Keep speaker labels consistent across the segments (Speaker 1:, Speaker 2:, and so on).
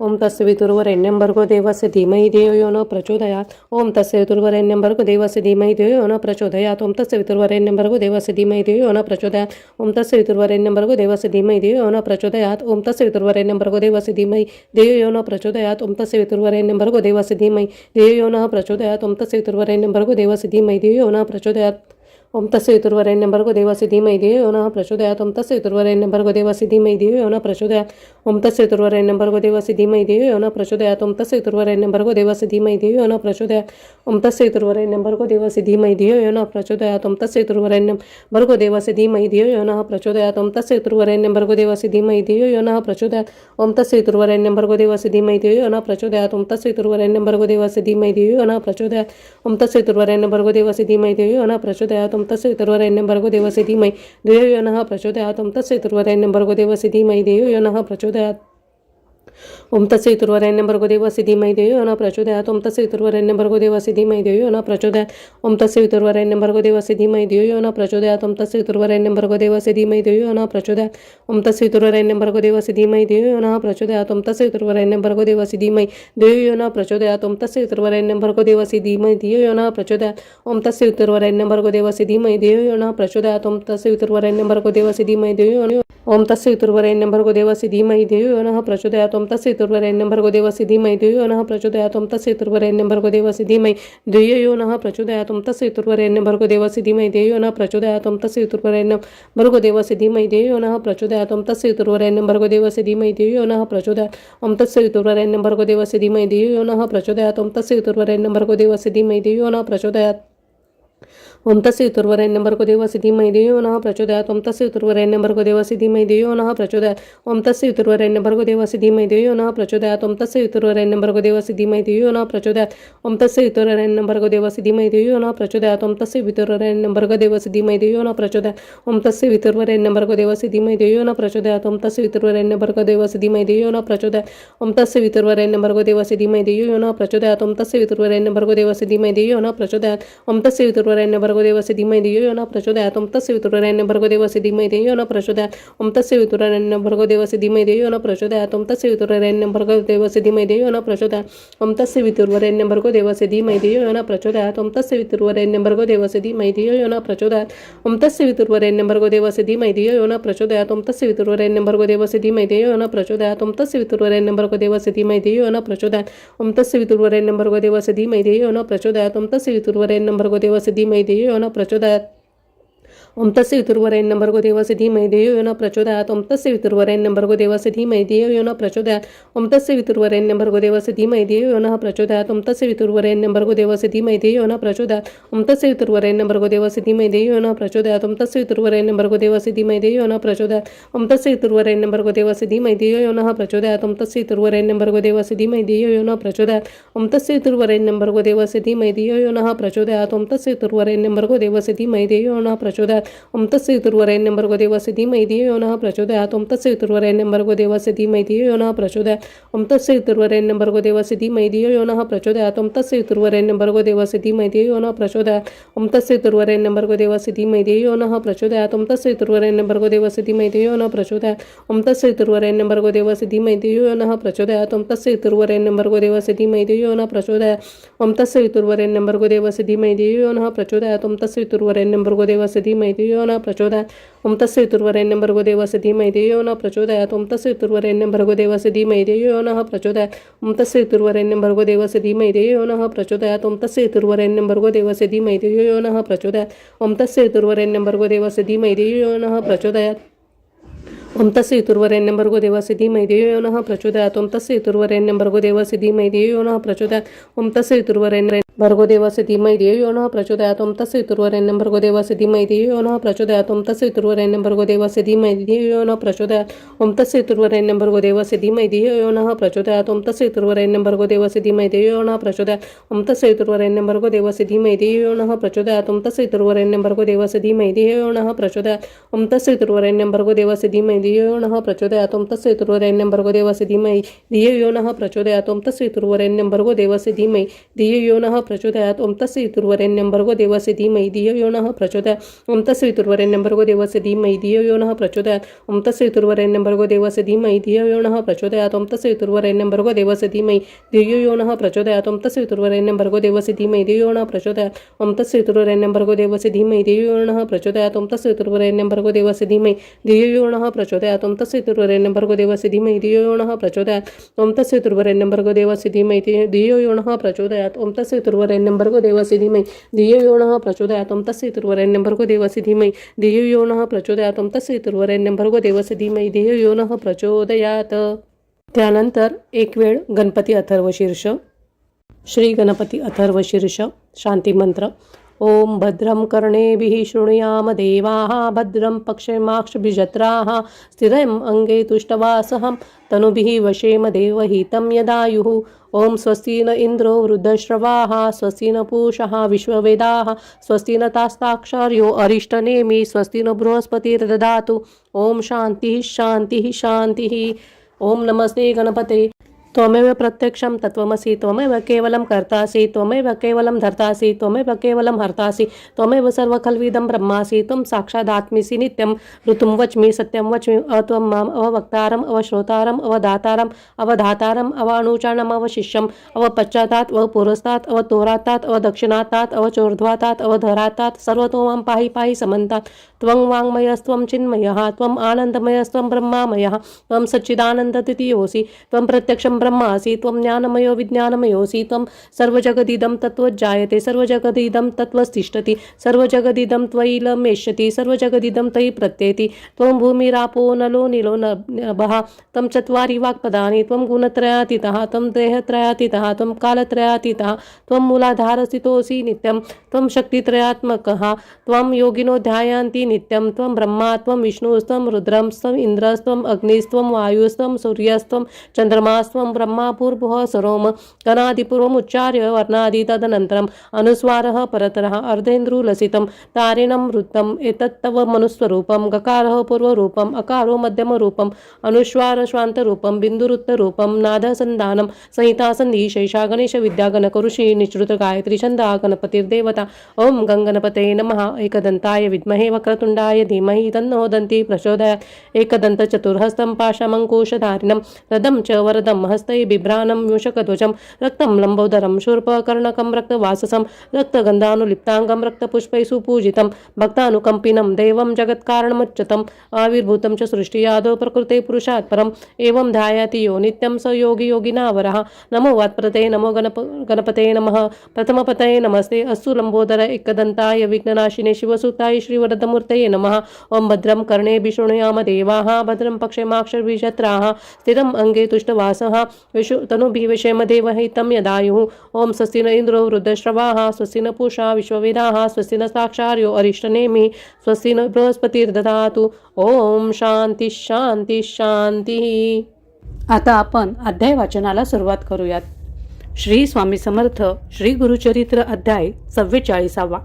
Speaker 1: ओम तस्य वितुर्वरेण्यं भर्गो देवस्य धीमहि धियो यो न प्रचोदयात् ओम तस्य वितुर्वरेण्यं भर्गो देवस्य धीमहि धियो यो न प्रचोदयात् ओम तस्य वितुर्वरेण्यं भर्गो देवस्य धीमहि धियो यो न प्रचोदयात् ओम तस्य वितुर्वरेण्यं भर्गो देवस्य धीमहि धियो यो न प्रचोदयात् ओम तस्य वितुर्वरेण्यं भर्गो देवस्य धीमहि धियो यो न प्रचोदयात् ओम तस्य वितुर्वरेण्यं भर्गो देवस्य धीमहि धियो यो न प्रचोदयात् ओम तस्य वितुर्वरेण्यं भर्गो देवस्य धीमहि धियो यो न प्रचोदयात् ओम तस्य वितुर्वरेण्यं भर्गो देवस्य धीमहि धियो यो न प्रचोदयात् ओम तस्य वितुर्वरेण्यं भर्गो देवस्य धीमहि धियो यो न प्रचोदयात् ओम तस्य वितुर्वरेण्यं भर्गो देवस्य धीमहि धियो यो न प्रचोदयात् ओम तस्य वितुर्वरेण्यं भर्गो देवस्य धीमहि धियो यो न प्रचोदयात् ओम तस्य वितुर्वरेण्यं भर्गो देवस्य धीमहि धियो यो न प्रचोदयात् ओम तस्य वितुर्वरेण्यं भर्गो देवस्य धीमहि धियो यो न प्रचोदयात् ओम तस्य वितुर्वरेण्यं भर्गो देवस्य धीमहि धियो यो न प्रचोदयात् ओम तस्य वितुर्वरेण्यं भर्गो देवस्य धीमहि धियो यो न प्रचोदयात् ओम तस्य वितुर्वरेण्यं भर्गो देवस्य धीमहि धियो यो न प्रचोदयात् ओम तस्य वितुर्वरेण्यं भर्गो देवस्य धीमहि धियो यो न प्रचोदयात् ओम तस्य वितुर्वरेण्यं भर्गो देवस्य धीमहि धियो यो न प्रचोदयात् ओम तस्य वितुर्वरेण्यं भर्गो देवस्य धीमहि धियो यो न प्रचोदयात् ओम तस्य वितुर्वरेण्यं भर्गो देवस्य धीमहि धियो यो न प्रचोदयात् ओम तस्य वितुर्वरेण्यं भर्गो देवस्य धीमहि धियो यो न प्रचोदयात् ओम तस्य वितुर्वरेण्यं भर्गो देवस्य धीमहि धियो यो न प्रचोदयात् ओम तस्य वितुर्वरेण्यं भर्गो देवस्य धीमहि धियो यो न प्रचोदयात् ओम तस्य वितुर्वरेण्यं भर्गो देवस्य धीमहि धियो यो न प्रचोदयात् ओम तस्य वितुर्वरेण्यं भर्गो देवस्य धीमहि धियो यो न प्रचोदयात् ओम तस्य वितुर्वरेण्यं भर्गो देवस्य धीमहि धियो यो न प्रचोदयात् ओम तस्य वितुर्वरेण्यं भर्गो देवस्य धीमहि धियो यो न प्रचोदयात् ओम तस्य वितुर्वरेण्यं भर्गो देवस्य धीमहि धियो यो न ओम तस्य वितुर्वरेण्यं भर्गो देवस्य धीमहि धियो यो न प्रचोदयात् ओम तस्य वितुर्वरेण्यं भर्गो देवस्य धीमहि धियो यो न प्रचोदयात् ओम तस्य वितुर्वरेण्यं भर्गो देवस्य धीमहि धियो यो न प्रचोदयात् ओम तस्य वितुर्वरेण्यं भर्गो देवस्य धीमहि धियो यो न प्रचोदयात् ओम तस्य वितुर्वरेण्यं भर्गो देवस्य धीमहि धियो यो न प्रचोदयात् ओम तस्य वितुर्वरेण्यं भर्गो देवस्य धीमहि धियो यो न प्रचोदयात् ओम तस्य वितुर्वरेण्यं भर्गो देवस्य धीमहि धियो यो न प्रचोदयात् ओम तस्य वितुर्वरेण्यं भर्गो देवस्य धीमहि धियो यो न प्रचोदयात् ओम तस्य वितुर्वरेण्यं भर्गो देवस्य धीमहि धियो यो न प्रचोदयात् ओम तस्य वितुर्वरेण्यं भर्गो देवस्य धीमहि धियो यो न प्रचोदयात् ओम तस्य वितुर्वरेण्यं भर्गो देवस्य धीमहि धियो यो न प्रचोदयात् ओम तस्य वितुर्वरेण्यं भर्गो देवस्य धीमहि धियो यो न प्रचोदयात् ओम तस्य वितुर्वरेण्यं भर्गो देवस्य धीमहि धियो यो न प्रचोदयात् ओम तस्य वितुर्वरेण्यं भर्गो देवस्य धीमहि धियो यो न प्रचोदयात् ओम तस्य वितुर्वरेण्यं भर्गो देवस्य धीमहि धियो यो न प्रचोदयात् ओम तस्य वितुर्वरेण्यं भर्गो देवस्य धीमहि धियो यो न प्रचोदयात् ओम तस्य वितुर्वरेण्यं भर्गो देवस्य धीमहि धियो यो न प्रचोदयात् ओम तस्य वितुर्वरेण्यं भर्गो देवस्य धीमहि धियो यो न प्रचोदयात् ओम तस्य वितुर्वरेण्यं भर्गो देवस्य धीमहि धियो यो न प्रचोदयात् ओम तस्य वितुर्वरेण्यं भर्गो देवस्य धीमहि धियो यो न प्रचोदयात् ओम तस्य वितुर्वरेण्यं भर्गो देवस्य धीमहि धियो यो न प्रचोदयात् ओम तस्य वितुर्वरेण्यं भर्गो देवस्य धीमहि धियो यो न प्रचोदयात् ओम तस्य वितुर्वरेण्यं भर्गो देवस्य धीमहि धियो यो न प्रचोदयात् ओम तस्य वितुर्वरेण्यं भर्गो देवस्य धीमहि धियो यो न प्रचोदयात् ओम तस्य वितुर्वरेण्यं भर्गो देवस्य धीमहि धियो यो न प्रचोदयात् ओम तस्य वितुर्वरेण्यं भर्गो देवस्य धीमहि धियो यो न प्रचोदयात् ओम तस्य वितुर्वरेण्यं भर्गो देवस्य धीमहि धियो यो न प्रचोदयात् ओम तस्य वितुर्वरेण्यं भर्गो देवस्य धीमहि धियो यो न प्रचोदयात् ओम तस्य वितुर्वरेण्यं भर्गो देवस्य धीमहि धियो यो न प्रचोदयात् ओम तस्य वितुर्वरेण्यं भर्गो देवस्य धीमहि धियो यो न प्रचोदयात् ओम तस्य वितुर्वरेण्यं भर्गो देवस्य धीमहि धियो यो न प्रचोदयात् ओम तस्य वितुर्वरेण्यं भर्गो देवस्य धीमहि धियो यो न प्रचोदयात् ओम तस्य वितुर्वरेण्यं भर्गो देवस्य धीमहि धियो यो न प्रचोदयात् ओम तस्य वितुर्वरेण्यं भर्गो देवस्य धीमहि धियो यो न प्रचोदयात् ओम तस्य वितुर्वरेण्यं भर्गो देवस्य धीमहि धियो यो न प्रचोदयात् ओम तस्य वितुर्वरेण्यं भर्गो देवस्य धीमहि धियो यो न प्रचोदयात् ओम तस्य वितुर्वरेण्यं भर्गो देवस्य धीमहि धियो यो न प्रचोदयात् ओम तस्य वितुर्वरेण्यं भर्गो देवस्य धीमहि धियो यो न प्रचोदयात् ओम तस्य वितुर्वरेण्यं भर्गो देवस्य धीमहि धियो यो न प्रचोदयात् ओम तस्य वितुर्वरेण्यं भर्गो देवस्य धीमहि धियो यो न प्रचोदयात् ओम तस्य वितुर्वरेण्यं भर्गो देवस्य धीमहि धियो यो न प्रचोदयात् ओम तस्य वितुर्वरेण्यं भर्गो देवस्य धीमहि धियो यो न प्रचोदयात् ओम तस्य वितुर्वरेण्यं भर्गो देवस्य धीमहि धियो यो न प्रचोदयात् ओम तस्य वितुर्वरेण्यं भर्गो देवस्य धीमहि धियो यो न प्रचोदयात् ओम तस्य वितुर्वरेण्यं भर्गो देवस्य धीमहि धियो यो न प्रचोदयात् ओम तस्य वितुर्वरेण्यं भर्गो देवस्य धीमहि धियो यो न प्रचोदयात् ओम तस्य वितुर्वरेण्यं भर्गो देवस्य धीमहि धियो यो न प्रचोदयात् ओम तस्य वितुर्वरेण्यं भर्गो देवस्य धीमहि धियो यो न प्रचोदयात् ओम तस्य वितुर्वरेण्यं भर्गो देवस्य धीमहि धियो यो न प्रचोदयात् ओम तस्य वितुर्वरेण्यं भर्गो देवस्य धीमहि धियो यो न प्रचोदयात् ओम तस्य वितुर्वरेण्यं भर्गो देवस्य धीमहि धियो यो न प्रचोदयात् ओम तस्य वितुर्वरेण्यं भर्गो देवस्य धीमहि धियो यो न प्रचोदयात् ओम तस्य वितुर्वरेण्यं भर्गो देवस्य धीमहि धियो यो न प्रचोदयात् ओम तस्य वितुर्वरेण्यं भर्गो देवस्य धीमहि धियो यो न प्रचोदयात् ओम तस्य वितुर्वरेण्यं भर्गो देवस्य धीमहि धियो यो न प्रचोदयात् ओम तस्य वितुर्वरेण्यं भर्गो देवस्य धीमहि धियो यो न प्रचोदयात् ओम तस्य वितुर्वरेण्यं भर्गो देवस्य धीमहि धियो यो न प्रचोदयात् ओम तस्य वितुर्वरेण्यं भर्गो देवस्य धीमहि धियो यो न प्रचोदयात् ओम तस्य वितुर्वरेण्यं भर्गो देवस्य धीमहि धियो यो न प्रचोदयात् ओम तस्य वितुर्वरेण्यं भर्गो देवस्य धीमहि धियो यो न प्रचोदयात् ओम तस्य वितुर्वरेण्यं भर्गो देवस्य धीमहि धियो यो न प्रचोदयात् ओम तस्य वितुर्वरेण्यं भर्गो देवस्य धीमहि धियो यो न प्रचोदयात् ओम तस्य वितुर्वरेण्यं भर्गो देवस्य धीमहि धियो यो न प्रचोदयात् ओम तस्य वितुर्वरेण्यं भर्गो देवस्य धीमहि धियो यो न प्रचोदयात् ओम तस्य वितुर्वरेण्यं भर्गो देवस्य धीमहि धियो यो न प्रचोदयात् ओम तस्य वितुर्वरेण्यं भर्गो देवस्य धीमहि धियो यो न प्रचोदयात् ओम तस्य पितुर्वरेण्यं भर्गो देवस्य धीमहि धियो यो नः प्रचोदयात् ओम तस्य पितुर्वरेण्यं भर्गो देवस्य धीमहि धियो यो नः प्रचोदयात् ओम तस्य पितुर्वरेण्यं भर्गो देवस्य धीमहि धियो यो नः प्रचोदयात् ओम तस्य पितुर्वरेण्यं भर्गो देवस्य धीमहि धियो यो नः प्रचोदयात् ओम तस्य पितुर्वरेण्यं भर्गो देवस्य धीमहि धियो यो नः प्रचोदयात् ओम तस्य पितुर्वरेण्यं भर्गो देवस्य धीमहि धियो यो नः प्रचोदयात् ओम तस्य पितुर्वरेण्यं भर्गो देवस्य धीमहि धियो यो नः प्रचोदयात् ओम तस्य पितुर्वरेण्यं भर्गो देवस्य धीमहि धियो यो नः प्रचोदयात् ओम तस्य पितुर्वरेण्यं भर्गो देवस्य धीमहि धियो यो नः प्रचोदयात् ओम तस्य पितुर्वरेण्यं भर्गो देवस्य धीमहि धियो यो नः प्रचोदयात् ओम तस्य पितुर्वरेण्यं भर्गो देवस्य धीमहि धियो यो नः प्रचोदयात् ओम तस्य पितुर्वरेण्यं भर्गो देवस्य धीमहि धियो यो नः प्रचोदयात्. त्यानंतर एक वेळ गणपती अथर्वशीर्ष. श्री गणपती अथर्वशीर्ष शांती मंत्र. ओम भद्रं कर्णेभिः शृणुयाम देवाः भद्रं पक्षेमाक्षभिजत्राः स्थिरम् अंगे तुष्टवासहं तनुभिः वशेम देवहितं यदायुः. ओम स्वस्ति न इंद्रो वृद्धश्रवाः स्वस्ति न पूषः विश्ववेदाः स्वस्ति न तास्ताक्षर्यो अरिष्टनेमि स्वस्ति न बृहस्पतिर्दधातु. ओम शांतिः शांतिः शांतिः. ओम नमस्ते गणपते. त्वमेव प्रत्यक्षं तत्त्वमसि त्वमेव केवलं कर्तासि त्वमेव केवलं धर्तासि त्वमेव केवलं हर्तासि त्वमेव सर्वखल्विदं ब्रह्मासि त्वं साक्षादात्मीसि नित्यं ऋतुं वच्मि सत्यं वच्मि अत्वं माम् अवक्तारम् अवश्रोतारम् अवधातारम् अवधातारम् अवानुचानम् अवशिष्यम् अवपश्चातात् अवपुरस्तात् अवतोरातात् अवदक्षिणातात् अवचोर्ध्वातात् अवधरातात् सर्वतो मां पाहि पाहि समन्तात्. त्वं वाङ्मयस्त्वं चिन्मयः त्वम् आनन्दमयस्त्वं ब्रह्मामयः त्वं सच्चिदानन्दद्वितीयोऽसि त्वं प्रत्यक्षं ब्रह्मासि त्वं ज्ञानमयो विज्ञानमयोऽसि त्वं सर्वजगदिदं तत्त्वज्जायते सर्वजगदिदं तत्त्वस्तिष्ठति सर्वजगदिदं त्वयि लमेष्यति सर्वजगदिदं तयि प्रत्येति. त्वं भूमिरापो नलो नीलो नभः त्वं चत्वारि वाक्पदानि त्वं गुणत्रयातीतः त्वं देहत्रयातीतः त्वं कालत्रयातीतः त्वं मूलाधारस्थितोऽसि नित्यं त्वं शक्तित्रयात्मकः त्वं योगिनो ध्यायन्ति नित्यं त्वं ब्रह्मा त्वं विष्णुस्त्वं रुद्रस्त्वं इन्द्रस्त्वं अग्निस्त्वं वायुस्त्वं सूर्यस्त्वं चन्द्रमास्त्वं ब्रह्मा पूर्वः सरोम गणादिपूर्वमुच्चार्य वर्णादि तदनन्तरम् अनुस्वारः परतरः अर्धेन्द्रुलसितं तारिणं वृत्तम् एतत्तव मनुस्वरूपं गकारः पूर्वरूपम् अकारो मध्यमरूपम् अनुस्वार श्वान्तरूपं बिन्दुरुत्तरूपं नादसन्धानं संहिता सन्धि शैषा गणेश विद्या गणकऋषि निश्रुत गायत्री छन्दा गणपतिर्देवता. ओम गंगणपते नमः. एकदन्ताय विद्महे वक्रतुण्डाय धीमहि तन्नो दन्ति प्रचोदयात्. एकदन्त चतुर्हस्तं पाशमङ्कुशधारिणं रदं च वरदं हस्तै बिभ्राणं मूषकध्वजं रक्तं लम्बोदरं शूर्पकर्णकं रक्तवाससं रक्तगन्धानुलिप्ताङ्गं रक्तपुष्पैः सुपूजितं भक्तानुकम्पिनं देवं जगत्कारणमुच्यतम् आविर्भूतं च सृष्टियादौ प्रकृते पुरुषात् परम् एवं ध्यायति यो नित्यं स योगी योगिनावरः. नमो वात्प्रते नमो गणपते नमः. प्रथमपतये नमस्ते अस्तु लम्बोदर एकदन्ताय विघ्ननाशिने शिवसुताय श्रीवरदमूर्तये नमः. ओम भद्रं कर्णेभिः शृणुयाम देवाः भद्रं पक्षेमाक्षभिजत्राः स्थिरम् अंगे तुष्टवासः तनुभिः वशेम देवहितं यदायुः. ओम स्वस्ति न इंद्रो वृद्धश्रवाः स्वस्ति न पूषा विश्ववेदाः स्वस्ति न साक्षार्यो अरिष्टनेमि स्वस्ति न बृहस्पतिर्दधातु. ओम शांती शांती शांती. आता आपण अध्याय वाचनाला सुरुवात करूयात. श्री स्वामी समर्थ श्री गुरुचरित्र अध्याय 44.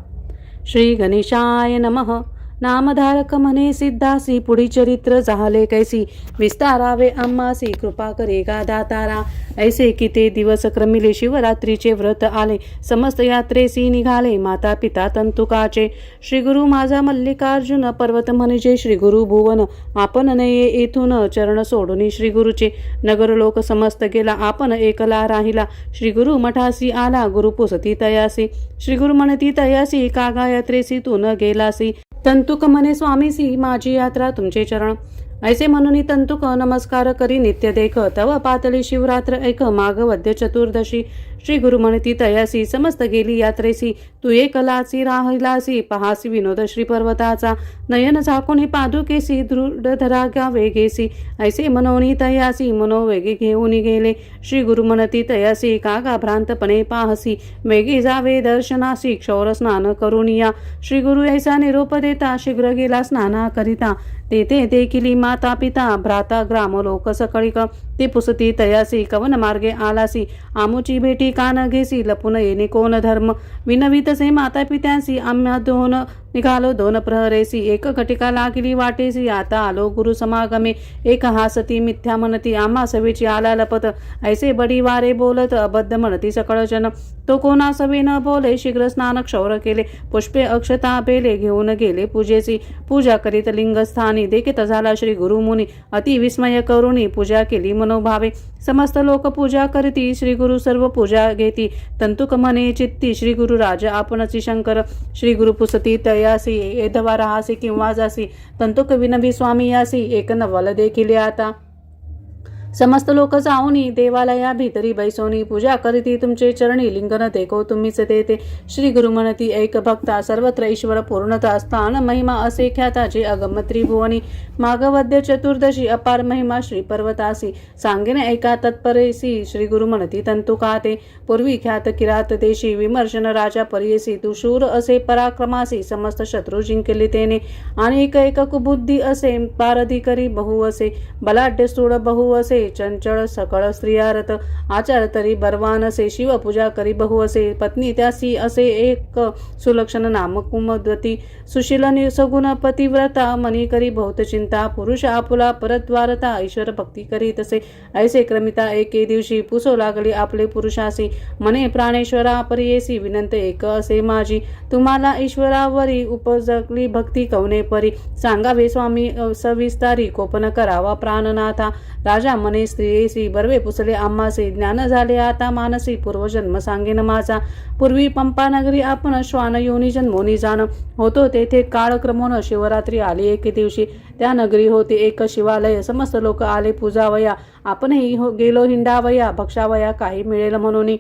Speaker 1: श्री गणेशाय नमः. नामधारक म्हणे सिद्धासी पुढी चरित्र झाले कैसी विस्तारावे आम्हासी कृपा करे गा दातारा. ऐसे की ते दिवस क्रमिले शिवरात्रीचे व्रत आले समस्त यात्रेसी निघाले माता पिता तंतुकाचे. श्री गुरु माझा मल्लिकार्जुन पर्वत म्हणजे श्री गुरु भुवन आपण नये येथून चरण सोडून श्री गुरुचे नगर लोक समस्त गेला आपण एकला राहिला. श्री गुरु मठासी आला गुरु पुसती तयासी श्री गुरु म्हणती तयासी कागा यात्रेसी तू न गेलासी तंतुक म्हणे स्वामीसी माझी यात्रा तुमचे चरण. ऐसे म्हणून तंतुक नमस्कार करी नित्य देख तव पातळी शिवरात्र ऐक माग वद्य चतुर्दशी. श्री गुरु म्हणती तयासी समस्त गेली यात्रेसी तू एकलासी राहिलासी पहासी विनोद श्री पर्वताचा नयन झाकुनी पादुकेसी दृढ धरा वेगेसी. ऐसे मनोनी तयासी मनोवेगे घेऊन गेले. श्री गुरु म्हणती तयासी कागा भ्रांतपणे पाहसी वेगे जावे दर्शनासी क्षौर स्नान करून या. श्री गुरु ऐसा निरोप देता शीघ्र गेला स्नाना करिता तेथे देखिली माता पिता भ्राता ग्राम लोक सकळिक ते पुसती तयासी कवन मार्गे आलासी आमुची भेटी कान घेसी लपून येणे कोण धर्म विनवितसे माता पित्यांसी आम्हा दोन निघालो दोन प्रहरेसी एक घटिका लागली वाटेसी आता आलो गुरु समागमे एक हासती मिथ्या म्हणती आम्हा सवेची आला लपत ऐसे बडी वारे बोलत अबद्ध म्हणती सकळ जन तो कोणा सवे न बोले शीघ्र स्नान क्षौर केले पुष्पे अक्षता बेले घेऊन गेले पूजेची पूजा करीत लिंगस्थानी देखीत झाला श्री गुरुमुनी अति विस्मय करुणी पूजा केली मनोभावे समस्त लोक पूजा करती श्री गुरु सर्व पूजा घेती तंतुक म्हणे चित्ती श्री गुरु राजा आपणची शंकर श्री गुरु पुसती तयासी एधवा राहासी किंवा जासी तंतुक विनवी स्वामी यासी एक नवल देखिले आता समस्त लोक जाऊनी देवालया भीतरी बैसोनी पूजा करीती तुमचे चरणी लिंगन देखो तुम्हीच देते श्री गुरु म्हणती एक भक्ता सर्वत्र ईश्वर पूर्णता स्थान महिमा असे ख्याता जे अगम त्रिभुवनी मागवद्य चतुर्दशी अपार महिमा श्री पर्वतासी सांगेन एका तत्परेसी श्री गुरु म्हणती तंतु काते पूर्वी ख्यात किरात देशी विमर्शन राजा परियसी तू शूर असे पराक्रमासी समस्त शत्रू जिंकले तेने आणि एक कुबुद्धी असे पारधिकरी बहु असे बलाढ्य स्थूळ बहु असे चंचळ सकळ स्त्रियारत आचार तरी बर्वान असे शिवपूजा करी बहु असे पत्नी त्यासी असे एक सुलक्षण नाम कुमद्वती सुशील सगुण पतिव्रता मनी करी बहुत चिंता पुरुष आपुला परद्वारता ईश्वर भक्ती करी तसे ऐसे क्रमिता एके दिवशी पुसो लागली आपले पुरुषासी मने प्राणेश्वरा परियेसी विनंत एक असे माझी तुम्हाला ईश्वरावरी उपजगली भक्ती कवने परी सांगावे स्वामी सविस्तारी कोपन करावा प्राणनाथा राजा मने स्त्रियेसी बर्वे पुसले आम्हासे ज्ञान झाले आता मानसी पूर्वजन्म सांगेन माझा पूर्वी पंपानगरी आपण श्वान योनी जन्मोनी जाण होतो तेथे काळक्रमोन शिवरात्री आली एके दिवशी त्या नगरी होते एक शिवालय समस्त लोक आले पूजावया आपणही गेलो हिंडावया भक्षावया काही मिळेल म्हणून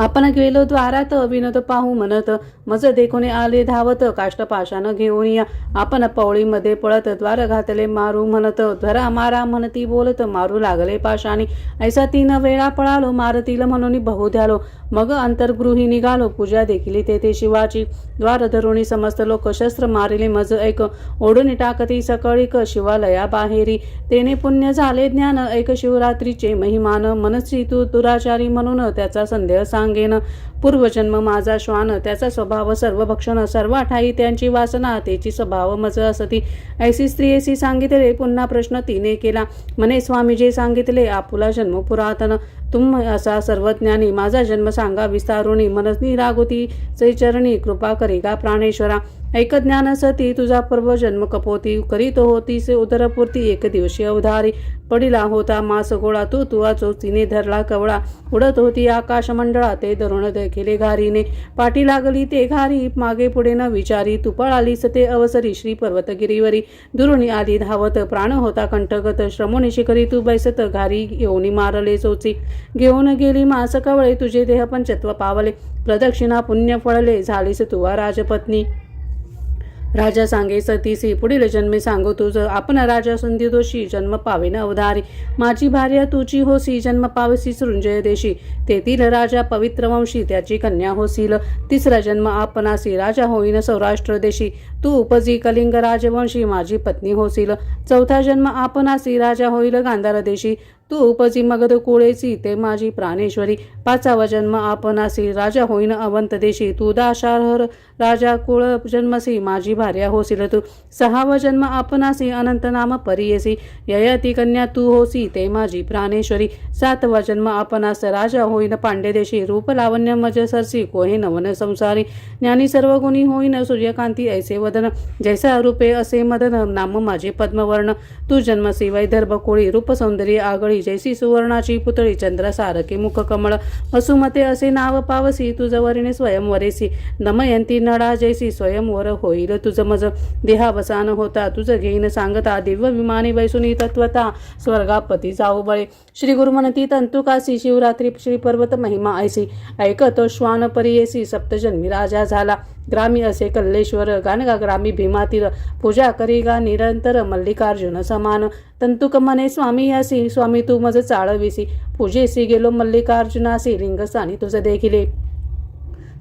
Speaker 1: आपण गेलो द्वारात विनोद पाहू म्हणत मज देखुने आले धावत काष्टपाशानं घेऊन या आपण पवळीमध्ये पळत द्वार घातले मारू म्हणत धरा मारा म्हणती बोलत मारू लागले पाशाने ऐसा 3 वेळा पळालो मारतील म्हणून बहु द्यालो मग अंतर्गृही निघालो पूजा देखील तेथे शिवाची द्वार धरुणी समस्त लोक शस्त्र मारिले मज एक ओढून टाकती सकळीक शिवालया बाहेरी तेने पुण्य झाले ज्ञान एक शिवरात्रीचे महिमान मनसी तू दुराचारी म्हणून त्याचा संदेह सांगेन पूर्वजन्म माझा श्वान त्याचा स्वभाव सर्व भक्षण सर्व ठाई त्यांची वासना त्याची स्वभाव मज असती ऐसी स्त्रियेसी सांगितले पुन्हा प्रश्न तिने केला म्हणे स्वामी जे सांगितले आपुला जन्म पुरातन तुम असा सर्वज्ञानी माझा जन्म सांगा विस्तारुणी मनस्नी रागोती चैचरणी कृपा करी का प्राणेश्वरा ऐक ज्ञान सती तुझा पूर्व जन्म कपोती करीत होतीस उदरपूर्ती एक दिवशी अवधारी पडिला होता मास गोळा तू चोचीने धरला कवळा उडत होती आकाश मंडळा ते धरून देखिले घारीने पाठी लागली ते घारी मागे पुढे न विचारी तू पळालीस ते अवसरी श्री पर्वतगिरीवरी दुरुणी आली धावत प्राण होता कंठगत श्रमोनी शिखरी तू बैसत घारी येऊनी मारले चोची घेऊन गेली मास कवळे तुझे देह पंचत्व पावले प्रदक्षिणा पुण्य फळले झालीस तुवा राजपत्नी राजा सांगे सतीसी पुढील जन्मे सांगो तुझ आपण राजा संधी दोषी जन्म पावेन अवधारी माझी भार्या तुझी होसी जन्म पावसी सृंजय देशी तेथील राजा पवित्र वंशी त्याची कन्या होसील तिसरा जन्म आपणासी राजा होईन सौराष्ट्र देशी तू उपजी कलिंग राजवंशी माझी पत्नी होसील चौथा जन्म आपणासी राजा होईल गांधार देशी तू उपजी मगध कुळेची ते माझी प्राणेश्वरी पाचावा जन्म आपणासी राजा होईन अवंत देशी तू दाशाहर राजा कुळ जन्मसी माझी भार्या होसील तू सहावा जन्म आपणासी अनंत नाम परियेसी ययाती कन्या तू होसी ते माझी प्राणेश्वरी सातवा जन्म आपणास राजा होईन पांडे देशी रूप लावण्य मज सरसी कोहे नवन संसारी ज्ञानी सर्व गुणी होईन सूर्यकांती ऐसे वदन जैसा रूपे असे मदन नाम माझे पद्मवर्ण तू जन्मसी वैदर्भ कोळी रूप सौंदर्य आगळी जैसी सुवर्णाची पुतळी चंद्र सारखे मुख कमळ वसुमते असे नाव पावसी तुझवरीने स्वयंवरेसी दमयंती नडा जैसी स्वयंवर होईल तुझ मज देहावसान होता तुझ घेईन सांगता दिव्य विमानी बैसुनी तत्वता स्वर्गापती जाऊ बळे श्री गुरु म्हणती तंतुकासी शिवरात्री श्री पर्वत महिमा ऐसी ऐकत श्वान परियेसी सप्तजन्मी राजा झाला ग्रामी असे कल्लेश्वर गानगा ग्रामी भीमातीर पूजा करी गा निरंतर मल्लिकार्जुन समान तंतुक मने स्वामी यासी स्वामी तू मज चाळविसी पूजेसी गेलो मल्लिकार्जुनासी लिंगस्थानी तुझ देखिले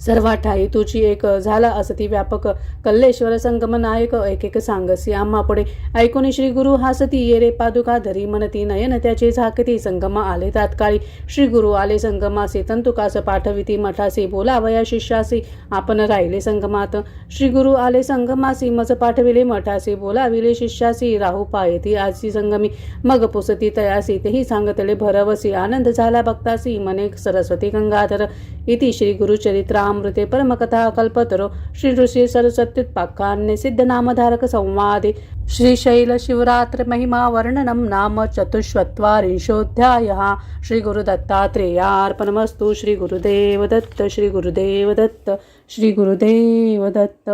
Speaker 1: सर्व ठाई तुझी एक झाला असती व्यापक कल्लेश्वर संगम नायक एक सांगसी आम्हा पुढे ऐकून श्री गुरु हासती ये रे पादुका धरी म्हणती नयन त्याचे झाकती संगमा आले तात्काळी श्री गुरु आले संगमासी तंतुकास पाठविती मठासी बोलावया शिष्यासी आपण राहिले संगमात श्री गुरु आले संगमासी मज पाठविले मठासी बोलाविले शिष्यासी राहू पायती आजी संगमी मग पुसती तयासी तेही सांगतले भरवसी आनंद झाला भक्तासी मने सरस्वती गंगाधर इति श्री गुरुचरित्रामृते परमकथा कल्पतरो श्री ऋषी सरस्वत्युत्पाख्याने सिद्ध नामधारक संवादे श्रीशैल शिवरात्र महिमा वर्णनम नाम चतुष्चत्वारिंशोऽध्यायः श्री गुरुदत्तात्रेयार्पणमस्तु श्री गुरुदेव दत्त श्री गुरुदेव दत्त श्री गुरुदेव दत्त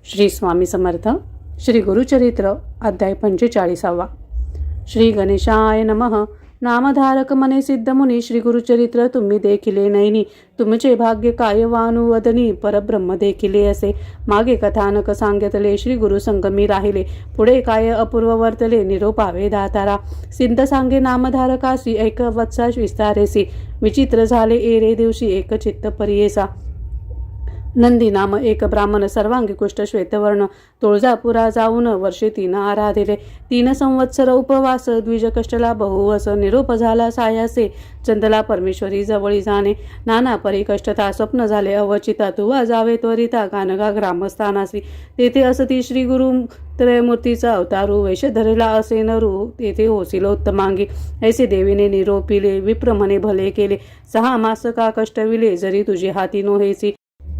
Speaker 1: श्री स्वामी समर्थ श्री गुरुचरित्र अध्याय 45 श्री गणेशाय नमः नामधारक मने सिद्ध मुनी श्री गुरुचरित्र तुम्ही देखिले नैनी तुमचे भाग्य काय वानुवदनी परब्रह्म देखिले असे मागे कथानक सांगितले श्री गुरु संगमी राहिले पुढे काय अपूर्व वर्तले निरोपावे दातारा सिद्ध सांगे नामधारकासी एक वत्सा विस्तारेसी विचित्र झाले एरे दिवशी एक चित्त परियेसा नंदी नाम एक ब्राह्मण सर्वांगी कुष्ठ श्वेतवर्ण तुळजापुरा जाऊन वर्षे 3 आराधिले 3 संवत्सर उपवास द्विज कष्टला बहुवस निरोप झाला सायासे चंदला परमेश्वरी जवळी जाणे नाना परी कष्टता स्वप्न झाले अवचिता तुवा जावे त्वरिता कानगा ग्रामस्थानासी तेथे असती श्री गुरु त्रयमूर्तीचा अवतारू वैश धरेला असे नरू तेथे होसिलोत्तमांगी ऐसे देवीने निरोपिले विप्र म्हणे भले केले 6 मास का कष्टविले जरी तुझी हाती नोहेसी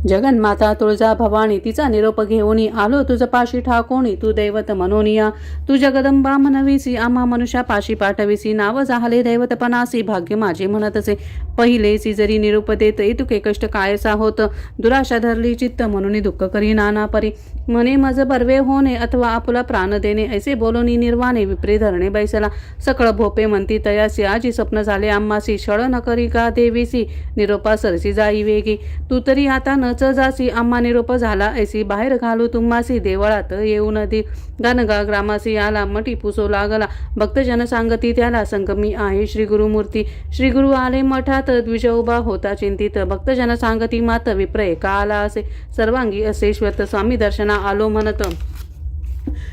Speaker 1: जगन्माता तुळजा भवानी तिचा निरोप घेऊनी आलो तुझ पाशी ठाकोणी तू दैवत मनोनिया तू जगदंबा म्हणविसी आम्हा मनुष्या पाशी पाठविसी नाव जाहले दैवतपणासी भाग्य माझे म्हणतसे पहिलेसी जरी निरोप देत तुके कष्ट कायसा होत दुराशा धरली चित्त म्हणून दुःख करी नाना परी म्हणे मज बर्वे होणे अथवा आपुला प्राण देणे ऐसे बोलोनी निर्वाणे विप्रे धरणे बैसला सकळ भोपे म्हणती तयासी आजी स्वप्न झाले आम्हासी छळ न करी का देवीसी निरोपा सरसी जाई वेगी तू तरी आता न जासी आम्हा निरोप झाला ऐसी बाहेर घालू तुम्हासी देवळात येऊ नदी गानगा ग्रामासी आला मठी पुसो लागला भक्तजन सांगती त्याला संगमी आहे श्री गुरुमूर्ती श्री गुरु आले मठात द्विज उभा होता चिंतित भक्तजन सांगती मात विप्र एका आला असे सर्वांगी असे श्वेत स्वामी दर्शना आलो म्हणत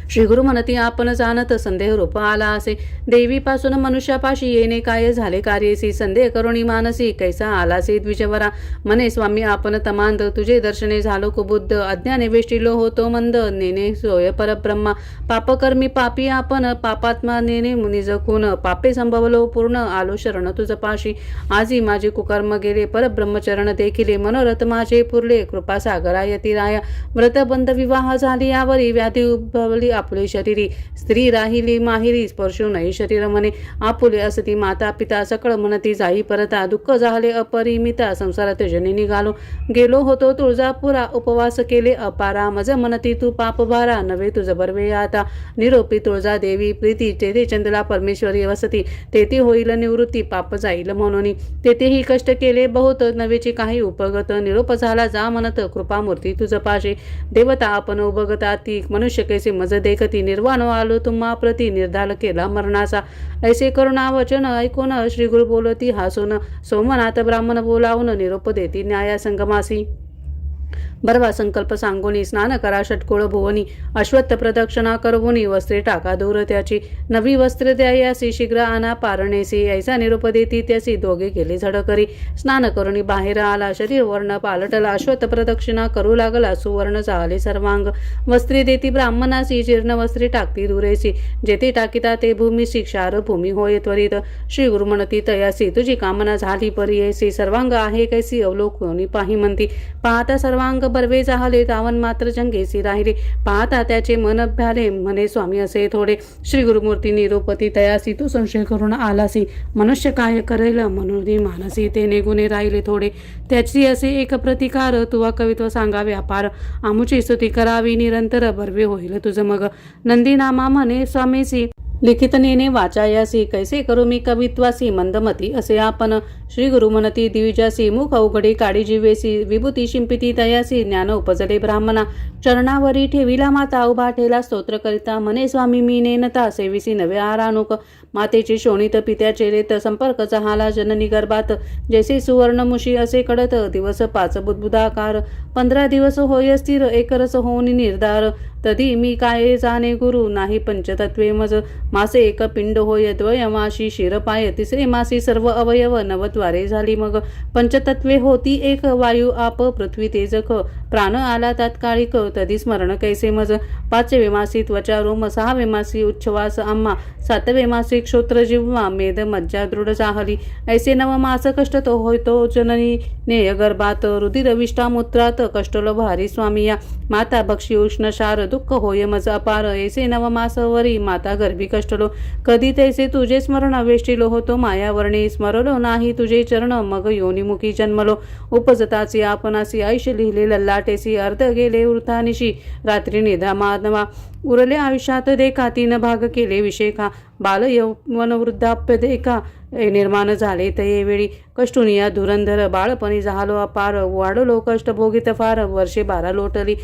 Speaker 1: श्री गुरु म्हणती आपण जाणत संदेह रूप आला असे देवीपासून मनुष्यापाशी येणे काय झाले कार्यसी संदेह करुणी मानसी कैसा आलासी द्विजवरा म्हणे स्वामी आपण तमांद तुझे दर्शने झालो कुबुद्ध अज्ञाने वेष्टिलो होतो मंद नेने सोय परब्रह्मा पापकर्मी पापी आपण पापात्मा नेने निजकून पापे संभवलो पूर्ण आलो शरण तुझ पाशी आजी माझे कुकर्म गेले परब्रह्मचरण देखिले मनोरथ माझे पुरले कृपा सागरा यतिराया व्रतबंध विवाह झाली यावरी व्याधी उद्भवली आपले शरीरी स्त्री राहिली माहिरी स्पर्शू नाही शरीर म्हणे आपुले असती माता पिता सकळ म्हणती जाई परता दुःख झाले अपरिमिता संसारात जनी निघालो गेलो होतो तुळजापुरा उपवास केले अपारा मज म्हणती तू पाप भारा नव्हे तुझ बर्वे आता निरोपी तुळजा देवी प्रीती तेथे चंदला परमेश्वरी वसती तेथे होईल निवृत्ती पाप जाईल म्हणून तेथेही कष्ट केले बहुत नवेची काही उपगत निरोप झाला जा म्हणत कृपामूर्ती तुझ पाशे देवता आपण उभगता ती मनुष्य कैसे मज देखती निर्वाण आलो तुम्हा प्रति निर्धार केला मरणाचा ऐसे करुणा वचन ऐकून श्री गुरु बोलती हसून सोमनाथ ब्राह्मण बोलावून निरोप देती न्याया संगमासी बरवा संकल्प सांगोनी स्नान करा षटकोळ भुवनी अश्वत्थ प्रदक्षिणा करवुनी वस्त्रे टाका दूर त्याची नवी वस्त्र द्यायासी शीघ्र आना पारणेसी ऐसा निरोप देती त्यासी दोघे गेले झडकरी स्नान करुणी बाहेर आला शरीर वर्ण पालटला अश्वत्थ प्रदक्षिणा करू लागला सुवर्ण झाले सर्वांग वस्त्रे देती ब्राह्मणासी जीर्ण वस्त्रे टाकती दुरेसी जेथे टाकिता ते भूमीसी क्षार भूमी होय त्वरित श्री गुरु म्हणती तयासी तुझी कामना झाली परियेसी सर्वांग आहे कैसी अवलोकनी पाही म्हणती पाहता सर्वांग बर्वे जाहले तावन मात्र जंगेसी राहिले पाहता त्याचे मन भ्याले म्हणे स्वामी असे थोडे श्री गुरुमूर्ती निरोपती तयासी तू संशय करून आलासी मनुष्य काय करेल म्हणून मानसी ते निगुणे राहिले थोडे त्याची असे एक प्रतिकार तुवा कवित्व सांगावे अपार आमुची स्तुती करावी निरंतर बर्वे होईल तुझ मग नंदी नामा म्हणे स्वामीसी लिखित नेने वाचायासी कैसे करू मी कवित्वासी मंदमती असे आपण श्री गुरु म्हणती द्विजासी मुख अवघडी काडी जीवेसी विभूती शिंपिती तयासी ज्ञान उपजले ब्राह्मणा चरणावरी ठेविला माता उभा ठेला स्तोत्र करिता म्हणे स्वामी मी नेनता सेविसी नवे आरानुक मातेची शोणित पित्याचे रेत संपर्क जहाला जननी गर्भात जैसे सुवर्णमुशी असे कडत दिवस 5 बुद्बुदाकार 15 दिवस होय स्थिर एकरस होऊन निर्धार तधी मी काय जाणे गुरु नाही पंचतत्वे मज मासे एक पिंड होय द्वयमाशी शिरपाय तिसरे मासी सर्व अवयव नवद्वारे झाली मग पंचतत्वे होती एक वायू आप पृथ्वी तेजक प्राण आला तात्कालिक तधी स्मरण कैसे मज 5वे मासी त्वचा रोम 6वे मासी उच्छ्वास आम्हा 7वे मासी क्षोत्र जिव्हा मेद मज्जा दृढ चाहली ऐसे 9 मास कष्ट तो होतो जननी नेय गर्भात रुधिर विष्टामूत्रात कष्टलो भारी स्वामिया माता भक्षी उष्णशार दुःख होय मज अपार ऐसे 9 मासवरी माता गर्भी कष्टलो कधी तैसे तुझे स्मरण वेष्टिलो होतो मायावर्णी स्मरलो नाही तुझे चरण मग योनिमुखी जन्मलो उपजताची आपणासी आयुष्य लिहिले लल्लाटेसी अर्ध गेले वृथानिशी रात्री निद्रा मानवा उरले आयुष्यात देखा 3 भाग केले विषेखा बाल यौवन वृद्धाप्य देखा निर्माण झाले तये कष्टुनिया धुरंधर बाळपणी झालो अपार वाढलो कष्ट भोगित फार वर्षे 12 लोटली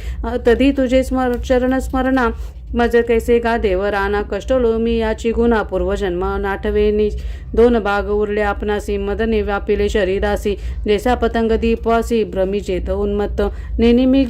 Speaker 1: तधी तुझे चरण स्मरणा मज कैसे गा देवराना कष्टलो मी याची गुन्हा पूर्वजन्म नाठवेनी 2 भाग उरले आपणासी मदने व्यापिले शरीरासी जैसा पतंग दीपवासी भ्रमी चेत उन्मत्त नेने मी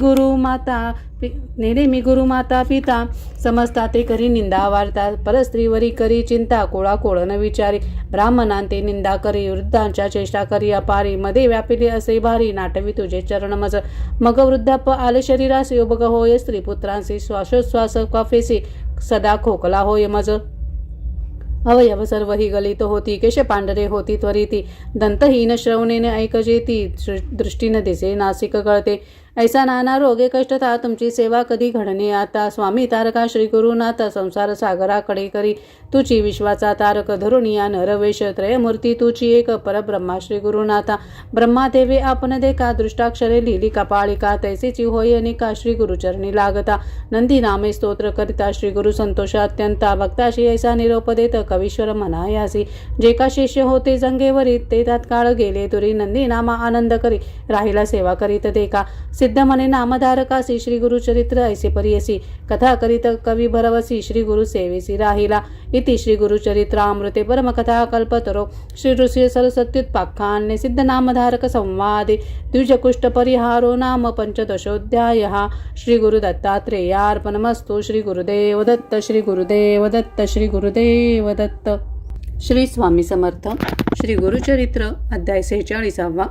Speaker 1: गुरु माता पिता समजता ते करी निंदा वार्ता परस्त्रीवरी करी चिंता कोळा कोळ न विचारी ब्राह्मणांते निंदा करी वृद्धांच्या चेष्टा करी अपारी मध्ये व्यापिले असे भारी नाटवी तुझे चरण मज मग वृद्धाप आले शरीरासी उभग होय स्त्रीपुत्रांसी श्वासोश्वास कॉफेसी सदा खोकला होय मज अवयव सर्व ही गलित होती केश पांढरे होती त्वरिती दंतहीन श्रवणेने ऐकजेती दृष्टीने दिसे नासिक गळते ऐसा नाना रोगे कष्टता तुमची सेवा कधी घडणे आता स्वामी तारका श्री गुरुनाथ संसार सागराकडे करी तुची विश्वाचा तारक धरुणिया नरवेश त्रयमूर्ती तुची एक परब्रह्मा श्री गुरुनाथा ब्रह्मादेवे आपण देखा दृष्टाक्षरे लिहिली कपाळिका तैसेची होय अनिका श्री गुरुचरणी लागता नंदी नामे स्तोत्र करिता श्री गुरु संतोष अत्यंता भक्ताशी ऐसा निरोप देत कवीश्वर म्हणायासी जे का शिष्य होते जंगेवरी ते तात्काळ गेले तुरी नंदी नामा आनंद करी राहिला सेवा करीत देखा सिद्ध म्हणे नामधारकासी श्री गुरुचरित्र ऐसे परियसी कथा करीत कवी भरवसी श्री गुरु सेवेसी राहिला इति श्री गुरुचरित्रामृते परमकथा कल्पतरो श्री ऋषी सरस्वत्युत्पाख्याने सिद्ध नामधारक संवादे द्विजकुष्ठ परिहारो नाम 15दशोऽध्यायः श्री गुरु दत्तात्रेयार्पणमस्तु श्री गुरुदेव दत्त श्री गुरुदेव दत्त श्री गुरुदेव दत्त श्री स्वामी समर्थ श्री गुरुचरित्र अध्याय 46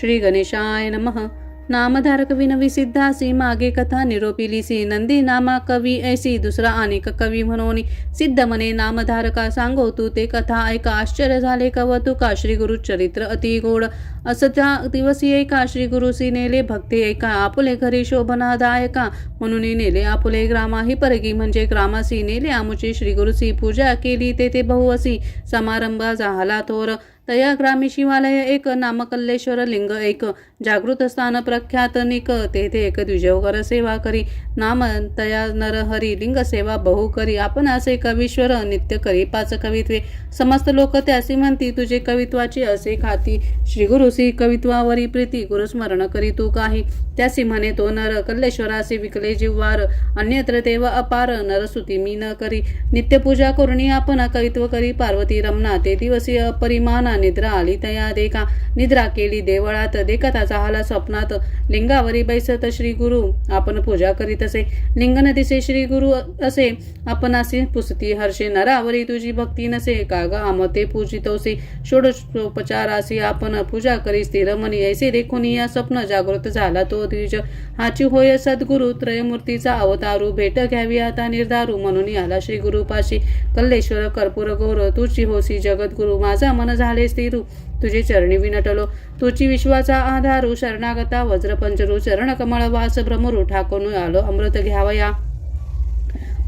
Speaker 1: श्री गणेशाय नमः नामधारक विनवी सिद्धासी मागे कथा निरोपिलीसी नंदी नामा कवी ऐसी दुसरा अनेक कवी म्हणून सिद्ध मने नामधारका सांगो तू ते कथा ऐका आश्चर्य झाले कवतुका श्री गुरुचरित्र अति गोड असत्या दिवसी ऐका श्री गुरुसी नेले भक्ती ऐका आपुले घरी शोभनादायका म्हणून नेले आपुले ग्रामाही परगी म्हणजे ग्रामासी नेले आमुची श्री गुरुसी पूजा केली तेथे बहुअसी समारंभ झाला थोर तया ग्रामी शिवालय एक नामकल्लेश्वर लिंग एक जागृत स्थान प्रख्यात निक तेथे एक द्विजवकर सेवा करी नाम तया नरहरी लिंग सेवा बहु करी आपण असे कवीश्वर नित्य करी 5 कवित्वे समस्त लोक त्यासी म्हणती तुझे कवित्वाची असे खाती श्री गुरुसी कवित्वावरी प्रीती गुरुस्मरण करी तू काही त्यासी म्हणे तो नर कल्लेश्वरासी विकले जिव्हार अन्यत्र देव अपार नरसुती मी न करी नित्य पूजा करुणी आपण कवित्व करी पार्वती रमना ते दिवसी अपरिमाना निद्रा आली तया देखा निद्रा केली देवळात देखता झाला स्वप्नात लिंगावरी बैसत श्री गुरु आपण पूजा करीत असे लिंगन दिसे श्री गुरु असे आपणासी पुसती हर्षे नरावरी तुझी भक्ती नसे काग आमते पूजितोसे षोडशोपचारासी आपण पूजा करी स्थिरमणी ऐसे देखून या स्वप्न जागृत झाला तो द्विज हाची होय सद्गुरु त्रयमूर्तीचा अवतारू भेट घ्यावी आता निर्धारू म्हणून आला श्री गुरुपाशी कल्लेश्वर कर्पूर गौर तुझी होसी जगद्गुरु माझा मन झाले स्थिरू तुझे चरणी विनटलो तुझी विश्वाचा आधारू शरणागता वज्रपंजरू चरण कमळ वास भ्रमरू ठाकून आलो अमृत घ्यावया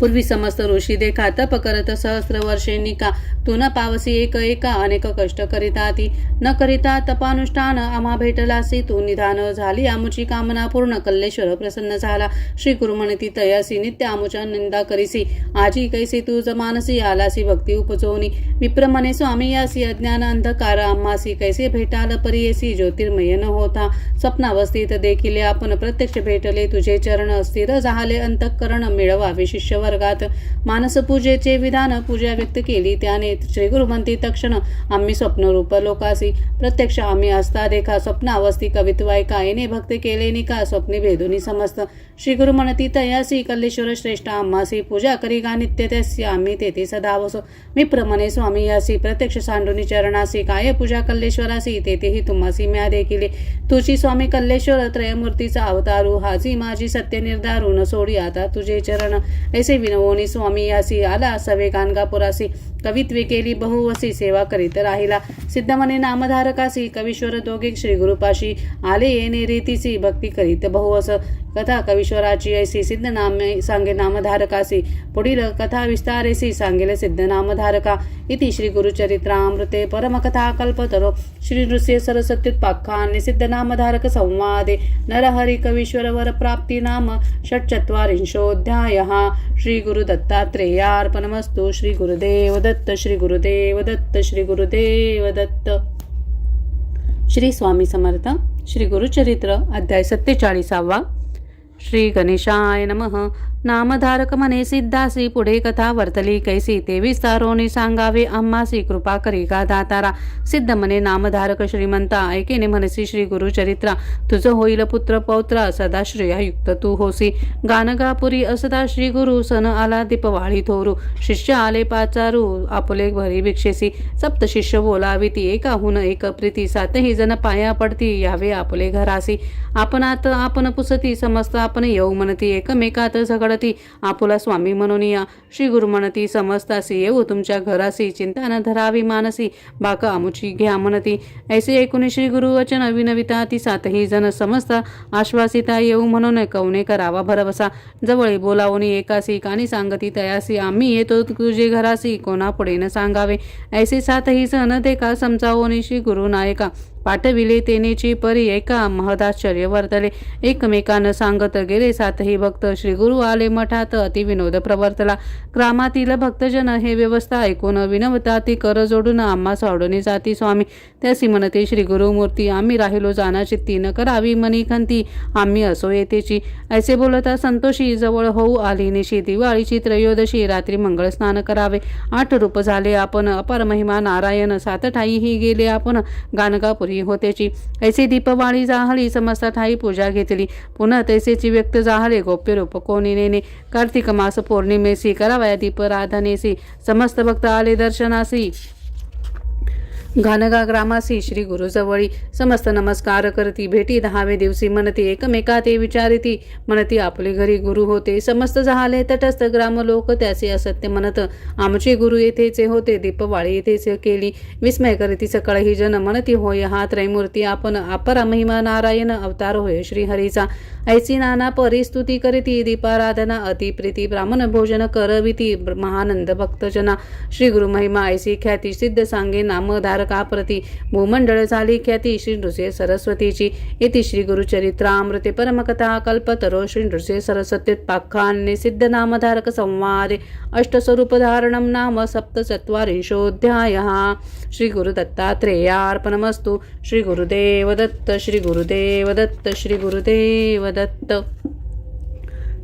Speaker 1: पूर्वी समस्त ऋषी देखा तप करत सहस्र वर्षे निका तू न पावसी एक एका अनेक कष्ट करिता ती न करिता तपानुष्ठान आम्हा भेटलासी तू निधान झाली आमुची कामना पूर्ण कल्लेश्वर प्रसन्न झाला श्री गुरु म्हणती तयासी नित्य आमुच्या निंदा करीसी आजी कैसी तू जमानसी आलासी भक्ती उपजोनी विप्र म्हणे स्वामी यासी अज्ञान अंधकार आम्हासी कैसे भेटाल परियेसी ज्योतिर्मय न होता स्वप्नावस्थित देखील आपण प्रत्यक्ष भेटले तुझे चरण स्थिर झाले अंतःकरण मिळवावे शिष्य वर्गात मानस पूजेचे विधान पूजा व्यक्त केली त्याने श्री गुरु म्हणती तक्षण आम्ही स्वप्नरूप लोकासी प्रत्यक्ष आम्ही असता देखा स्वप्नावस्थी कवित्वायका येणे भक्त केले निका स्वप्नी भेदुनी समस्त श्री गुरु म्हणती तयासी कल्लेश्वर श्रेष्ठ आम्हासी पूजा करी गा नित्य त्यासी आम्ही तेथे सदा वसो मिप्र म्हणे स्वामी यासी प्रत्यक्ष सांडुनी चरणासी काय पूजा कल्लेश्वरासी तेथेही तुम्हासी म्या देखिले तुझी स्वामी कल्लेश्वर त्रयमूर्तीचा अवतारू हाजी माझी सत्य निर्धारू न सोडी आता तुझे चरण ऐसे विनवोनी स्वामी यासी आला सवे गाणगापुरासी कवित्वे केली बहुवसी सेवा करीत राहिला सिद्ध म्हणे नामधारकासी कवीश्वर दोघे श्री गुरुपाशी आले येणे रीतीसी भक्ती करीत बहुवस कथा कवीश्वराची ऐसी सिद्ध नामे सांगे नामधारकासी पुढील कथा विस्तारेसी सांगेल सिद्ध नामधारका इति श्री गुरुचरित्रामृते परमकथा कल्पतरो श्री नृसिंह सरस्वत्युत्पाख्याने सिद्ध नामधारक संवादे नरहरि कवीश्वर वर प्राप्ती नाम षट्चत्वारिंशोऽध्यायः श्री गुरुदत्तात्रेयार्पणमस्तु श्री गुरुदेव दत्त श्री गुरुदेव दत्त श्री गुरुदेव दत्त श्री स्वामी समर्थ श्री गुरुचरित्र अध्याय 47 श्री गणेशाय नमः नामधारक म्हणे सिद्धासी पुढे कथा वर्तली कैसी ते विस्तारोने सांगावे आम्हासी कृपा करी गा दातारा सिद्ध म्हणे नामधारक श्रीमंता ऐकेने म्हणसी श्री गुरुचरित्रा तुझं होईल पुत्र पौत्रा सदा श्रेयायुक्त तू होसी गानगापुरी असदा श्री गुरु सन आला दीपवाळी थोरू शिष्य आले पाचारू आपुले भरी भिक्षेसी सप्त शिष्य बोलावी ती एकाहून एक प्रीती सातही जण पाया पडती यावे आपले घरासी आपणात आपण पुसती समस्त आपण येऊ म्हणती एकमेकात झगडती आपुला स्वामी म्हणून या श्री गुरु म्हणती समजतासी येऊ तुमच्या घरासी चिंता न धरावी मानसी बाका आमुची घ्या म्हणती ऐसे ऐकून श्री गुरु वचन विनविता ती सातही जण समजता आश्वासिता येऊ म्हणून कवने करावा भरवसा जवळ बोलावणी एकासी कानी सांगती तयासी आम्ही येतो तुझे घरासी कोणा पुढे न सांगावे ऐसे सातही जण देखा समजावोनी श्री गुरु नायका पाठविले तेनेची परी एका महदाश्चर्य वर्तले एकमेकांना सांगत गेले सातही भक्त श्री गुरु आले मठात अति विनोद प्रवर्तला ग्रामातील भक्तजन हे व्यवस्था ऐकून विनवता ती कर जोडून आम्हा सोडून जाती स्वामी त्यासी म्हणते श्री गुरुमूर्ती आम्ही राहिलो जाना चित्ती न करावी मनी खंती आम्ही असो येतेची ऐसे बोलता संतोषी जवळ होऊ आली निशी दिवाळीची त्रयोदशी रात्री मंगळ स्नान करावे 8 रूप झाले आपण अपार महिमा नारायण 7 ठाईही गेले आपण गाणगापुरी होतेची ऐसे दीपवाळी जाहली समस्त ठाई पूजा घेतली पुन्हा तैसेची व्यक्त जाहले गोप्य रूप कोणी नेने कार्तिक मास पौर्णिमेसी करावया दीपराधनेसी समस्त भक्त आले दर्शनासी घानगा ग्रामासी श्री गुरुजवळी समस्त नमस्कार करती भेटी 10वे दिवशी म्हणती एकमेका ते विचारिती म्हणती आपले घरी गुरु होते समस्त झाले तटस्थ ग्राम लोक त्याचे असत्य म्हणत आमचे गुरु येथेचे होते दीपवाळी येथेच केली विस्मय करीती सकळही जन म्हणती होय हा त्रैमूर्ती आपण अपरा महिमा नारायण अवतार होय श्री हरीचा ऐसी नाना परिस्तुती करीती दीपाराधना अतिप्रीती ब्राह्मण भोजन करविती महानंद भक्तजना श्री गुरु महिमा ऐसी ख्याती सिद्ध सांगे नामधारका प्रती भूमंडळ झाली ख्याती श्री नृसिंह सरस्वतीची इति श्री गुरुचरित्रामृते परमकथा कल्पतरो श्री नृसिंह सरस्वत्युत्पाख्याने सिद्ध नामधारक संवादे अष्टस्वरूपधारणं नाम सप्तचत्वारिंशोऽध्यायः श्री गुरुदत्तात्रेयार्पणमस्तु श्री गुरुदेव दत्त श्री गुरुदेव दत्त श्री गुरुदेव दत्त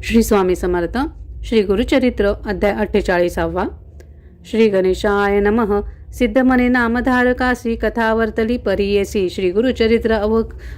Speaker 1: श्री स्वामी समर्थ श्री गुरुचरित्र अध्याय 48 श्री गणेशाय नमः सिद्ध म्हणे नामधारकासी कथा वर्तली परियेसी श्री गुरुचरित्र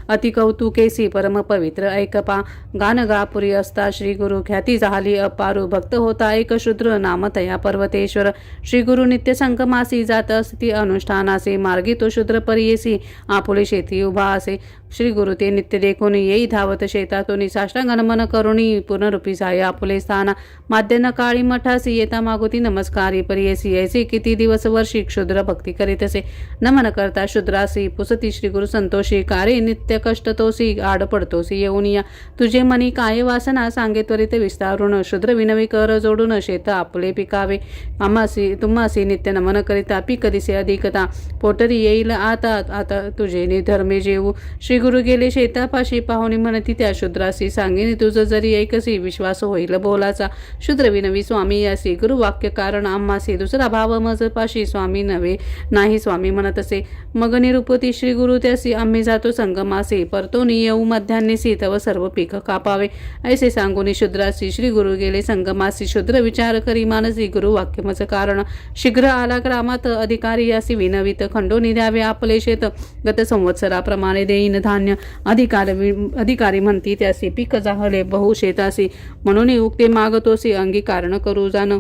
Speaker 1: अति कौतुकेसी परम पवित्र ऐकपा गानगापुरी असता श्री गुरु ख्याती झाली अपारू भक्त होता एक शूद्र नाम तया पर्वतेश्वर श्री गुरु नित्य संकमासी जात असती अनुष्ठानासे मार्गी तो शूद्र परियेसी आपुले शेती उभा असे श्री गुरु ते नित्य देखून येई धावत शेतातून साष्टांग नमन करुणी पुनरुपी जाय आपुले स्थाना माध्यन काळी मठासी येता मागुती नमस्कारी परियेसी ऐसे किती दिवस वर्षी शूद्र भक्ती करीत असे. नमन करता शूद्रासी पुसती श्री गुरु संतोषी, कार्य नित्य कष्ट तोसी आड पडतोसी येऊन या. तुझे मनी काय वासना सांगे त्वरित विस्तारून, शूद्र विनवी कर जोडून शेत आपले पिकावे. आम्हासी तुम्हासी नित्य नमन करिता पीक दिसे अधिकता, पोटरी येईल आता आता तुझे निधर्मे जेऊ. श्री गुरु गेले शेतापाशी, पाहुणी म्हणती त्या शूद्रासी, सांगेन तुझं जरी ऐकसी विश्वास होईल बोलाचा. शूद्र विनवी स्वामी यासी, गुरुवाक्य कारण आम्हासी, दुसरा भाव मज पाशी स्वामी नव्हे नाही. स्वामी म्हणत असे, मग निरुपती श्री गुरु त्यासी, आम्ही जातो संगमासी, परतोनी येऊ मध्यान्नीसी, तव सर्व पीक कापावे. ऐसे सांगून शूद्रासी श्री गुरु गेले संगमासी, शूद्र विचार करी मानसी, गुरुवाक्य मज कारण. शीघ्र आला ग्रामात अधिकारी यासी, विनवित खंडोनी द्यावे आपले शेत, गत संवत्सराप्रमाणे देईन धान्य. अधिकारी म्हणती त्यासी, पीक जाहले बहु शेतासी, म्हणून उक्ते मागतोसी, अंगीकारण करू जाण.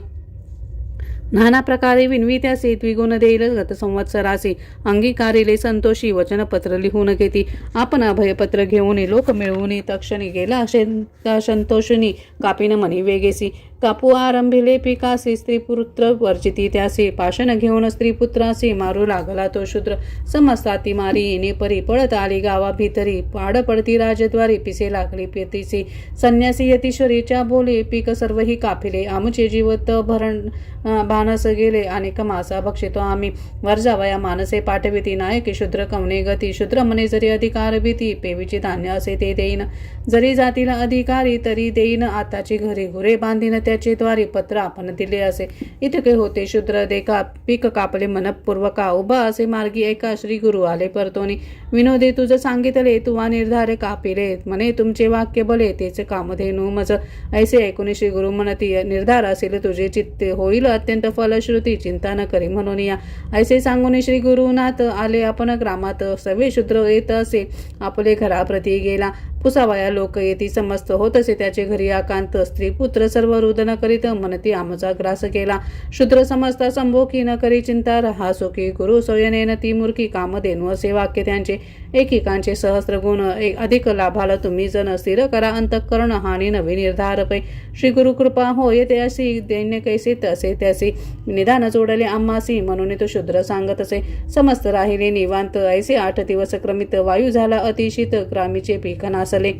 Speaker 1: नाना प्रकारे विनवी त्यासी, द्विगुण देईल गत संवत्सरासी, अंगीकारिले संतोषी, वचनपत्र लिहून घेती. आपण अभयपत्र घेऊन लोक मिळवून तक्षणी गेला संतोषणी, कापिन मनी वेगेसी. कापू आरंभिले पिकासी, स्त्रीपुत्र वर्जिती त्यासी, पाषण घेऊन स्त्रीपुत्रासी, मारू लागला तो शूद्र. समस्ताती मारी येणे परी, पळत आली गावा भीतरी, पाड पडती राजद्वारी, पिसे लागली पितीसी. संन्यासी यतीश्वरीच्या बोले, पीक सर्व ही कापिले, आमचे जीवत भरण भानस गेले, अनेक मासा भक्षितो आम्ही. वर्जावया मानसे पाठविती, नायकी शूद्र कवने गती. शूद्र मने जरी अधिकार भीती, पेवीचे धान्य असे ते देईन. जरी जातील अधिकारी तरी देईन, आताची घरी घुरे बांधीन त्याचे द्वारी, पत्र आपण दिले असे. इतके होते शूद्र देखा, पीक कापले मनपूर्वका, उभा असे मार्गी एका. श्री गुरु आले परतोनी, विनोदे तुझ सांगितले, तुवा निर्धारे कापिले, म्हणे तुमचे वाक्य बले, तेच कामधेनु मज. ऐसे ऐकून श्री गुरु म्हणती, निर्धार असेल तुझे चित्ते, होईल अत्यंत फलश्रुती, चिंता न करी म्हणून या. ऐसे सांगून श्री गुरुनाथ आले आपण ग्रामात, सवे शूद्र येत असे आपले घराप्रती गेला. पुसावया लोक येती, समस्त होत असे त्याचे घरी आकांत. स्त्री पुत्र सर्व रुदन करीत, म्हणती आमचा ग्रास केला. शूद्र समजता संभोकी, न करी चिंता रहा सुखी. गुरु सोयनेन ती मूर्खी, काम देणू असे वाक्य त्यांचे. एकेकांचे सहस्र गुण, अधिक लाभाला तुम्ही जन. स्थिर करा अंतःकरण, हानी नवी निर्धार पै. श्री गुरु कृपा होय त्यासी, दैन्य कैसे तसे त्यासी, निदान जोडले आम्हासी, म्हणून तो शूद्र सांगत असे. समस्त राहिले निवांत, ऐसे 8 दिवस क्रमित. वायू झाला अतिशीत, ग्रामीचे पीक नासले.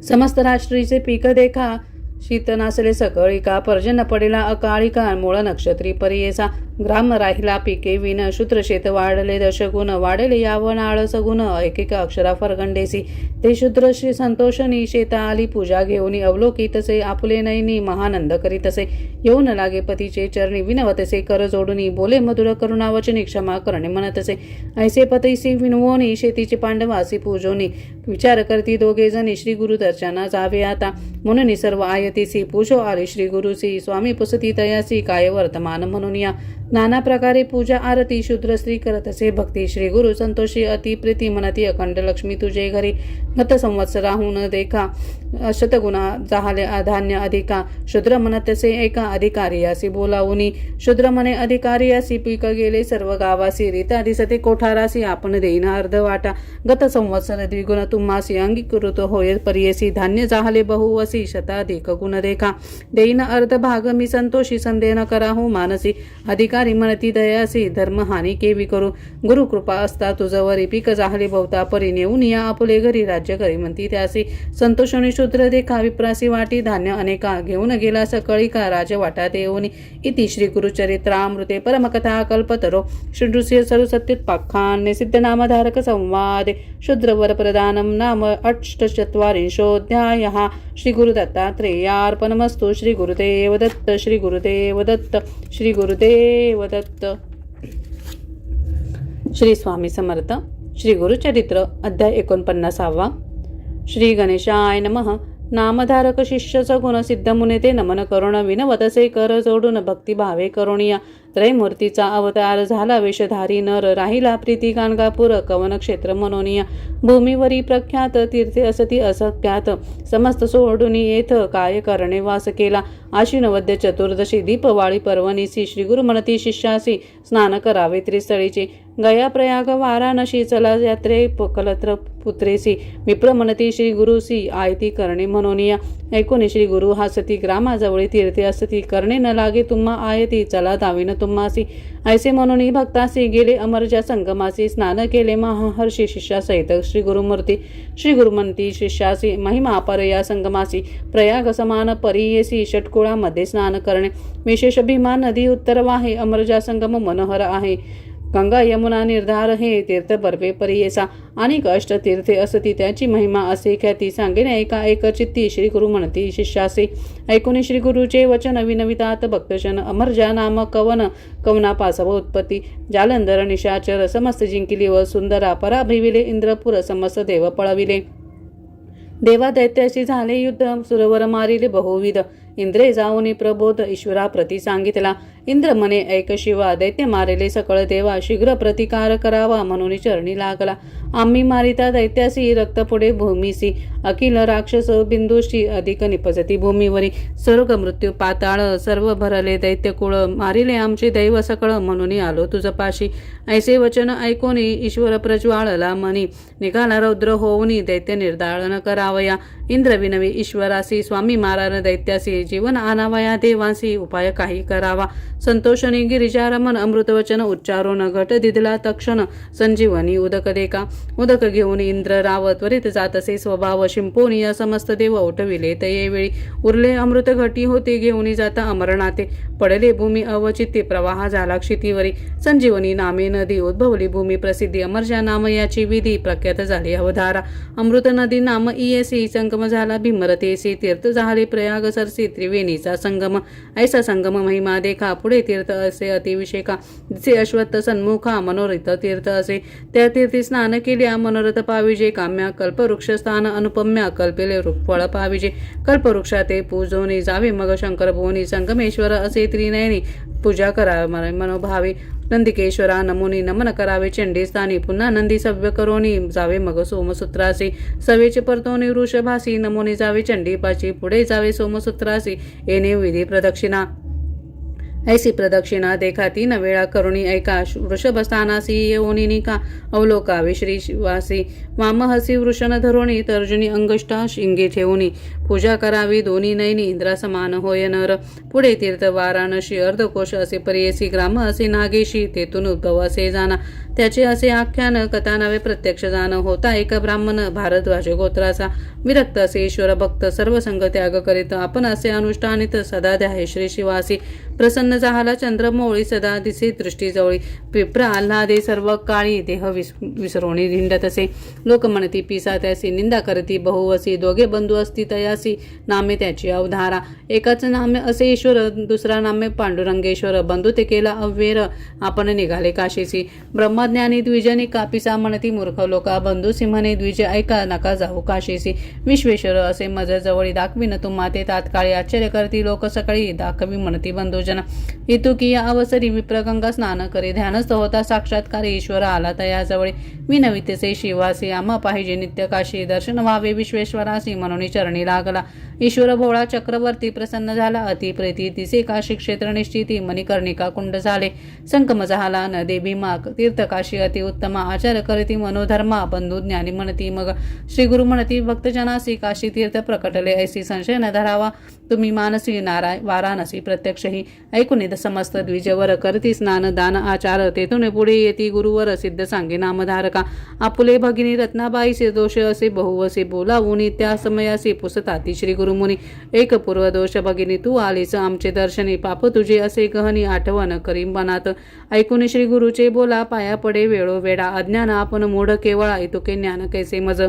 Speaker 1: समस्त राष्ट्रीचे पीक देखा, शीत नासले सकळिका. पर्जन्य पडेला अकाळिका, मूळ नक्षत्री परियेसा. ग्राम राहिला पिके विन, शूद्र शेत वाढले दशगुण. वाढले यावन आळस गुण, ऐकिक अक्षरा फरगंडेसी. ते शूद्र श्री संतोषनी, शेता आली पूजा घेऊनी. अवलोकितसे आपुले नयनी, महानंद करीतसे. येऊन लागे पतीचे चरणी, विनवतसे कर जोडूनी. बोले मधुर करुणा वचनी, क्षमा करणे म्हणतसे. ऐसे पतीसी विनवोनी, शेतीचे पांडवासी पूजोनी. विचार करती दोघे जणी, श्री गुरु दर्शना जावे आता. म्हणून सर्व आयतीसी, पूजो आले श्री गुरुसी. स्वामी पुसती तयासी, काय वर्तमान म्हणून या. नाना प्रकारे पूजा आरती, शूद्र स्त्री करत असे भक्ती. श्री गुरु संतोषी अति प्रीती, म्हणती अखंड लक्ष्मी तुझे घरी. गत संवत्सराहून देखा, शतगुणा जाहले धान्य अधिका. शूद्र म्हणत असे एका अधिकारी यासी बोलावुनी. शूद्र म्हणे अधिकारी यासी, पीक गेले सर्व गावासी. रीता दिसते कोठारासी, आपण देईन अर्ध वाटा. गत संवत्सर द्विगुण तुम्हासी, अंगीकृत होय परियसी. धान्य जाहले बहुवसी, शताधिक गुण देखा. देईन अर्ध भाग मी संतोषी, संदेह न कराहू मानसी. अधिकारी म्हणती दयासी, धर्महानी केवी करू. गुरु कृपा असता तुझवरी, पीक जाहले बहुता परी. नेऊन या आपले घरी, राज्य करी म्हणती त्यासी. संतोषणी शूद्र देखा, विप्रासी वाटी धान्य अनेका. घेऊन गेला सकळिका, राजवाटा देऊनी. इति श्री गुरुचरित्रामृते परमकथा कल्पतरो श्रीनृसिंह सरस्वत्युत्पाख्याने सिद्धनामधारक संवादे शूद्रवर प्रदानम नाम 48 श्री गुरुदत्तात्रेयार्पणमस्तु. श्री गुरुदेव दत्त, श्री गुरुदेव दत्त, श्री गुरुदेव दत्त. श्री स्वामी समर्थ. श्री गुरुचरित्र अध्याय 49. श्री गणेशाय नमः. नामधारक शिष्य गुण सिद्ध मुने ते नमन करुण. विनवतसे कर जोडून, भक्तिभावे करुणिया. त्रयमूर्तीचा अवतार झाला वेशधारी नर. राहिला प्रीती गाणगापूर, कवन क्षेत्र मनोनिया. भूमीवरी प्रख्यात, तीर्थे असती असख्यात. समस्त सोडून येथ, काय करणे वास केला. आश्विन वद्य चतुर्दशी, दीपवाळी पर्वणीसी. श्री गुरु म्हणती शिष्यासी, स्नान करावे त्रिस्थळीचे. गया प्रयाग वाराणसी, चला यात्रे कलत्र पुत्रेसी विप्र म्हणती श्री गुरुसी आयती करणे म्हणून या ऐकून श्री गुरु हसती ग्रामाजवळी तीर्थे असती करणे न लागे तुम्हा आयती चला दावीन तुम्हासी ऐसे म्हणून भक्तासी गेले अमरजा संगमासी स्नान केले महर्षी शिष्यासहित श्री गुरु म्हणती शिष्यासी महिमा अपर या संगमासी प्रयाग समान परियेसी षटकुळामध्ये स्नान करणे विशेष भीमा नदी उत्तर वाहे अमरजा संगम मनोहर आहे गंगा यमुना निर्धार हे तीर्थ बर्वे परियेसा अनेक अष्ट तीर्थे असती त्याची महिमा असे ख्याती सांगेन एका एक चित्ती श्री गुरु म्हणती शिष्यासे ऐकून श्री गुरुचे वचन विनवितात भक्तजन अमरजा नाम कवना पासव उत्पत्ती जालंधर निशाचर समस्त जिंकिली व सुंदरा पराभविले इंद्रपुर समस्त देव पळविले देवा दैत्याशी झाले युद्ध सुरवर मारिले बहुविध इंद्रे जाऊनी प्रबोध ईश्वरा प्रती सांगितला इंद्र म्हणे ऐक शिवा दैत्य मारेले सकळ देवा शीघ्र प्रतिकार करावा म्हणून चरणी लागला आम्ही मारिता दैत्यासी रक्त पुढे भूमीसी अखिल राक्षस बिंदुशी अधिक निपजती भूमीवरी सर्ग मृत्यू पाताळ सर्व भरले दैत्य कुळ मारिले आमचे दैव सकळ म्हणून आलो तुझपाशी ऐसे वचन ऐकून ईश्वर प्रज्वाळला मनी निघाला रौद्र होऊनी दैत्य निर्दाळन करावया इंद्र विनवी ईश्वरासी स्वामी मारान दैत्यासी जीवन आणावया देवासी उपाय काही करावा संतोषणी गिरिजारमन अमृतवचन उच्चारून घट दिदला तक्षण संजीवनी उदक देका उदक घेऊन इंद्र राव त्वरित जातसे स्वभाव शिंपोनी या समस्त देव उठविले तयेवेळी उरले अमृत घटी होते घेऊन जाता अमरनाथे पडले भूमी अवचित्ती प्रवाह झाला क्षितीवरी संजीवनी नामे नदी उद्भवली भूमी प्रसिद्धी अमरजा नाम याची विधी प्रख्यात झाली अवधारा अमृत नदी नाम इयसी संगम झाला भीमरतेसी तीर्थ झाले प्रयाग सरसी त्रिवेणीचा संगम ऐसा संगम महिमा देखा पुढे तीर्थ असे अतिविषेका दिसे अश्वत्थ सन्मुखा मनोरथ तीर्थ असे त्या तीर्थी स्नान केल्या मनोरथ पाविजे काम्या कल्पवृक्ष स्थान अनुपम्या कल्पेले फळ पाविजे कल्पवृक्षा ते पूजोनी जावे मग शंकर भुवनी संगमेश्वर असे त्रिनयनी पूजा करा मनोभावे नंदिकेश्वरा नमोनी नमन करावे चंडीस्थानी पुन्हा नंदी सव्य करोनी जावे मग सोमसूत्रासी सवेचे परतोनी वृषभासी नमोनी जावे चंडीपाची पुढे जावे सोमसूत्रासी येणे विधी प्रदक्षिणा ऐसी प्रदक्षिणा देखा 3 वेळा करुणी ऐका वृषभस्थानासी येऊनी निका अवलोकावे श्री शिवासी वामहसी वृषण धरोणी तर्जुनी अंगष्टा शिंगे ठेवूनी पूजा करावी दोन्ही नयनी इंद्रा समान होय नर पुढे तीर्थ वाराणसी अर्धकोश असे परियसी ग्राम असे नागेशी तेथून उद्भव असे जाना त्याचे असे आख्यान कथा नवे प्रत्यक्ष जाण होता एक ब्राह्मण भारद्वाज गोत्राचा विरक्त असे ईश्वर भक्त सर्व संग त्याग करीत आपण असे अनुष्ठानित सदा द्याहे श्री शिवासी प्रसन्न झाला चंद्रमौळी सदा दिसे दृष्टी जवळी विप्र आल्हादे सर्व काळी देह विसरोणी धिंडत असे लोक म्हणती पिसा त्यासी निंदा करती बहुवसी दोघे बंधू असती तयासी नामे त्याची अवधारा एकाच नामे असे ईश्वर दुसरा नामे पांडुरंगेश्वर बंधू ते केला अव्वेर आपण निघाले काशीसी ब्रह्मज्ञानी द्विजनी कापिसा म्हणती मूर्ख लोका बंधू सिंहने द्विज ऐका नका जाऊ काशीसी विश्वेश्वर असे मज जवळी दाखविन तुम्हा ते तात्काळी आश्चर्य करती लोक सकाळी दाखवी म्हणती बंधूजन इतुकी या अवसरी विप्रगंगा स्नान करी ध्यानस्थ होता साक्षात्कार ईश्वर आला तयाजवळी विनवितेसे शिवासी आम्हा पाहिजे नित्य काशी दर्शन व्हावे विश्वेश्वरासी म्हणून चरणी लागला ईश्वर भोळा चक्रवर्ती प्रसन्न झाला अतिप्रीती दिसे काशी क्षेत्र निश्चिती मणिकर्णिका कुंड झाले संकम झाला नदे भीमा तीर्थ काशी अति उत्तम आचार करीती मनोधर्मा बंधू ज्ञानी म्हणती मग श्री गुरु म्हणती भक्तजनासी काशी तीर्थ प्रकटले ऐसी संशय न धरावा तुम्ही मानसी वाराणसी प्रत्यक्षही ऐकून समस्त द्विजवर करती स्नान दान आचार तेथून पुढे येती गुरुवर सिद्ध सांगे नामधारका आपुले भगिनी रत्नाबाईचे दोष असे बहुवसे बोलावून त्या समयासी पुसताती श्री गुरुमुनी एक पूर्व दोष भगिनी तू आलीस आमचे दर्शनी पाप तुझे असे गहनी आठवण करी मनात ऐकून श्री गुरुचे बोला पाया पडे वेळोवेळा अज्ञान आपण मूढ केवळा इतुके ज्ञान कैसे मज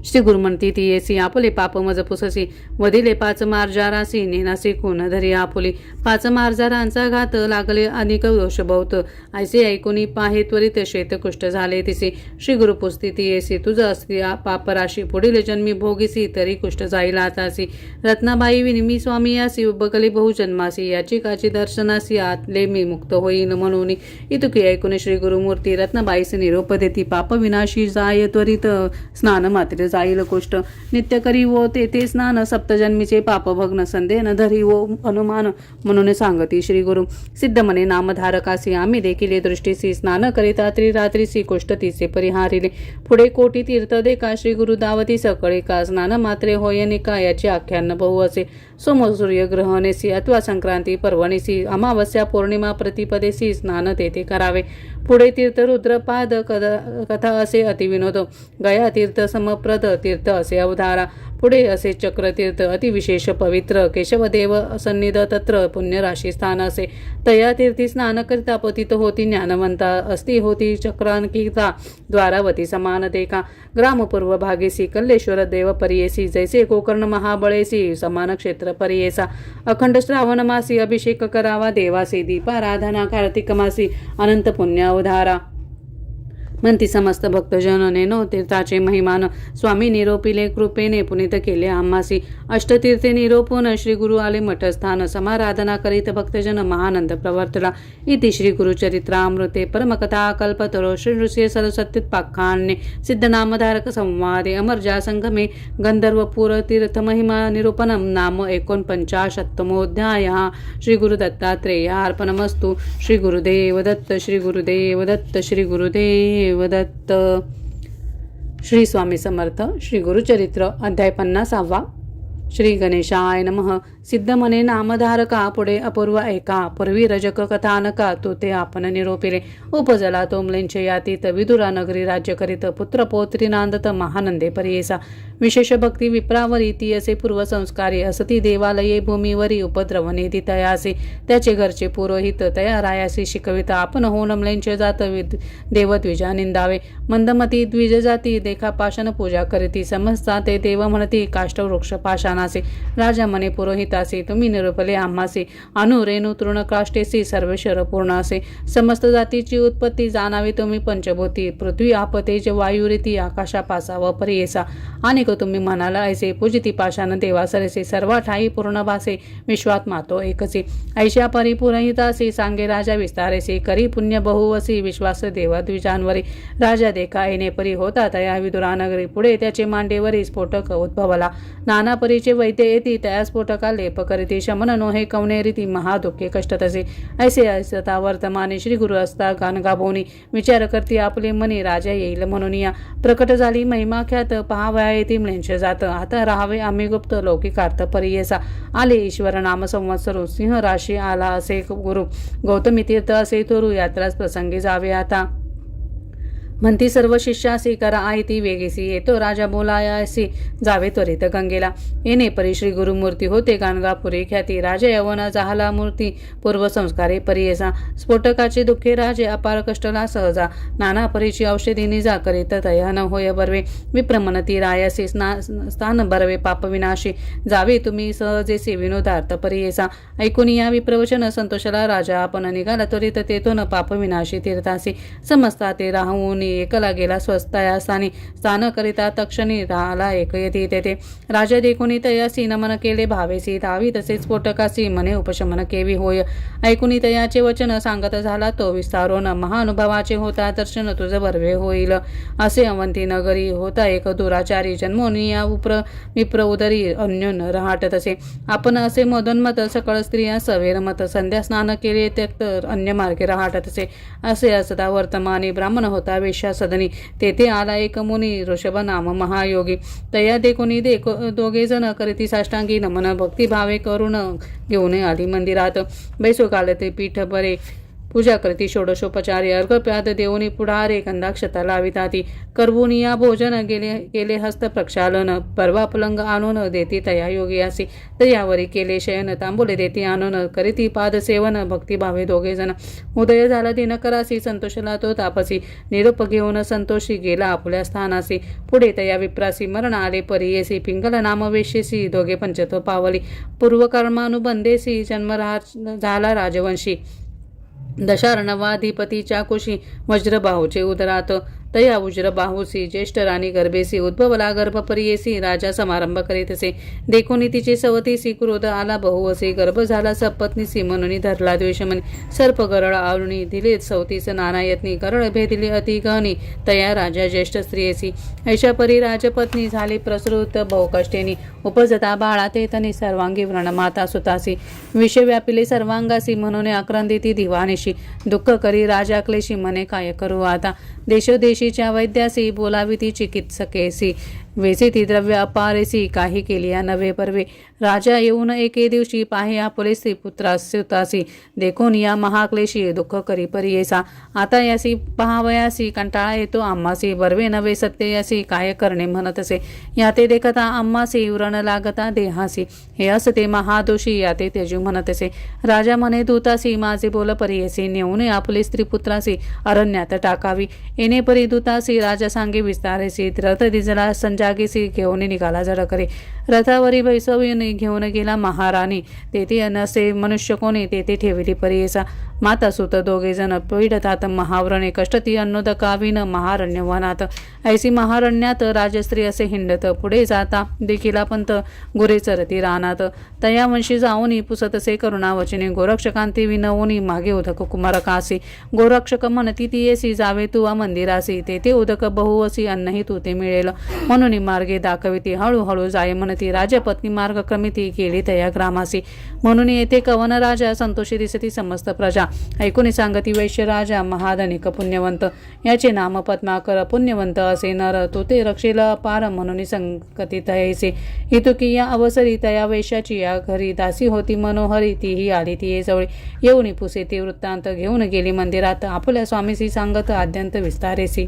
Speaker 1: श्री गुरु म्हणती ती येसी आपुले पाप मज पुससी वदिले 5 मार्जारासी नेनासी कोण धरी आपुली 5 मार्जारांचा घात लागले अनेक दोष बहुत ऐसे ऐकुनी पाहे त्वरित श्वेतकुष्ठ झाले तिसे श्री गुरु पुसती ती येसी तुझ असती पापराशी पुढील जन्मी भोगीसी तरी कुष्ठ जाईल आतासी रत्नाबाई विनिमी स्वामी यासी बगले बहुजन्मासी याची काची दर्शनासी आतले मी मुक्त होईन म्हणून इतुकी ऐकून श्री गुरुमूर्ती रत्नाबाईस निरोप देती पाप विनाशी जाय त्वरित स्नान मात्र जाईल कोष्ट नित्य करी वो तेथे स्नान सप्तजन्मीचे पापभग्न संदेह न धरी वो अनुमान म्हणून सांगती श्री गुरु सिद्ध मने नामधारकासी आम्ही देखील दृष्टीसी स्नान करिता त्रिरात्रीसी कोष्टतीचे परिहारिले पुढे कोटी तीर्थ देखा श्री गुरु दावती सकळे का स्नान मात्रे होयनिका याचे आख्यान बहु असे सोम सूर्य ग्रहणेसी अथवा संक्रांती पर्वणीसी अमावस्या पौर्णिमा प्रतिपदेसी स्नान तेथे करावे पुढे तीर्थ रुद्रपाद कथा असे अतिविनोद गया तीर्थ समप्रद तीर्थ असे अवधारा पुढे असे चक्रतीर्थ अतिविशेष पवित्र केशवदेव सन्निध तत्र पुण्यराशी स्थान असे तया तीर्थी स्नान करिता पतित होती ज्ञानवंता अस्ति होती चक्रांकिता द्वारावती समान देखा ग्रामपूर्व भागेसी कल्लेश्वर देव परियेसी जैसे गोकर्ण महाबळेसी समान क्षेत्र परियेसा अखंड श्रावण मासी अभिषेक करावा देवासी दीपाराधना कार्तिक मासी अनंत पुण्य अवधारा म्हणती समस्त भक्तजनने नो तीर्थाचे महिमान स्वामी निरोपिले कृपेने पुनीत केले आम्हासी अष्टतीर्थे निरोपून श्री गुरु आले मठस्थान समाराधना करीत भक्तजन महानंद प्रवर्तला इति श्री गुरुचरित्रामृते परमकथा कल्पतरो श्री नृसिंह सरस्वत्युत्पाख्याने सिद्धनामधारक संवादे अमरजा संगमे गंधर्वपुर तीर्थ महिमा निरूपणम नाम 49तमोऽध्यायः श्री गुरुदत्तात्रेय अर्पणमस्तु श्री गुरुदेव दत्त श्री गुरुदेव दत्त श्री गुरुदेव दत्त. श्री स्वामी समर्थ. श्री गुरुचरित्र अध्याय 50. श्री गणेशाय नमः. सिद्ध मने नामधारका पुढे अपूर्व ऐका पूर्वी रजक कथानका तो ते आपण निरोपिले उपजला तो म्लेंचे यातीत विदुरा नगरी राज्य करीत पुत्र पौत्री नांदत महानंदे परियेसा विशेष भक्ती विप्रावरी ती असे पूर्वसंस्कारी असती देवालये भूमीवरी उपद्रवनेती तयासी त्याचे घरचे पुरोहित तया रायासी शिकविता आपण होऊन म्लेंचे जात देवद्विजा निंदावे मंदमती द्विज जाती देखा पाषाण पूजा करीती समजता ते देव म्हणती काष्टवृक्ष पाषाणासे राजा मने पुरोहितासी तुम्ही निरूपले आम्हासी अनुरेणू तृणकाष्टेसी सर्वेश्वर पूर्ण असे समस्त जातीची उत्पत्ती जाणावी तुम्ही पंचभूती पृथ्वी आपतेज वायुरीती आकाशापासा व परियेसा आणि तुम्ही म्हणाला ऐसे पूजिती पाषाण देवासरेसे सर्व ठाई पूर्ण भासे विश्वात्मा तो एकसी ऐशा परिपुरहितासी सांगे राजा विस्तारेसी करी पुण्य बहुवसी विश्वास देवा द्विजांवरी राजा देखा येणे परी होता तया विदुरानगरी पुढे त्याचे मांडेवरी स्फोटक उद्भवला नाना परीचे वैद्य येती त्या स्फोटका लेप करीती शमन नोहे कवने रीती महादुःखे कष्ट तसे ऐसे असता वर्तमाने श्री गुरु असता गानगाभोनी विचार करती आपले मनी राजा येईल म्हणून या प्रकट झाली महिमाख्यात पहावया येती म्लेंचे जात आता राहावे आम्ही गुप्त लौकिकार्थ परियेसा आले ईश्वर नाम संवत्सरू सिंह राशी आला असे गुरु गौतमी तीर्थ असे थोरू यात्रास प्रसंगी जावे आता म्हणती सर्व शिष्यासी करा आई ती वेगेसी येतो राजा बोलायासी जावे त्वरित गंगेला येणे परी श्री गुरुमूर्ती होते गाणगापुरी ख्याती राजा यवना जाहला मूर्ती पूर्व संस्कारे परियेसा स्फोटकाचे दुःखे राजे अपार कष्टला सहजा नाना परीची औषधी निजा करीत तया न होय बर्वे विप्रमनती रायासी स्थान बर्वे पाप विनाशी जावे तुम्ही सहजेसे विनोदार्थ परियेसा ऐकून या विप्रवचन संतोषला राजा आपण निघाला त्वरित तेथून पाप विनाशी तीर्थासी समजता ते राहून एकला गेला स्वस्ताया स्थान करिता तक्षणी राहाला एक येती तेथे राजा देखुनी तयासी नमन केले भावेसी धावी तसे स्फोटकासी मने उपशमन केवी होय ऐकुनी तयाचे वचन सांगत झाला तो विस्तारोन महानुभवाचे होता दर्शन तुझ बर्वे होईल असे अवंती नगरी होता एक दुराचारी जन्मोनिया विप्र उदरी अन्योन रहाट तसे आपण असे मदोन्मत सकळ स्त्रिया सवेरमत संध्या स्नान केले त्यक्त अन्य मार्गे रहाट तसे असे असता वर्तमानी ब्राह्मण होता सदनी तेथे आला एक मुनी ऋषभ नाम महायोगी तया देखुनी दोघे जण करीती साष्टांगी नमन भक्तिभावे करून घेऊन आली मंदिरात बैसो कालते पीठ बरे पूजा करती षोडशोपचारी अर्घप्याद देऊनी पुढारे गंधाक्षता लाविताती करवुनिया भोजन गेले हस्त प्रक्षालन परवा पलंग आणून देती तया योगी असी तयावरी केले शयन तांबुले देती आणून करीती पाद सेवन भक्तिभावे दोघे जण उदय झाला दिनकरासी संतोषला तो तापसी निरोप घेऊन संतोषी गेला आपल्या स्थानासी पुढे तया विप्रासी मरण आले परियेसी पिंगल नामवेशेसी दोघे पंचत्व पावली पूर्वकर्मानुबंधेसी जन्म झाला राजवंशी दशार्णवाधिपतीच्या कुशी वज्रबाहूचे उदरात तया उज्र बाहुसी ज्येष्ठ राणी गर्भेसी उद्भवला गर्भपरियेसी राजा समारंभ करीतसे देखोनी तिचे सवतीसी क्रोध आला बहु असे गर्भ झाला सपत्नीसी म्हणून धरला द्वेष म्हणे सर्प गरळ आवळणी दिले सवतीस नाना यत्नी गरळ भेदिली अति गहनी तया राजा ज्येष्ठ स्त्रियेसी ऐशा परी राजपत्नी झाली प्रसृत बहुकष्टेनी उपजता बाळा ते तनी सर्वांगी व्रण माता सुतासी विषय व्यापिले सर्वांगासी म्हणून आक्रंदिती दिवाणीशी दुःख करी राजा क्लेशी म्हणे काय करू आता देशोदेशीच्या वैद्यासी बोलावी ती चिकित्सकेसी वेसी ती द्रव्य अपारेसी काही केली या नवे परवे राजा येऊन एके दिवशी पाहे आपले स्त्री पुत्रासी देखून या महाक्लेशी दुःख करी परियेसा आता यासी पहावयासी कंटाळा येतो आम्हासी बर्वे नवे सत्य यासी काय करणे म्हणत असे या ते देखता आम्हासी व्रण लागता देहासी हे असते महादोषी या ते तेजू म्हणत असे राजा म्हणे दूतासी माझे बोल परियेसी नेऊन आपले स्त्री पुत्रासी अरण्यात टाकावी येणे परी दूतासी राजा सांगे विस्तारेसी रथ दिजला संजागीसी घेऊन निघाला जड करे रथावरी बैसवीने घेऊन गेला महाराणी तेथे नसे मनुष्य कोणी तेथे ठेवली परियेसा माता सुत दोघे जण पीडतात महाव्रणे कष्टती अन्नोदकाविन महारण्य वनात ऐसी महारण्यात राजस्त्री असे हिंडत पुढे जाता देखिला पंत गुरे चरती रानात तया वंशी जाऊनी पुसतसे करुणा वचने गोरक्षकांती विनवूनी मागे उदक कुमारकासी गोरक्षक म्हणती ती येसी जावे तू मंदिरासी तेथे उदक बहु असी अन्नही तू ते मिळेल म्हणून मार्गे दाखविती हळूहळू जाय म्हणती राजपत्नी मार्ग क्रमिती गेली तया ग्रामासी म्हणून येथे कवन राजा संतोषी दिसती समस्त प्रजा ऐकून सांगती वैश्य राजा महाधनिक पुण्यवंत याचे नाम पद्माकर पुण्यवंत असे नर तो ते रक्षेला अपार म्हणून संगती तयसे इतुकी या अवसरी तया वैश्याची या घरी दासी होती मनोहरी तीही आली ती जवळ येऊन पुसे ती वृत्तांत घेऊन गेली मंदिरात आपल्या स्वामीसी सांगत आद्यंत विस्तारेसी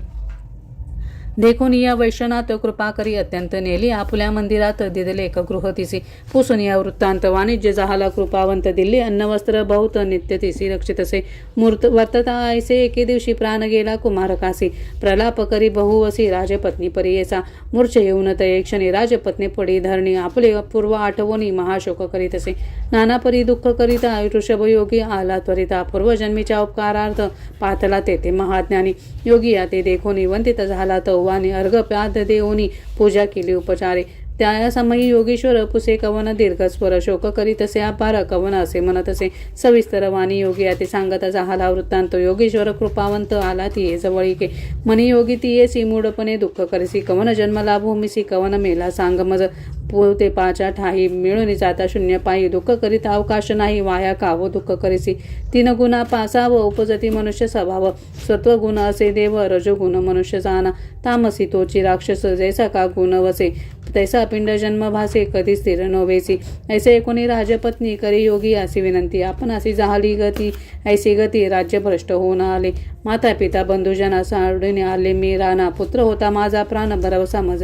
Speaker 1: देखून या वैश्यनाथ कृपा करी अत्यंत नेली आपल्या मंदिरात दिदले एक गृह तिसी पुसून या वृत्तांत वाणिज्य जहाला कृपावंत दिल्ली अन्नवस्त्र बहुत नित्य तिसी रक्षित असे मूर्त वर्तता ऐसे एके दिवशी प्राण गेला कुमारकासी प्रलाप करी बहु असी राजपत्नी परियेचा मूर्छ येऊन तये क्षणी राजपत्नी पडी धरणी आपले पूर्व आठवणी महाशोक करीत असे नाना परी दुःख करिता ऋषभयोगी आला त्वरिता पूर्वजन्मीच्या उपकारार्थ पातला तेथे महाज्ञानी योगी या ते देखोनी वंदित झाला तो वाणी अर्घ प्याद देऊनी पूजा केली उपचारे त्या समयी योगेश्वर पुसे कवन दीर्घस्वर शोक करीत असे अपार कवन असे म्हणत असे सविस्तर वाणी योगी ते सांगता झाला वृत्तांत योगेश्वर कृपावंत आला तिये जवळीके मनी योगी तियेसी मूढपणे दुःख करीसी कवन जन्मला भूमिसी कवन मेला सांग मज पोते पाचा ठाई मिळून जाता शून्य पायी दुःख करीत अवकाश नाही वाया काव दुःख करीसी तीन गुणा पासाव उपजती मनुष्य स्वभाव सत्वगुण असे देव रजोगुण मनुष्य जाना तामसी तोची राक्षस जैसा का गुण वसे तैसा पिंड जन्म भासे कधी स्थिर नव्हेसी ऐसे कोणी राजपत्नी करी योगी अशी विनंती आपण अशी झाली गती ऐसी गती राज्य भ्रष्ट होऊन आले माता पिता बंधुजना साडून आले मी राणा पुत्र होता माझा प्राण भरवसा मज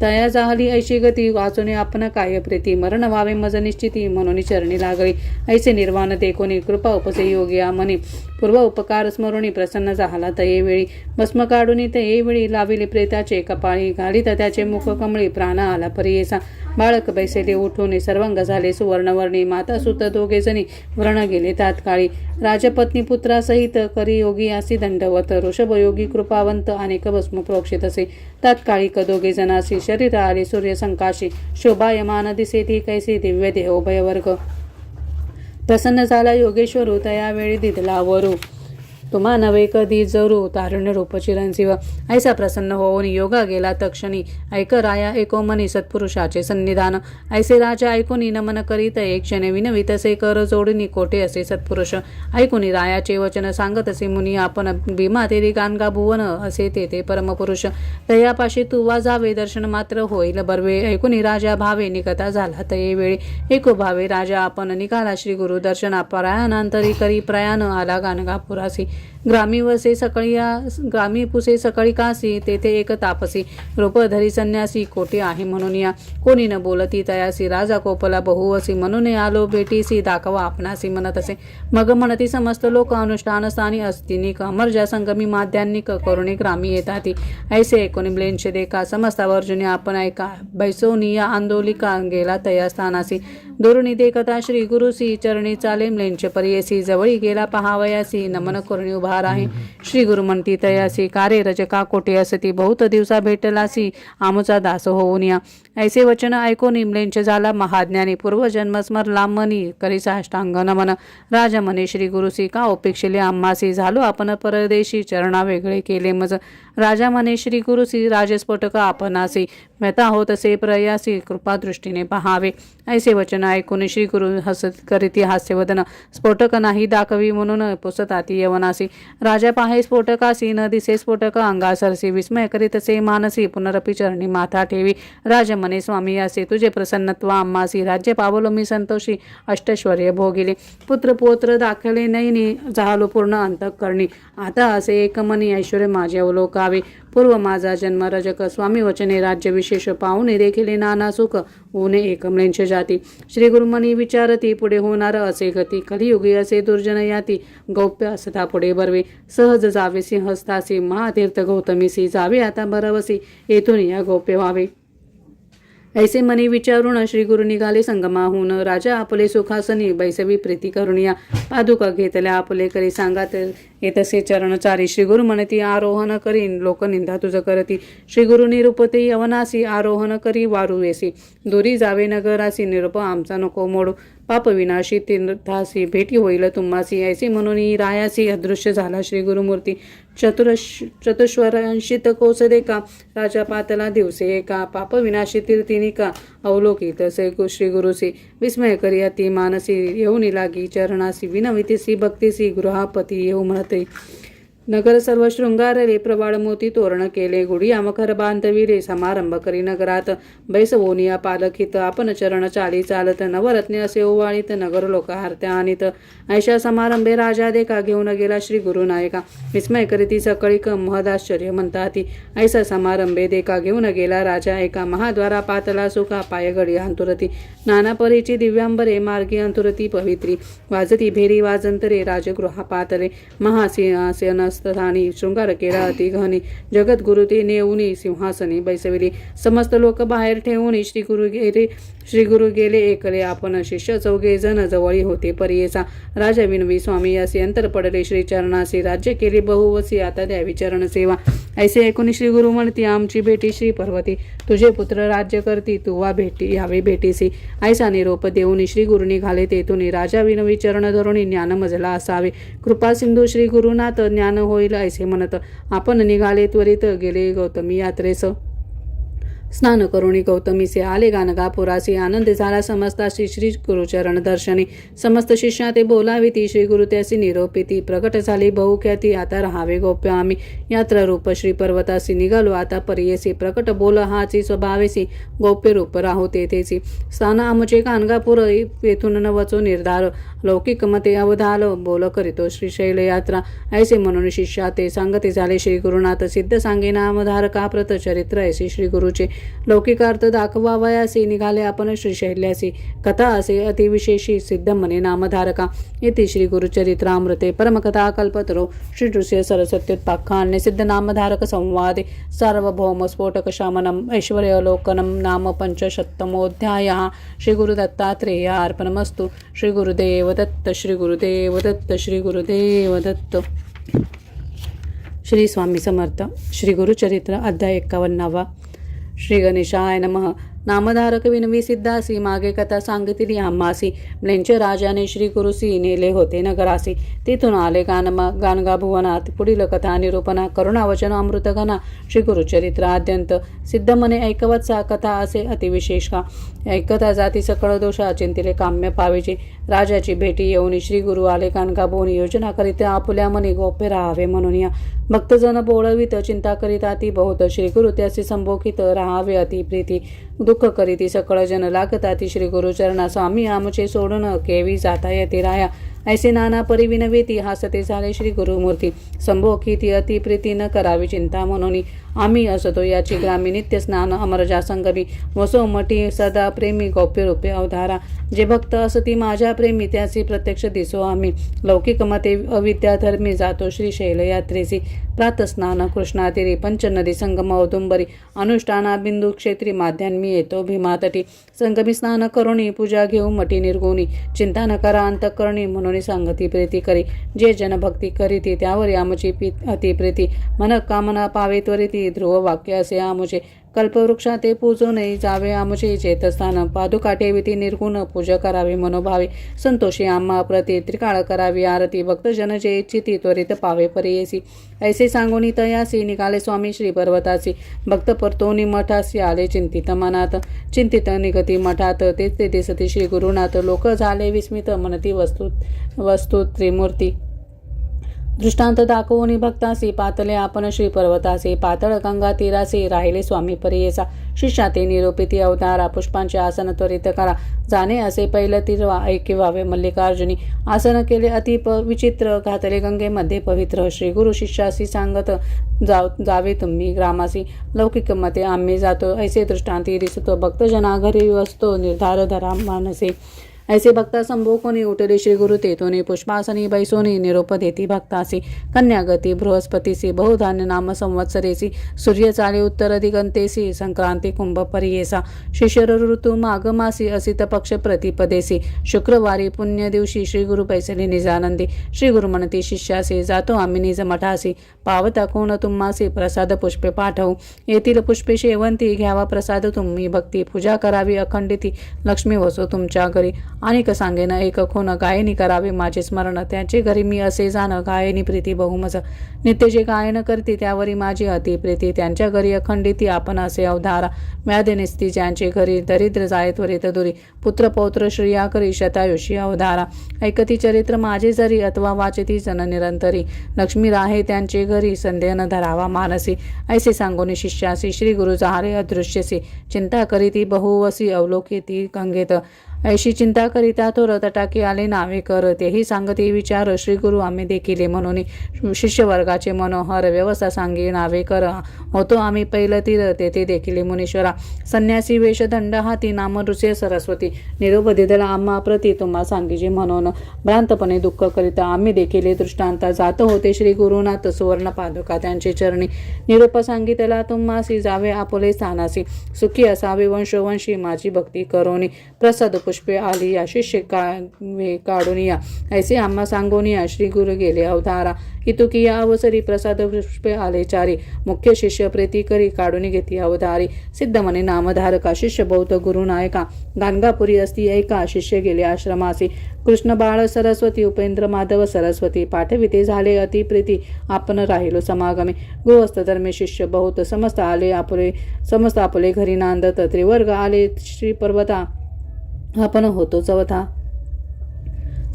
Speaker 1: तया जाहली ऐशी गती वाचून आपण काय प्रीती मरण व्हावे मज निश्चिती म्हणून चरणी लागली ऐसे निर्वाण ते कोणी कृपा उपसे योगी मनी पूर्व उपकार स्मरुणी प्रसन्न झाला तये वेळी भस्म काढून तये वेळी लाविले प्रेताचे कपाळी घालीत त्याचे मुख कमळी प्राण आला परियेसा बाळक बैसेले उठून सर्वांग झाले सुवर्णवर्णी माता सुत दोघे जणी व्रण गेले तात्काळी राजपत्नी पुत्रासहित करी योगी असी दंडवत ऋषभयोगी कृपावंत अनेक भस्म प्रोक्षित असे तात्काळिक दोघे जनासी शरीर आले सूर्य संकाशी शोभायमान दिसे ती कैसी दिव्य देह उभयवर्ग प्रसन्न झाला योगेश्वरू तयावेळी दिदला वरू तुम्हा नवे कधी जरू तारुण्य रूप चिरंजीव ऐसा प्रसन्न होऊन योगा गेला तक्षणी ऐक राया एको मनी सत्पुरुषाचे सन्निधान ऐसे राजा ऐकून नमन करीत एक क्षणे विनवी तसे कर जोडणी कोटे असे सत्पुरुष ऐकून रायाचे वचन सांगत असे मुनी आपण भीमा तेरी गानगा भुवन असे ते परमपुरुष तयापाशी तू वाजावे दर्शन मात्र होईल बर्वे ऐकून राजा भावे निकता झाला तये वेळी एको भावे राजा आपण निघाला श्री गुरु दर्शना प्रयाणांतरी करी प्रयाण आला गानगा पुरासी ग्रामी पुसे सकाळी कासी तेथे एक तापसी रूपधरी संन्यासी कोटे आहे म्हणून या कोणी न बोलती तयासी राजा कोपला बहुवसी म्हणून आलो बेटीसी दाखवा आपणासी म्हणत असे मग म्हणती समस्त लोक अनुष्ठान स्थानी अस्तिनिक अमरजा संगमी माध्यान्निक करुणे ग्रामी येताती ऐसे कोणी ब्लेंश देखा समस्त वर्जुनी आपण ऐका बैसोनिया आंदोलिका गेला तया स्थानासी दोरुणी देखता श्री गुरुसी चरणी चाले म्लेंच परियसी जवळी गेला पहावयासी नमन करुणी उभा राहे श्री गुरु म्हणती तयासी कारे रजका कोटे असती बहुत दिवसा भेटलासी आमुचा दास होऊन या ऐसे वचन ऐकून म्लेंच झाला महाज्ञानी पूर्वजन्म स्मरला मनी करी साष्टांग नमन राजा म्हणे श्री गुरुसी का अपेक्षिले आम्हासी झालो आपण परदेशी चरणा वेगळे केले मज राजा म्हणे श्री गुरुसी राजस्फोटक आपणासी व्यथा होत असे प्रयासी कृपादृष्टीने पहावे ऐसे वचन ऐकून श्री गुरु हसत करीती हास्यवदन स्फोटक नाही दाखवी म्हणून पुसताती यवनासी राजा पाहे स्फोटकासी न दिसे स्फोटक अंगासरसी विस्मय करीत असे मानसी पुनरपी चरणी माथा ठेवी राज म्हणे स्वामी असे तुझे प्रसन्नत्व आम्हासी राज्य पावलो मी संतोषी अष्टैश्वर्य भोगिले पुत्र पोत्र दाखले नैनी झालो पूर्ण अंतःकरणी आता असे एकमनी ऐश्वर्य माझे अवलोकावे पूर्व माझा जन्म रजक स्वामी वचने राज्य विशेष पाहुणे देखील नाना सुख ऊने एकमलेंश जाती श्री गुरुमनी विचारती पुढे होणार असे गती कलियुगी असे दुर्जन याती गौप्य असता पुढे बरवे सहज जावे सिंहस्थासी महातीर्थ गौतमीसी जावे आता बरवसी येथून या गौप्य व्हावे ऐसे मनी विचारून श्री गुरु निघाले संगमाहून राजा आपले सुखासनी बैसवी प्रीती करुणिया पादुका घेतल्या आपले करी सांगात येतसे चरणचारी श्री गुरु म्हणती आरोहण करीन लोकनिंदा तुझ करती श्री गुरु निरुपती यवनासी आरोहण करी वारुवेसी दुरी जावे नगरासी निरुप आमचा नको मोडू पाप विनाशी तीर्थासी भेटी होईल तुम्हासी ऐसे म्हणून रायासी अदृश्य झाला श्री गुरुमूर्ती चतुष्वरांशित कोसदे का राजा पातला दिवसे एका पाप विनाशी तीर्थीनी का अवलोकित से श्री गुरुसी विस्मय करी अति मानसी येऊन लागी चरणासी विनवितीसी भक्तीसी गृहापती येऊ म्हणते नगर सर्व शृंगारले प्रवाळ मोती तोरण केले गुढिया मखर बांधविले समारंभ करी नगरात बैसवोनिया पालखित आपण चरण चाली चालत नवरत्ने असे ओवाळीत नगर लोक हारत्या आणीत ऐशा समारंभे राजा देखा घेऊन गेला श्री गुरुनायका विस्मय करीती सकळीक महदाश्चर्य म्हणताती ऐसा समारंभे देखा घेऊन गेला राजा एका महाद्वारा पातला सुखा पायगडी अंतुरती नाना परीची दिव्यांबरे मार्गी अंतुरती पवित्री वाजती भेरी वाजंतरे राजगृहा पातले महासिंहासन स्थानी शृंगार केला अति घनी जगत गुरु ते नेऊनी सिंहासनी बैसविली समस्त लोक बाहेर ठेवून श्री गुरु गेले एकले आपण शिष्य चौघे जण जवळी होते परियेचा राजा विनवी स्वामी असे अंतर पडले श्री चरणासी राज्य केले बहुवसी आता द्यावी चरण सेवा ऐसे ऐकून श्री गुरु म्हणती आमची भेटी श्री पर्वती तुझे पुत्र राज्य करती तुवा भेटी यावे भेटीसी ऐसा निरोप देऊन श्री गुरु निघाले तेथून राजा विनवी चरण धरून ज्ञान मजला असावे कृपा सिंधू श्री गुरुनाथ ज्ञान होईल ऐसे म्हणत आपण निघाले त्वरित गेले गौतमी यात्रेस स्नान करुणी गौतमीसे आले गाणगापुरासी आनंद झाला समस्ताशी श्री गुरुचरण दर्शनी समस्त शिष्या ते बोलावी ती श्री गुरु त्यासी निरोपिती प्रकट झाली बहुख्याती आता राहावे गोप्य आम्ही यात्रा रूप श्री पर्वतासी निघालो आता परियेसी प्रकट बोल हाची स्वभावेसी गोप्य रूप राहू तेथेसी स्थान आमचे गाणगापूर येथून नवचो निर्धार लौकिक मते अवधाल बोल करीतो श्रीशैल यात्रा ऐसे म्हणून शिष्या ते सांगते झाले श्री गुरुनाथ सिद्ध सांगे नामधारका प्रत चरित्र ऐसे श्री गुरुचे लौकिकार्थ दाखवावयासी निघाले आपण श्रीशैल्यासी कथा असे अतिविशेषी सिद्ध म्हणे नामधारका येथे श्री गुरुचरित्रामृते परमकथा कल्पतरो श्री नृसिंह सरस्वत्युत्पाख्यान सिद्ध नामधारक संवादे सार्वभौम स्फोटक शमनम ऐश्वर्यलोकनम नाम पंचशतमोऽध्याय श्री गुरुदत्तात्रेय अर्पणमस्तु श्री गुरुदेव दत्त श्री गुरुदेव दत्त श्री गुरुदेव दत्त श्री स्वामी समर्थ श्री गुरुचरित्र अध्याय 51 श्री गणेशाय नमः नामधारक विनवी सिद्धासी मागे कथा सांगितली आम्हासी म्लेंच राजाने श्री गुरुसी नेले होते नगरासी तिथून आले गाणगा भुवनात पुढील कथा निरूपणा करुणावचन अमृतघना श्री गुरुचरित्र आद्यंत सिद्ध मने ऐकवतसा कथा असे अतिविशेष का ऐकता जाती सकळ दोषा चिंतिले काम्य पावेची राजाची भेटी येऊन श्री गुरु आले गाणगा भुवनी योजना करीत आपुल्या मनी गोप्य राहावे म्हणून या भक्तजन बोळवित चिंता करीत अति बहुत श्री गुरु त्यासी संभोखित राहावे अति प्रीती दुःख करीती सकळ जन लागताती श्री गुरुचरणा स्वामी आमचे सोडून केवी जाता येते राया ऐसे नाना परी विनवेती हासते झाले श्री गुरुमूर्ती. संभोखी ती अतिप्रीती न करावी चिंता म्हणून आम्ही असतो याची ग्रामी नित्य स्नान अमरजा संगमी वसो मठी सदा प्रेमी गौप्य रूपे अवधारा. जे भक्त असती माझ्या प्रेमी त्याची प्रत्यक्ष दिसो आम्ही. लौकिक मते अविद्या धर्मी जातो श्री शैल यात्रेसी. प्रातस्नान कृष्णातीरी पंचनदी संगम औदुंबरी अनुष्ठाना बिंदू क्षेत्री माध्यान्मी येतो भीमातटी. संगमी स्नान करुणी पूजा घेऊ मठी निर्गुणी. चिंता न करा अंतःकरणी म्हणून सांगती प्रीती करी. जे जनभक्ती करीती त्यावर आमची अतिप्रीती. मन कामना पावे त्वरिती ध्रुव वाक्य असे आमुचे. कल्पवृक्षा ते पूजो नाही जावे आमुचे चेतस्थान. पादुका ठेविती निर्गुण पूजा करावी मनोभावे. संतोषी आम्हा प्रति त्रिकाळ करावी आरती. भक्तजन जे इच्छिती त्वरित पावे परियेसी. ऐसे सांगोनी तयासी निघाले स्वामी श्री पर्वतासी. भक्त परतोनी मठासी आले चिंतित मनात. चिंतित निगती मठात तेच ते दिसती श्री गुरुनाथ. लोक झाले विस्मित म्हणती वस्तू त्रिमूर्ती. दृष्टांत दाखवून भक्तासी पातले आपण श्री पर्वतासी. पातळ गंगा तीरासी राहिले स्वामी परियेसा. शिष्या ते निरोपिती अवतारा. पुष्पांचे आसन त्वरित करा जाणे असे पैल तिरवा ऐके व्हावे मल्लिकार्जुनी. आसन केले अति विचित्र घातले गंगेमध्ये पवित्र. श्री गुरु शिष्यासी सांगत जावे तुम्ही ग्रामासी. लौकिक मते आम्ही जातो ऐसे दृष्टांती दिसतो. भक्तजना घरी वसतो निर्धार धरा मानसे. ऐसे भक्ता संभोकोनी उठले श्री गुरु तेतोनी. पुष्पासनी बैसोनी निरोप देती भक्तासी. कन्यागती बृहस्पतीसी बहुधान्य नाम संवत्सरेसी. सूर्य चाले उत्तर दिगंतेसी संक्रांती कुंभ परियेसा. शिशिर ऋतू माघमासी असित पक्ष प्रतिपदेसी. शुक्रवारी पुण्य दिवशी श्री गुरु पैसली निजानंदी. श्री गुरु म्हणती शिष्यासी जातो आम्ही निज मठासी. पावता कोण तुम्हासी प्रसाद पुष्पे पाठवू. येथील पुष्पे शेवंती घ्यावा प्रसाद तुम्ही भक्ती. पूजा करावी अखंडिती लक्ष्मी वसो तुमच्या घरी. अनेक सांगेन एक खोन गायनी करावे माझे स्मरण. त्याचे घरी मी असे जाण गायनी प्रीती बहुमज. नित्य जे गायन करते त्यावरी माझी अतिप्रीती. त्यांच्या घरी अखंडिती आपण असे अवधारा. व्याध निस्ती ज्यांचे घरी दरिद्र जाय त्वरित दुरी. पुत्र पौत्र श्रिया करी शतायुषी अवधारा. ऐकती चरित्र माझे जरी अथवा वाचती जन निरंतरी. लक्ष्मी राहे त्यांचे घरी संदेह न धरावा मानसी. ऐसे सांगोनी शिष्यासी श्री गुरु जाहरे अदृश्यसी. चिंता करीती बहुवसी अवलोकिती गंगेत. ऐशी चिंता करिता तो रतटाकी आले नावे कर. तेही सांगते विचार श्री गुरु आम्ही देखिले म्हणून. शिष्यवर्गाचे मनोहर व्यवस्था सांगे नावे कर. होतो आम्ही पैल तीर तेथे देखिले मुनीश्वरा. संन्यासी वेशदंड हाती नाम नृसिंह सरस्वती. निरोप दिदला आम्हा प्रती तुम्हा सांगिजे म्हणून. भ्रांतपणे दुःख करिता आम्ही देखिले दृष्टांता. जात होते श्री गुरुनाथ सुवर्ण पादुका त्यांचे चरणी. निरोप सांगितला तुम्हासी जावे आपुले स्थानासी. सुखी असावे वंशोवंशी माझी भक्ती करोनी. प्रसाद पुष्पे आली या शिष्य काढून या. ऐसे आम्हा सांगोनिया श्री गुरु गेले अवधारा. इतुकिया अवसरी प्रसाद पुष्पे आले चारी. मुख्य शिष्य प्रीती करी काढून घेती अवधारी. सिद्ध म्हणे नामधारका शिष्य बौद्ध गुरु नायका. गाणगापुरी असती ऐका शिष्य गेले आश्रमासी. कृष्ण बाळ सरस्वती उपेंद्र माधव सरस्वती. पाठविते झाले अतिप्रीती आपण राहिलो समागमे. गृहस्थ धर्मे शिष्य बहुत समस्त आले आपले घरी नांदत. त्रिवर्ग आले श्री पर्वता आपण होतो चवथा.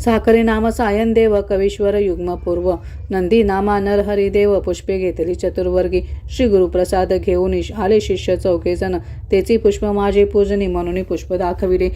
Speaker 1: साखरे नाम सायन देव कवीश्वर युग्म पूर्व. नंदी नामा नरहरी देव पुष्पे घेतली चतुर्वर्गी. श्री गुरु प्रसाद घेऊन आले शिष्य चौके जण. तेची पुष्प माझे पूजनी म्हणून पुष्प दाखविले.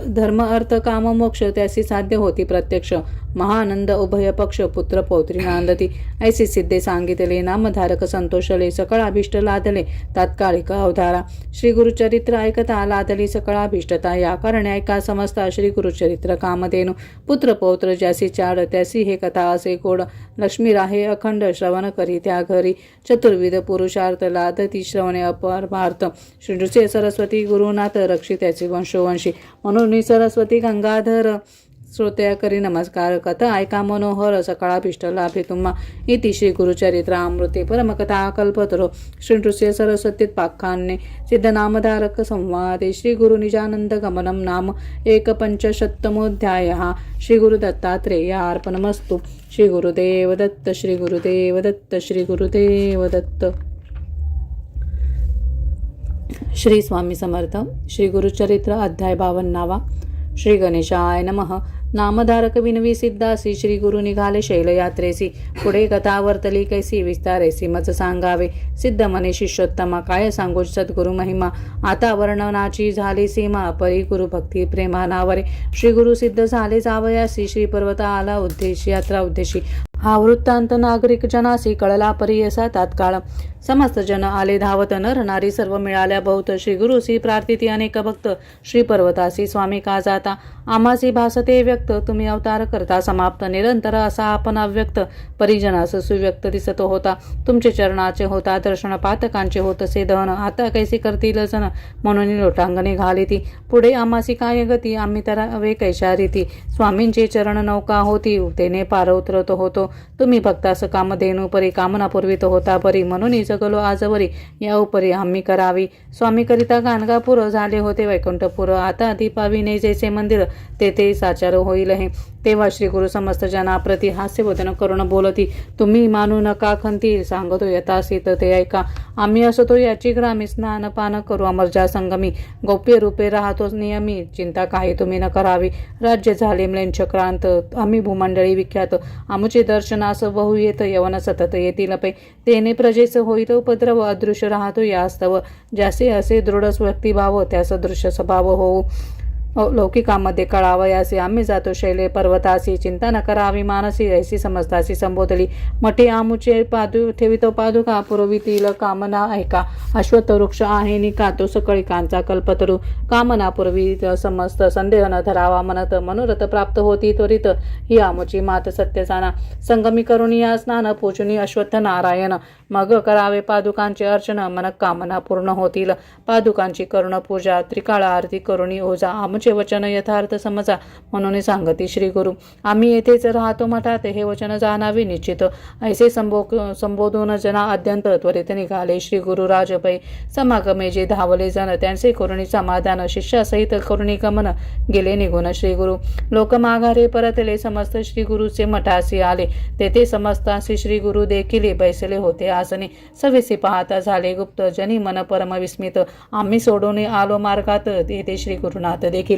Speaker 1: धर्म अर्थ काम मोक्ष त्यासी साध्य होती प्रत्यक्ष. महानंद उभय पक्ष पुत्र पौत्री नांदती. ऐसी सिद्धे सांगितले नामधारक संतोषले. सकळ अभिष्ट लादले तात्कालिक अवधारा. श्री गुरुचरित्र ऐकता लादली सकळ अभिष्टता. या कारणे ऐका समजता श्री गुरुचरित्र कामधेनु. पुत्र पौत्र ज्यासी चाड त्यासी हे कथा असे गोड. लक्ष्मी राहे अखंड श्रवण करी त्या घरी. चतुर्विध पुरुषार्थ लादती श्रवणे अपरमार्थ. श्री नृसिंह सरस्वती गुरुनाथ रक्षी त्याचे वंशोवंशी. म्हणून सरस्वती गंगाधर श्रोत्या करी नमस्कार. कथा ऐका मनोहर सकाळाभिष्ट लाभे तुम्हा. इति श्री गुरुचरित्र अमृते परमकथा कल्पतरो. श्री नृसिंह सरस्वतीत पाख्याने सिद्ध नामधारक संवादे. श्री गुरु निजानंद गमनम नाम एकपंचशतमोऽध्यायः. श्री गुरु दत्तात्रेय अर्पणमस्तु. श्री गुरुदेव दत्त. श्री गुरुदेव दत्त. श्री गुरुदेव दत्त. श्री स्वामी समर्थ. श्री गुरुचरित्र अध्याय 52. श्री गणेशाय नमः. नामधारक विनवी सिद्धासी श्री गुरु निघाले शैलयात्रेसी. पुढे कथा वर्तली कैसी विस्तारेसी मज सांगावे. सिद्ध मने शिष्योत्तमा काय सांगू सद्गुरु महिमा. आता वर्णनाची झाली सीमा परी गुरु भक्ती प्रेमा नावरे. श्री गुरु सिद्ध झाले जावयासी. श्री पर्वता आला उद्देशी यात्रा उद्देशी. हा वृत्तांत नागरिक जनासी कळला परियसा तात्काळ. समस्त जन आले धावत. नर नारी सर्व मिळाल्या बहुत. श्री गुरुसी प्रार्थिती अनेक भक्त. श्री पर्वतासी स्वामी का जाता. आमासी भासते व्यक्त. तुम्ही अवतार करता समाप्त. निरंतर असा आपण अव्यक्त. परिजनास सुव्यक्त दिसत होता. तुमचे चरणाचे होता दर्शन. पातकांचे होतसे दहन. आता कैसे करतील जन म्हणून लोटांगणे घालिती. पुढे आमासी काय गती. आम्ही तरावे कैशा रीती. स्वामींची चरण नौका होती. तेने पार उतरत होतो. तुम्ही भक्तास कामधेनू परी. कामना पुरवित होता परी. म्हणून जगलो आजवरी. या उपरी आम्ही करावी. स्वामी करिता गाणगापूर झाले होते वैकुंठपूर. आता दीपाविने जैसे मंदिर तेथे साचार होईल हे. तेव्हा श्री गुरु समस्त जनाप्रती हास्यवदन करून बोलती. तुम्ही मानू नका खंती. सांगतो यथासीत ते ऐका. आम्ही असतो याची ग्रामी. स्नान पान करू अमरजा संगमी. गौप्य रूपे राहतो नियमी. चिंता काही तुम्ही न करावी. राज्य झाले म्लेच्छक्रांत. आम्ही भूमंडळी विख्यात. आमुचे दर्शनास बहु येत. यवन सतत येतील पै. तेने प्रजेस होईल उपद्रव. अदृश्य राहतो यास्तव. ज्यासे असे दृढ व्यक्तिभाव त्यास दृश्य स्वभाव होऊ. लौकिकामध्ये कळावयासी. आम्ही जातो शैले पर्वतासी. चिंता न करावी मानसी. ऐसी समजतासी संबोधली. मठे आमुचे ठेवितो पादुका. पुरवितील कामना ऐका. अश्वत्थ वृक्ष आहे निका. तो सकळिकांचा कल्पतरू. कामना पुरवी समस्त. संदेह न धरावा मनत. मनोरथ प्राप्त होती त्वरित. ही आमुची मात सत्य जाणा. संगमी करुणी या स्नान. पूजनी अश्वत्थ नारायण. मग करावे पादुकांचे अर्चन. मन कामना पूर्ण होतील. पादुकांची करुण पूजा. त्रिकाळ आरती करुणी ओजा. आमचे वचन यथार्थ समजा म्हणून सांगती श्री गुरु. आम्ही येथेच राहतो मठात. हे वचन जाणावे निश्चित. ऐसे संबोधून जना अत्यंत त्वरित निघाले श्री गुरु राजपै. समागमे जे धावले जन त्यांचे करुणी समाधान. शिष्यासहित करुणी गमन गेले निघून श्री गुरु. लोक माघारे परतले. समस्त श्री गुरुचे मठासी आले. तेथे समस्तासी श्री गुरु देखील बैसले होते आसने. सविसी पाहता झाले गुप्त. जनी मन परम विस्मित. आम्ही सोडून आलो मार्गात. तेथे श्री गुरुनाथ देखील.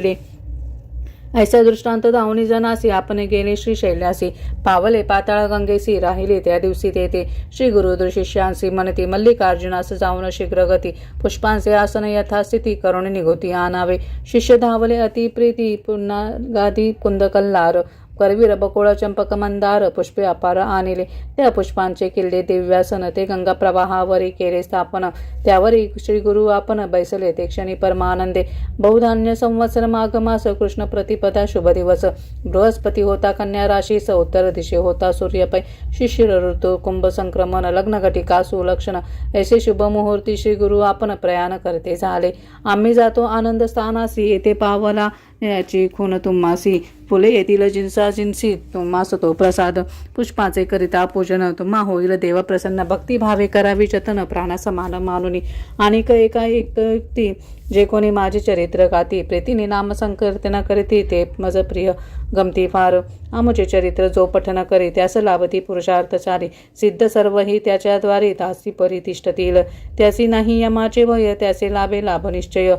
Speaker 1: ऐसा दृष्टांत धावणी जनासी. आपण गेले श्री शैल्यासी. पावले पाताळ गंगेसी. राहिले त्या दिवशी तेथे श्री गुरु शिष्यांसी म्हणती. मल्लिकार्जुनास जाऊन शीघ्र गती. पुष्पांचे आसन यथास्थिती करून निघोती आणावे. शिष्य धावले अति प्रीती. पुन्हा गादी कुंद कल्लार. करवीर बकोळ चंपक मंदार. पुष्पे अपार आणले. त्या पुष्पांचे किल्ले दिव्यासन. ते गंगा प्रवाहावरी केले स्थापन. त्यावरी श्री गुरु आपण बैसले. ते क्षणी परमानंदे. बहुधान्य संवत्सर माघ मास. कृष्ण प्रतिपदा शुभ दिवस. बृहस्पती होता कन्या राशीस. उत्तर दिशे होता सूर्यपै. शिशिर ऋतू कुंभ संक्रमण. लग्न घटिका सुलक्षण. ऐसे शुभ मुहूर्ती श्री गुरु आपण प्रयाण करते झाले. आम्ही जातो आनंद स्थानासी. येथे पावला याची खून तुम्हासी. फुले येथील जिन्सा जिन्सी. तुम्हास तो प्रसाद. पुष्पाचे करिता पूजन. तुम्हा होईल देव प्रसन्न. भक्तिभावे करावी जतन. प्राणासमान मानुनी. अनेक एका एकती. जे कोणी माझे चरित्र गाती. प्रीतीने नाम संकीर्तन करीती. ते मज प्रिय गमती फार. आमुचे चरित्र जो पठन करी. त्यास लाभती पुरुषार्थ सारी. सिद्ध सर्वही त्याच्याद्वारे. तासी परितिष्ठतील. त्यासी नाही यमाचे भय. त्याचे लाभे लाभ निश्चय.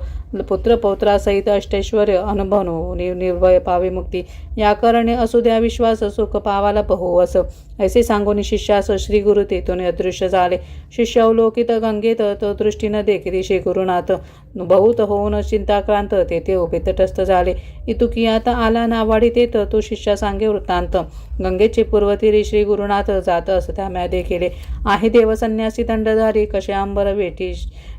Speaker 1: पुत्र पौत्रासहित अष्टैश्वर्य अनुभवनो. निर्भय पावे मुक्ती. या कारणे असू द्या विश्वास. सुख पावाला बहु अस. ऐसे सांगून शिष्यास श्री गुरु तेथून अदृश्य झाले. शिष्य अवलोकित गंगेत. तो दृष्टीनं देखील श्री गुरुनाथ. बहुत होऊन चिंताक्रांत. तेथे उभे तटस्थ झाले. इतुकी आता आला नावाडी तेथ. तो शिष्या सांगे वृत्तांत. गंगेचे पूर्वतीरी श्री गुरुनाथ जात असता म्यादे केले. आहे देव संन्यासी दंडधारी. कसे अंबर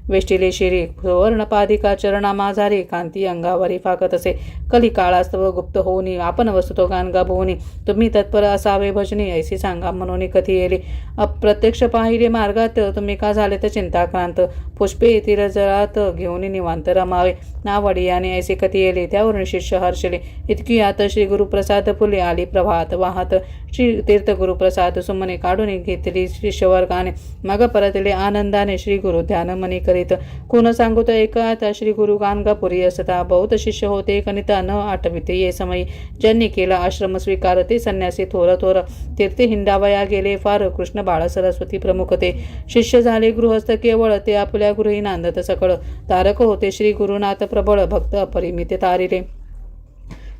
Speaker 1: वेष्टिले शिरी. सुवर्णपादिका चरणा माझारी. कांती अंगावरी फाकत असे. कली काळास्तव गुप्त होऊनी. आपण वसतो गाणगा भोवनी. तुम्ही तत्पर असावे भजनी. ऐसी सांगा म्हणून कथी येले. अप्रत्यक्ष पाहिले मार्गात. तुम्ही का झाले तर चिंताक्रांत. पुष्पे येथील जळात घेऊन निवांत रमावे. नावडी याने ऐसे कथी येले. त्यावरून शिष्य हर्षले. इतकी आता श्री गुरुप्रसाद फुले आली प्रभात वाहत. श्री तीर्थ गुरुप्रसाद सुमने काढून घेतली शिष्यवर्गाने. मग परतले आनंदाने श्री गुरु ध्यान मनी करीत. कोण सांगू तर एका आता श्री गुरु गाणगापुरी असता. बहुत शिष्य होते कनिता न आठविते ये समयी. ज्यांनी केला आश्रम स्वीकार. ते संन्यासी थोर थोर. तीर्थे हिंडावया गेले फार. कृष्ण बाळ सरस्वती प्रमुख ते. शिष्य झाले गृहस्थ केवळ. ते आपल्या गृही नांदत सकळ. तारक होते श्री गुरुनाथ प्रबळ. भक्त अपरिमित तारिले.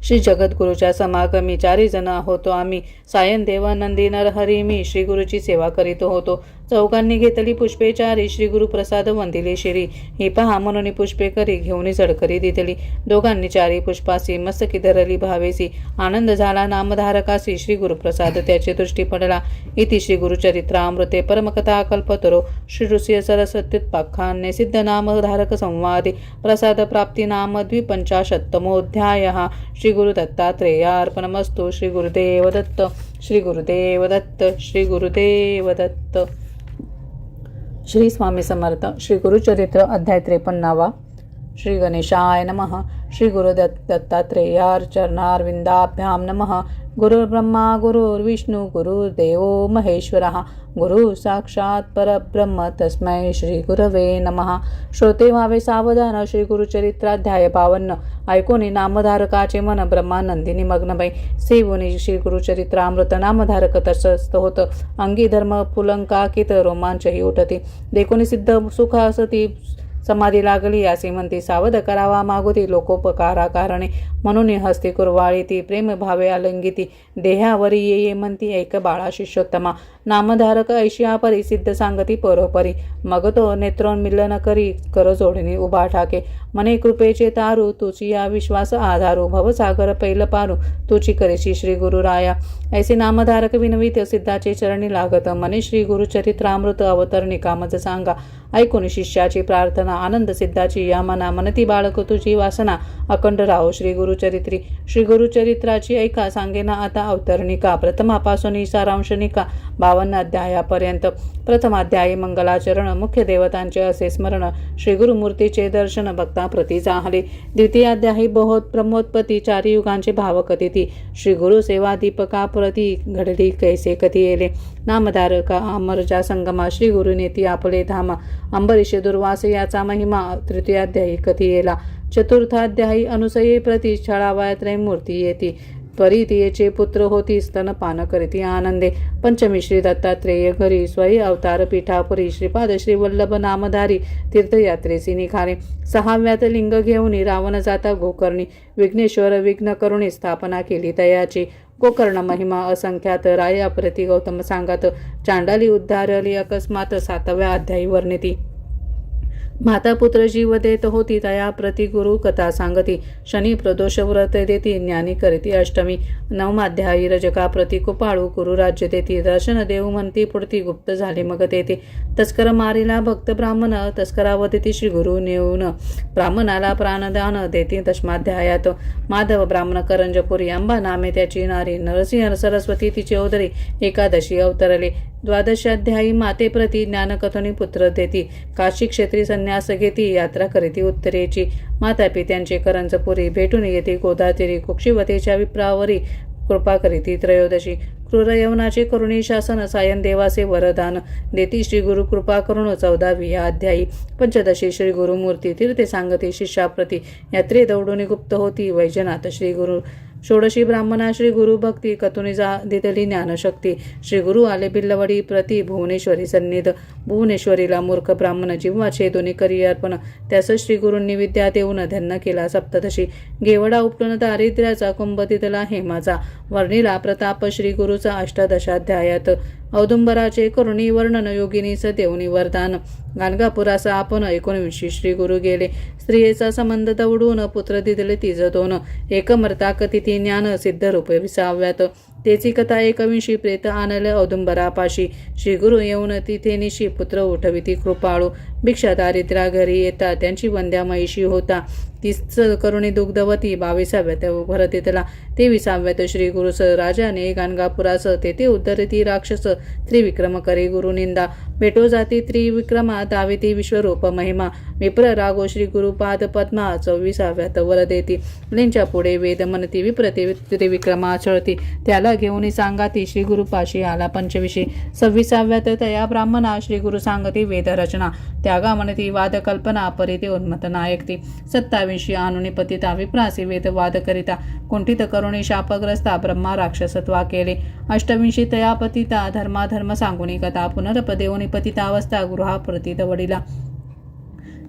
Speaker 1: श्री जगद्गुरूच्या समागमी 4 जण होतो आम्ही. सायन देव नंदी नरहरी मी श्री गुरुची सेवा करीत होतो. चौघांनी घेतली पुष्पे 4 श्री गुरु प्रसाद वंदिले शिरी. ही पहा म्हणून पुष्पे करी घेऊन झडकरी दितली. दोघांनी 4 पुष्पासी मस्तकी धरली भावेसी. आनंद झाला नामधारकासी श्री गुरुप्रसाद त्याची दृष्टी पडला. इति श्री गुरुचरित्रामृते परमकथा कल्पतरो श्री ऋषी सरस्वत्युत्पाख्याने सिद्ध नामधारक संवादे प्रसाद प्राप्ती नाम 250तमोऽध्यायः. श्री गुरु दत्तात्रेयार्पणमस्तु. श्री गुरुदेव दत्त. श्री गुरुदेव दत्त. श्री गुरुदेव दत्त. श्री स्वामी समर्थ. श्री गुरुचरित्र अध्याय 53. श्री गणेशाय नमः. श्री गुरु दत्तात्रेयार चरणारविंदाभ्याम नमः. गुरुर्ब्रह्मा गुरुर्विष्णू गुरुर्देवो महेश्वरः. गुरु साक्षात परब्रह्म तस्मै श्री गुरवे नमः. श्रोते व्हावे सावधान. श्री गुरुचरित्राध्याय 52. ऐकोनी नामधारकाचे मन ब्रह्मानंदिनी मग्नमय. सेवुनी श्री गुरुचरित्रामृत नामधारक तटस्थ होत. अंगी धर्म पुलंकाकित रोमांचही उठती. देखोनी सिद्ध सुख असती समाधी लागली असे म्हणती. सावध करावा मागुती लोकोपकारा कारणे. म्हणून हस्ती कुरवाळी ती प्रेम भावे अलंगिती. देहावरी ये म्हणती ऐक बाळा शिष्योत्तमा. नामधारक ऐशिया परी सिद्ध सांगती परोपरी. मग तो नेत्रोन्मिलन करी कर जोडणी उभा ठाके. मने कृपेचे तारू तुची या विश्वास आधारू. भवसागर पैल पारू तुची करीशी श्री गुरुराया. ऐसे नामधारक विनवित सिद्धाचे चरणी लागत. मने श्री गुरुचरित्रामृत अवतरणिका मज सांगा. ऐकून शिष्याची प्रार्थना आनंद सिद्धाची या मना. म्हणती बाळक तुझी वासना अखंड राहो श्री गुरुचरित्री. श्री गुरुचरित्राची ऐका सांगेना आता अवतरणिका. प्रथमापासून सारांशनिका 52 अध्यायापर्यंत. प्रथमाध्यायी मंगलाचरण. मुख्य देवतांचे असे स्मरण. श्री गुरुमूर्तीचे दर्शन भक्ताप्रती चाहले. द्वितीयाध्यायी बहुत ब्रह्मोत्पत्ती 4 युगांचे भावकथिती. श्री गुरु सेवा दीपकाप्रती घडली कैसे कधी येले. नामधारका अमरजा संगमा श्री गुरुनेती आपले धामा. अंबरीश दुर्वास याचा महिमा तृतीयाध्यायी कधी येला. चतुर्थाध्यायी अनुसये प्रती छळावयात्रय मूर्ती येती. त्वरितीयेचे पुत्र होती स्तनपान करीती आनंदे. पंचमी श्री दत्तात्रेय घरी स्वयं अवतार पीठापुरी. श्रीपाद श्री वल्लभ नामधारी तीर्थयात्रेसी निघाले. 6व्यात लिंग घेऊन रावण जाता गोकर्णी. विघ्नेश्वर विघ्न करुणी स्थापना केली तयाची. गोकर्ण महिमा असंख्यात राया प्रति गौतम सांगत. चांडाली उद्धारली अकस्मात 7व्या अध्यायी वर्णिती. माता पुत्र जीव देत होती तया प्रति गुरु कथा सांगती. शनी प्रदोष व्रत देती ज्ञानी करती अष्टमी. 9वाध्यायी रजका प्रति कुपाळू गुरु राज्य देती. दर्शन देऊ म्हणती पुढती गुप्त झाले मग तेथे. तस्कर मारिला भक्त ब्राह्मण तस्करावती श्री गुरु नेऊन. ब्राह्मणाला प्राणदान देती 10माध्यायात. माधव ब्राह्मण करंजपुरी. अंबा नामे त्याची नारी. नरसिंह सरस्वती तिचे ओदरी. एकादशी अवतरले. 12अध्यायी माते प्रति ज्ञानकथनी पुत्र देती. काशी क्षेत्री संन्यास घेती. यात्रा करीती उत्तरेची. माता पित्यांचे करंजपुरी. भेटून येते गोदातीरी. कुक्षिवतेच्या विप्रावरी कृपा करीती. त्रयोदशी क्रूर यवनाचे करुणी शासन. सायन देवाचे वरदान देती श्री गुरु कृपा करुण. 14वी अध्यायी. पंचदशी श्री गुरुमूर्ती तीर्थे सांगती शिष्याप्रती. यात्रे दौडून गुप्त होती वैजनाथ श्री गुरु. षोडशी ब्राह्मणा श्री गुरु भक्ती कथुनी दितली ज्ञानशक्ती. श्री गुरु आले बिल्लवडी प्रति भुवनेश्वरी सन्निध. भुवनेश्वरीला मूर्ख ब्राह्मण जिव्हा छेदोनी करी अर्पण. त्यास श्री गुरूंनी विद्या देऊन धन्य केला. सप्तदशी गेवडा उपटून दारिद्र्याचा कुंभ दितला हेमाचा. वर्णिला प्रताप श्री गुरुचा 8दशाध्यायात. औदुंबराचे करुणी वर्णन योगिनीस देऊनी वरदान. गाणगापुराचा आपण 19 श्री गुरु गेले. स्त्रियेचा संबंध दवडून पुत्र दिदले 32. एकमर्ता कथिती ज्ञान सिद्ध रूप 20व्यात. तेची कथा 21 प्रेत आणले औदुंबरापाशी. श्री गुरु येऊन तिथे निशी पुत्र उठविती कृपाळू. भिक्षा दारिद्र्या घरी येता त्यांची वंद्या महिषी होता. 30 करुणी दुग्धवती. 22व्यात भरतीतला. 23व्यात श्री गुरुस राजाने गाणगापुरास. तेथे उद्धरती राक्षस त्रिविक्रम करे गुरुनिंदा. भेटो जाती त्रिविक्रमा दाविती विश्वरूप महिमा. विप्र रागो श्री गुरुपाद पद्मा. 24व्यात वर देती. मुलींच्या पुढे वेद म्हणती विप्रते त्रिविक्रमा चळती. त्याला घेऊन सांगाती श्री गुरुपाशी आला 25. 26व्यात तया ब्राह्मणा श्री गुरु सांगती वेद रचना. त्यागा म्हणती वाद कल्पना परिते उन्मत नायकती. 27 आणुनी पतिता विप्रासी वेद वाद करिता. कुंठित करुणी शापग्रस्ता ब्रह्मा राक्षसत्वा केले. 28 तया पतिता धर्माधर्म सांगुनी कथा. पुनरपदेऊनी पतितावस्था गृहा प्रति दवडिला.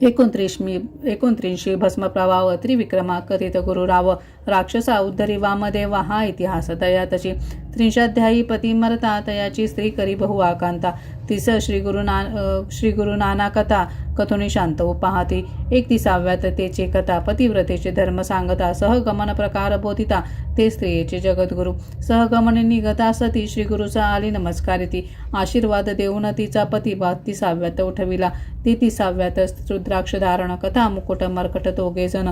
Speaker 1: 29 भस्म प्रवाह त्रिविक्रमा कथित गुरुराव. राक्षसा उद्धरी वामदेव हा इतिहास तया तशी 300 पतिमरता तयाची स्त्री करी बहु आकांता तिस श्री गुरु नाना कथा कथोनी शांत पाहती 31व्यात तेचे कथा पतिव्रतेचे धर्म सांगता सहगमन प्रकार बोधिता ते स्त्रियेचे जगद्गुरु सहगमन निगता सती श्री गुरुचा आली नमस्कारिती आशीर्वाद देऊन तिचा पती 32व्यात उठविला 33व्यात रुद्राक्ष धारण कथा मुकुट मर्कट दोघे जण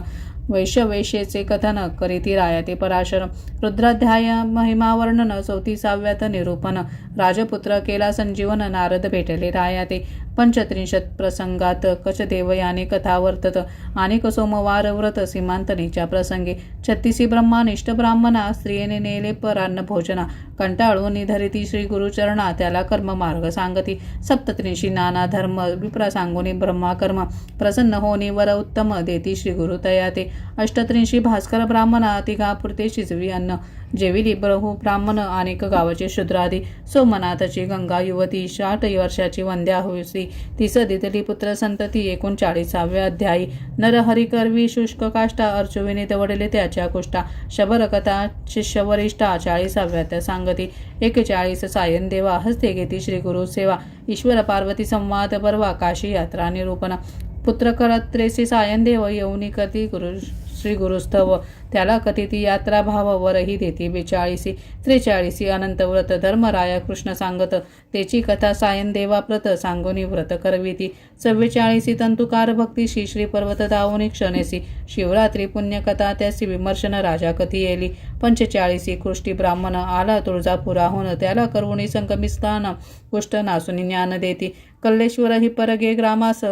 Speaker 1: वैश्येचे कथन करीती राया ते पराशर रुद्राध्याय महिमा वर्णन 34व्यात निरूपण राजपुत्र केला संजीवन नारद भेटले राया ते 35 प्रसंगात कचदेव याने कथा वर्तत अनेक सोमवार व्रत सीमांतनीच्या प्रसंगी 36 ब्रह्मानिष्ठ ब्राह्मणा स्त्रियेने नेले परान्न भोजना कंटाळून निधरिती श्री गुरुचरणा त्याला कर्म मार्ग सांगती 37 नाना धर्म विप्रा सांगुनी ब्रह्माकर्म प्रसन्न होनी वर उत्तम देती श्री गुरु तया ते 38 भास्कर ब्राह्मणा तिघापुरते शिजवी अन्न जेविली बहु ब्राह्मण अनेक गावाचे शूद्रादी सोमनाथची गंगा युवती 60 वर्षाची वंद्या होसी तिस दितली पुत्र संतती 39व्या अध्यायी नरहरी करवी शुष्क काष्टा अर्जुविने दवडले त्याच्या कुष्टा शबर कथा शिष्यवरिष्ठा 40व्यात सांगती 41 सायन देवा हस्ते घेती श्री गुरु सेवा ईश्वर पार्वती संवाद परवा काशी यात्रा निरूपण पुत्र करत्रेसी सायन देव येऊनी करती श्री गुरुस्तव त्याला कथिती यात्रा भाव वरही देती 42 43 अनंत व्रत धर्मराया कृष्ण सांगत त्याची कथा सायन देवा प्रत सांगोनी व्रत करविती 44 तंतुकार भक्तीशी श्री पर्वत दावोनी क्षणेसी शिवरात्री पुण्यकथा त्यासी विमर्शन राजा कथी येली 45 कृष्टी ब्राह्मण आला तुळजापुराहून त्याला करुणी संगमिस्थान कुष्ठ नासुनी ज्ञान देती कल्लेश्वर ही परगे ग्रामास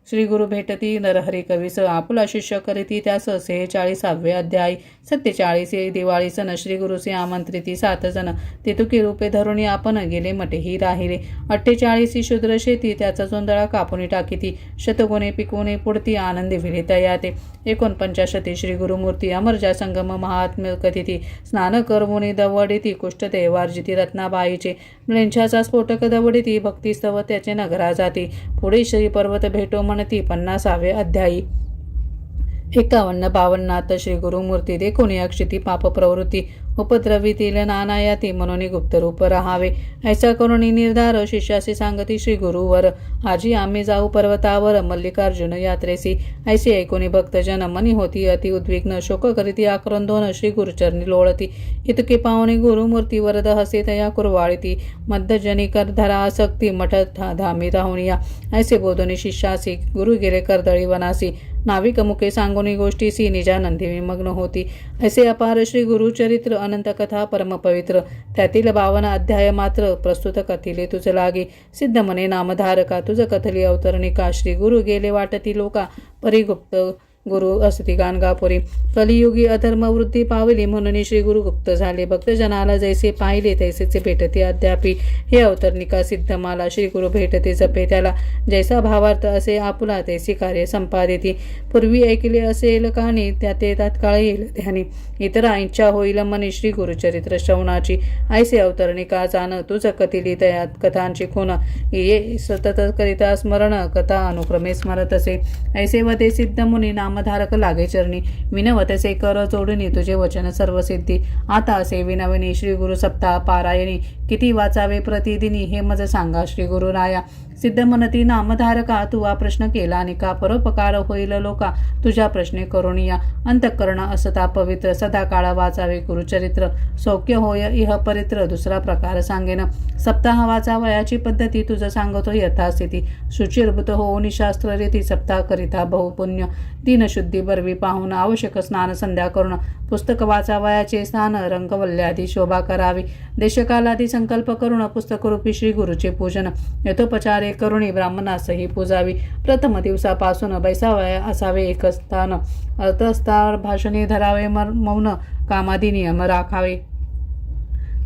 Speaker 1: श्री गुरु भेटती नरहरी कवीस आपुला शिष्य करीती त्यास 46व्ये अध्यायी 47 दिवाळी सण श्री गुरुसे आमंत्रिती 7 जण तेतुकी रूपे धरुणी आपण गेले मटेही राहिले 48 शूद्र शेती त्याचा जोंधळा कापुनी टाकीती शतगुणे पिकुणे पुढती आनंदी विले तयाते 49 श्री गुरुमूर्ती अमरजा संगम महात्म्य कथिती स्नान करवुनी दवडिती कुष्ठते वार्जिती रत्नाबाईचे म्लेंछाचा स्फोटक दवडिती भक्तिस्तव त्याचे नगरा जाती पुढे श्री पर्वत भेटो म्हणती 50व्ये अध्यायी 51-52 श्री गुरुमूर्ती देखून अक्षिती पाप प्रवृत्ती उपद्रवीतील नानायाती म्हणून गुप्त रूप राहावे ऐसा करुणी निर्धार शिष्यासी सांगती श्री गुरुवर आजी आम्ही जाऊ पर्वतावर मल्लिकार्जुन यात्रेसी ऐसी ऐकोनी भक्तजन मनी होती अति उद्विग्न शोक करीती आक्रंदोन श्री गुरुचरणी लोळती इतके पाहुणे गुरुमूर्ती वरद हसे तया कुरवाळीती मध्यजनी कर धरा आसक्ती मठ धामी राहुनिया ऐसे बोधोनी शिष्यासी गुरु गेले कर्दळी वनासी नाविक मुखे सांगोनी गोष्टीसी निजानंदी विमग्न होती ऐसे अपार श्री गुरुचरित्र अनंत कथा परमपवित्र त्यातील 52 अध्याय मात्र प्रस्तुत कथिले तुझ लागे सिद्ध मने नामधारका तुझ कथली अवतरणिका श्री गुरु गेले वाटती लोका परिगुप्त गुरु असती गाणगापुरी कलियुगी अधर्म वृद्धी पावली म्हणून श्री गुरु गुप्त झाले भक्तजनाला जैसे पाहिले तैसेचे भेटते अद्यापी हे अवतरणिका सिद्ध माला श्री गुरु भेटते जपे त्याला जैसा भावार्थ असे आपुला तैसी कार्य संपादिती पूर्वी ऐकले असेल कहाणी त्या ते तात्काळ येईल ध्यानी इतरा इच्छा होईल मनी श्री गुरुचरित्र श्रवणाची ऐसे अवतरणिका जाण तुझ कथिली तया कथांची खून ये सतत करिता स्मरण कथा अनुक्रमे स्मरत असे ऐसे वते सिद्ध मुनी नामधारक लागे चरणी विनवतसे कर जोडणी तुझे वचन सर्वसिद्धी आता असे विनवणी श्री गुरु सप्ताह पारायणी किती वाचावे प्रतिदिनी हे मज सांगा श्री गुरुराया सिद्ध मनती नामधारका तुवा प्रश्न केला निका परोपकार होईल लोका तुझ्या प्रश्ने करुणिया अंतःकरण असता पवित्र सदा काळ वाचावे गुरुचरित्र सौख्य होय इह परित्र दुसरा प्रकार सांगेन सप्ताह वाचावयाची पद्धती तुझ सांगतो यथास्थिती शुचिर्भूत होऊन शास्त्र रीती सप्ताह करिता बहुपुण्य दिनशुद्धी बरवी पाहून आवश्यक स्नान संध्या करून पुस्तक वाचावयाचे स्थान रंगवल्ल्यादी शोभा करावी देशकालादी संकल्प करून पुस्तकरूपी श्री गुरुचे पूजन यथोपचारे करुणी ब्राह्मणासही पूजावी प्रथम दिवसापासून बैसावया असावे एक स्थान अर्थस्थार भाषणे धरावे मौन कामादी नियम राखावे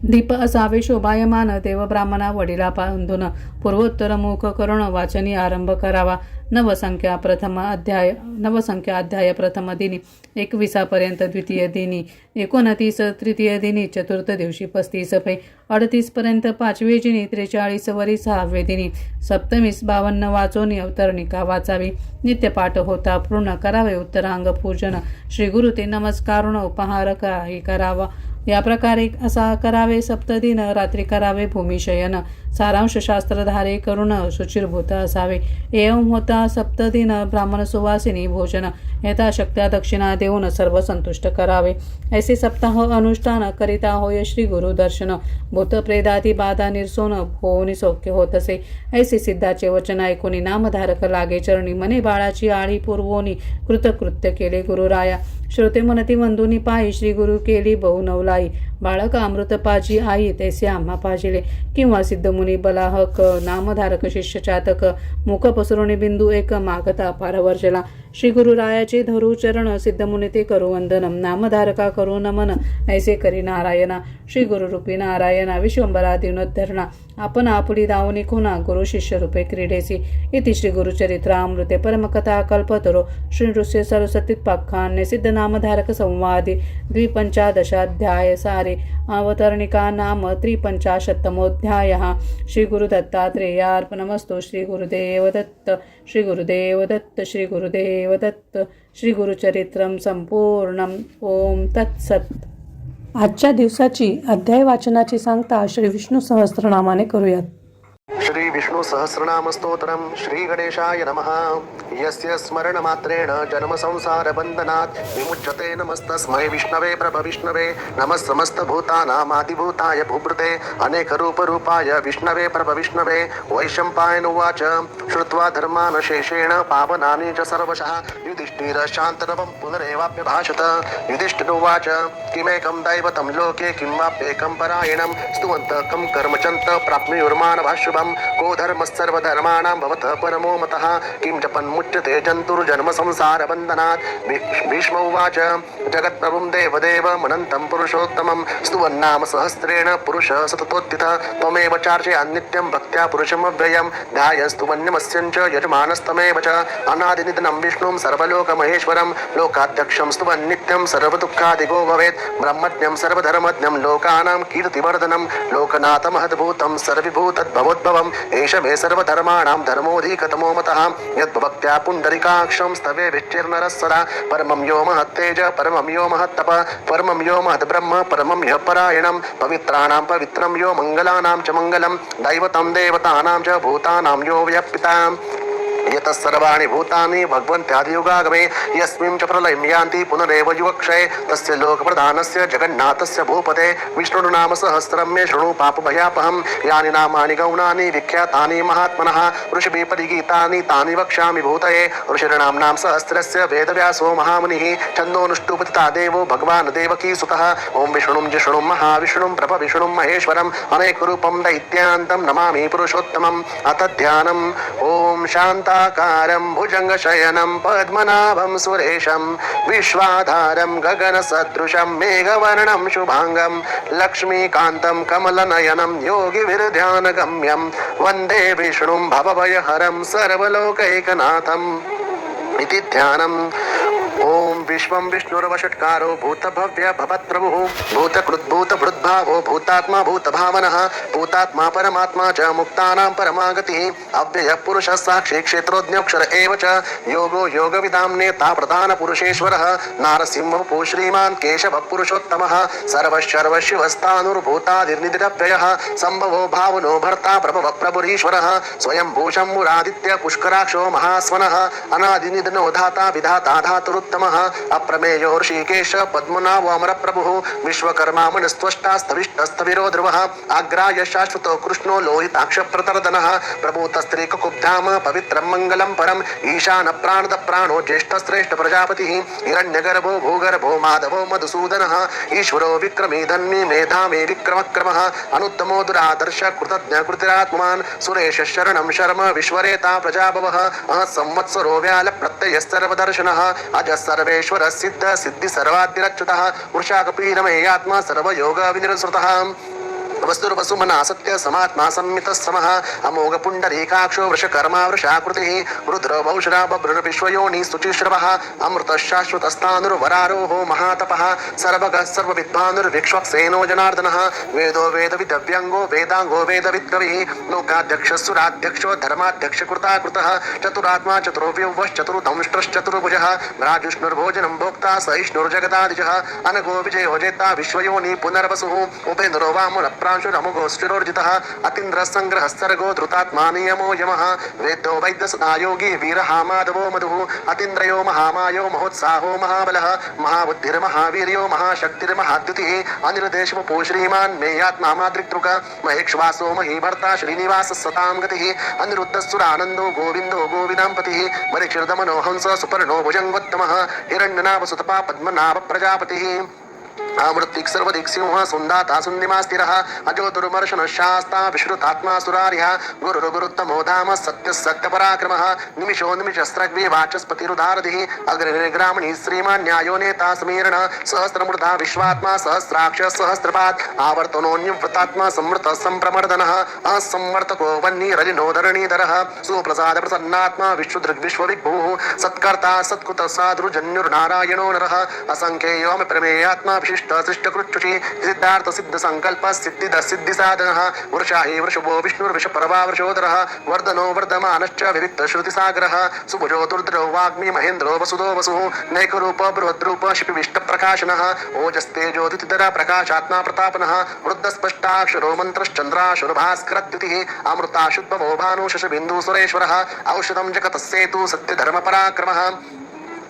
Speaker 1: दीप असावे शोभायमान, देव ब्राह्मणा वडिला बांधून पूर्वोत्तर मुख करून वाचनी आरंभ करावा. नवसंख्या अध्याय प्रथम दिनी 21पर्यंत द्वितीय दिनी 29 तृतीय दिनी चतुर्थ दिवशी 35 पै 38 पर्यंत पाचवे दिनी 43 वरी 6वे दिनी सप्तमीस 52 वाचोनी अवतरणिका वाचावी. नित्यपाठ होता पूर्ण करावे. उत्तरांग पूजन श्री गुरु ते नमस्कारून उपहार काही करावा. या प्रकारे असा करावे. सप्तदिन रात्री करावे भूमिशयन. सारांश शास्त्रधारे करून शुचिर्भूत असावे. एवं होता सप्तदिन ब्राह्मण सुवासिनी भोजन यथाशक्त्या दक्षिणा देऊन सर्व संतुष्ट करावे. ऐसे सप्ताह अनुष्ठान करिता होय श्री गुरु दर्शन. भूत प्रेदाती बाधा निरसोन होऊन सौख्य होत असे. ऐसे सिद्धाचे वचन ऐकून नामधारक लागे चरणी. मने बाळाची आळी पुरवोनी कृतकृत्य केले गुरुराया. श्रोते मनती वंदुनी पायी श्री गुरु केली बहु नवलाई. बाळक अमृत पाजी आई तैसे आम्हा पाजिले. किंवा सिद्धमुनी बलाहक नामधारक शिष्य चातक. मुख पसरुणी बिंदू एक मागता पारवर्जला. श्री गुरुरायाचे धरू चरण सिद्धमुनी ते करू वंदनम. नामधारका करू नमन ऐसे करी नारायणा. श्री गुरुरूपी नारायणा विश्वंभरा दिनोद्धरणा. आपण आपुली दावणी खुना गुरु शिष्य रूपे क्रीडेसी. इति श्री गुरुचरित्रामृते परमकथा कल्पतरो श्री नृस्य सरस्वतीत्पाख्याने सिद्ध नामधारक संवादे 25 सारे अवतरणिका नाम 53तमोऽध्यायः. श्री गुरुदत्तात्रेयार्पणमस्तु. श्री गुरुदेव दत्त. श्री गुरुदेव दत्त. श्री गुरुदेव दत्त. श्री गुरुचरित्रम संपूर्णम. ओम तत्सत. आजच्या दिवसाची अध्याय वाचनाची सांगता श्री विष्णू सहस्त्रनामाने करूयात.
Speaker 2: श्री विष्णु सहस्रनाम स्तोत्रम. श्री गणेशाय नमः. यस्य स्मरण मात्रेण जन्म संसार बंधनात् विमुच्यते. नमस्तस्मै विष्णवे प्रभविष्णवे. नमः समस्त भूतानामादिभूताय भूभृते अनेक रूप रूपाय विष्णवे प्रभविष्णवे. वैशंपायन उवाच श्रुत्वा धर्मान शेषेण पावनानि च सर्वशः युधिष्ठिर शान्तरवं पुनरेवाप्यभाषत. युधिष्ठिरोवाच किमेकं दैवतं लोके किं वाप्येकं परायणं स्तुवन्तकं कर्मचन्त प्राप्नुयुर्मानभाशुभं. को धर्मस्सर्वधर्माणां भवतः परमो मतः किं जपन्मुच्यते जन्तुर्जन्म संसार बन्धनात्. भीष्म उवाच जगत्प्रभुं देवदेवमनन्तं पुरुषोत्तमं स्तुवन्नाम सहस्रेण पुरुषः सततोत्थितः. त्वमेव चार्चयान्नित्यं भक्त्या पुरुषमव्ययं ध्यायस्तुवन्यमस्यञ्च यजमानस्तमेव च. अनादिनिधनं विष्णुं सर्वलोकमहेश्वरं लोकाध्यक्षं स्तुवन्नित्यं सर्वदुःखादिगो भवेत्. ब्रह्मज्ञं सर्वधर्मज्ञं लोकानां कीर्तिवर्धनं लोकनाथमहद्भूतं सर्वभूतद्भवोद्भवम्. एष मे सर्वधर्माणां धर्मोऽधिकतमो मतः यद्भक्त्या पुण्डरीकाक्षं स्तवे विच्चिर्नरः सदा. परमं यो महत्तेज परमं यो महत्तप परमं यो महद्ब्रह्म परमं ह्यः परायणं. पवित्राणां पवित्रं यो मङ्गलानां च मङ्गलं दैवतं देवतानां च भूतानां यो व्यपिता. यतः सर्वाणि भूतानि भगवन्त्यादियुगागमे यस्मिन् च प्रलयं यान्ति पुनरेव युगक्षये. तस्य लोकप्रधानस्य जगन्नाथस्य भूपते विष्णुर्नाम सहस्रं मे शृणु पापभयापहं. यानि नामानि गौणानि विख्यातानि महात्मनः ऋषिभिः परिगीतानि तानि वक्ष्यामि भूतये. ऋषिर्नाम्नां सहस्रस्य वेदव्यासो महामुनिः छन्दोनुष्टुपतिता देवो भगवान् देवकी सुतः. ओं विष्णुं जिष्णुं महाविष्णुं प्रभविष्णुं महेश्वरं अनेकरूपं दैत्यान्तं नमामि पुरुषोत्तमम्. अथ ध्यानम्. ओं शान्ताकारं भुजङ्गशयनं पद्मनाभं सुरेशं विश्वाधारं गगनसदृशं मेघवर्णं शुभांगं लक्ष्मीकान्तं कमलनयनं योगिभिर्ध्यानगम्यं वन्दे विष्णुं भवभयहरं सर्वलोकैकनाथम्. इति ध्यानम्. ओम विश्वं विष्णुर्वषट्कारो भूतभव्य भवत्प्रभुः भूतकृद्भूतभृद्भावो भूतात्मा भूतभावनः भूतात्मा परमात्मा च मुक्तानां परमागतिः. अव्ययः पुरुषः साक्षी क्षेत्रोज्ञोऽक्षर एव च. योगो योगविदां नेता प्रधानपुरुषेश्वरः नारसिंहः श्रीमान् केशवः पुरुषोत्तमः सर्वशिवस्तानुर्भूतादिर्निधिरव्ययः सम्भवो भावनो भर्ता प्रभवः प्रभुरीश्वरः स्वयं भूषम्मुरादित्य पुष्कराक्षो महास्वनः अनादिनिधनो धाता विधाता धातुरुत्तमः अप्रमेयो ऋषिकेश पद्मनाभो अमरप्रभुः विश्वकर्मा मुनिस्त्वष्टास्तविष्टस्तविरो ध्रुवः आग्राय शाश्वतो कृष्णो लोहिताक्षप्रतर्दनः प्रभूतस्त्रीककुब्धाम पवित्रं मङ्गलं परम् ईशान प्राणद प्राणो ज्येष्ठश्रेष्ठ प्रजापतिः हिरण्यगर्भो भूगर्भो माधवो मधुसूदनः ईश्वरो विक्रमी धन्वी मेधावी विक्रमक्रमः अनुत्तमो दुरादर्श कृतज्ञ कृतिरात्मान् सुरेश शरणं शर्म विश्वरेता प्रजाभवः संवत्सरो व्याल प्रत्ययः सर्वदर्शनः अज सर्वेश्वर सिद्ध सिद्धि सर्वाद्यच्युतः वृषाकपीरमेयात्मा सर्वयोग विनिर्सृतः. वस्तुर्वसुमना सत्य समात्मा संमितः समः अमोघ पुण्डरीकाक्षो वृषकर्मा वृषाकृतिः रुद्रवौषरा बभ्रुर विश्वयोनि शुचिश्रवः अमृतशाश्वतस्थानुर्वरारोहो महातपः सर्वगः सर्वविद्वानुर्विक्ष्वक्सेनो जनार्दनः वेदो वेदविदव्यङ्गो वेदाङ्गो वेदविद्कविः लोकाध्यक्षस्सुराध्यक्षो धर्माध्यक्षकृताकृतः चतुरात्मा चतुर्व्यूहश्चतुर्दंष्ट्रश्चतुर्भुजः राजुष्णुर्भोजनं भोक्ता सहिष्णुर्जगदादिजः अनघो विजयो जेता विश्वयोनि पुनर्वसुः उपेन्द्रो वामनप्रांशुरमुगोऽस्थिरोर्जितः अतीन्द्रसङ्ग्रहः सर्गो धृतात्मा नियमो यमः वेदो वैद्यसदा योगी वीरः माधवो मधुः अतीन्द्रयो महामायो महोत्साहो महाबलः महाबुद्धिर्महावीर्यो महाशक्तिर्महाद्युतिः अनिर्देशवपो श्रीमान् मेयात्मा मातृक्तृक महेक्ष्वासो महीभर्ता श्रीनिवासः सतां गतिः अनिरुद्धस्सुरानन्दो गोविन्दो गोविदाम्पतिः मरीचिर्दमनो हंस सुपर्णो भुजङ्गोत्तमः हिरण्यनाभसुतपा पद्मनाभ प्रजापतिः अमृत्तिक् सर्वदिक् सिंह सुन्दाता सुन्दिमा स्थिरः अजो दुर्मर्शन शास्ता विश्रुतात्मा सुरार्यः गुरुर्गुरुत्तमो धाम सत्यः सत्यपराक्रमः निमिषो निमिषस्रग्वी वाचस्पतिरुदारधिः अग्रनिर्ग्रामणि श्रीमान् न्यायो नेता समीरण सहस्रमूर्धा विश्वात्मा सहस्राक्ष सहस्रपात् आवर्तनोऽन्यव्रतात्मा संवृतः सम्प्रमर्दनः असंवर्तको वह्निरजिनोदरणीधरः सुप्रसाद प्रसन्नात्मा विश्वदृग्विश्वविभुः सत्कर्ता सत्कृतः साधुर्जन्युर्नारायणो नरः असङ्ख्येयो प्रमेयात्मा विशिष्ट सृष्टकृच्छुषि सिद्धार्थ सिद्ध संकल्प सिद्धिद सिद्धि साधनः वृषाहि वृषभो विष्णुर्विषपरवा वृषोदरः वर्धनो वर्धमानश्च विविक्त श्रुति सागरः सुभुजो दुर्धरो वाग्मी महेन्द्रो वसुदो वसुः नैकरूप बृहद्रूप शिपिविष्ट प्रकाशनः ओजस्तेजोदितिधर प्रकाशात्मा प्रतापनः वृद्धस्पष्टाक्षरो मंत्रश्चन्द्राशुर भास्करद्युतिः अमृता शुद्धभो भानु शशबिन्दु सुरेश्वरः औषधं जगतस्सेतु सत्यधर्म पराक्रमः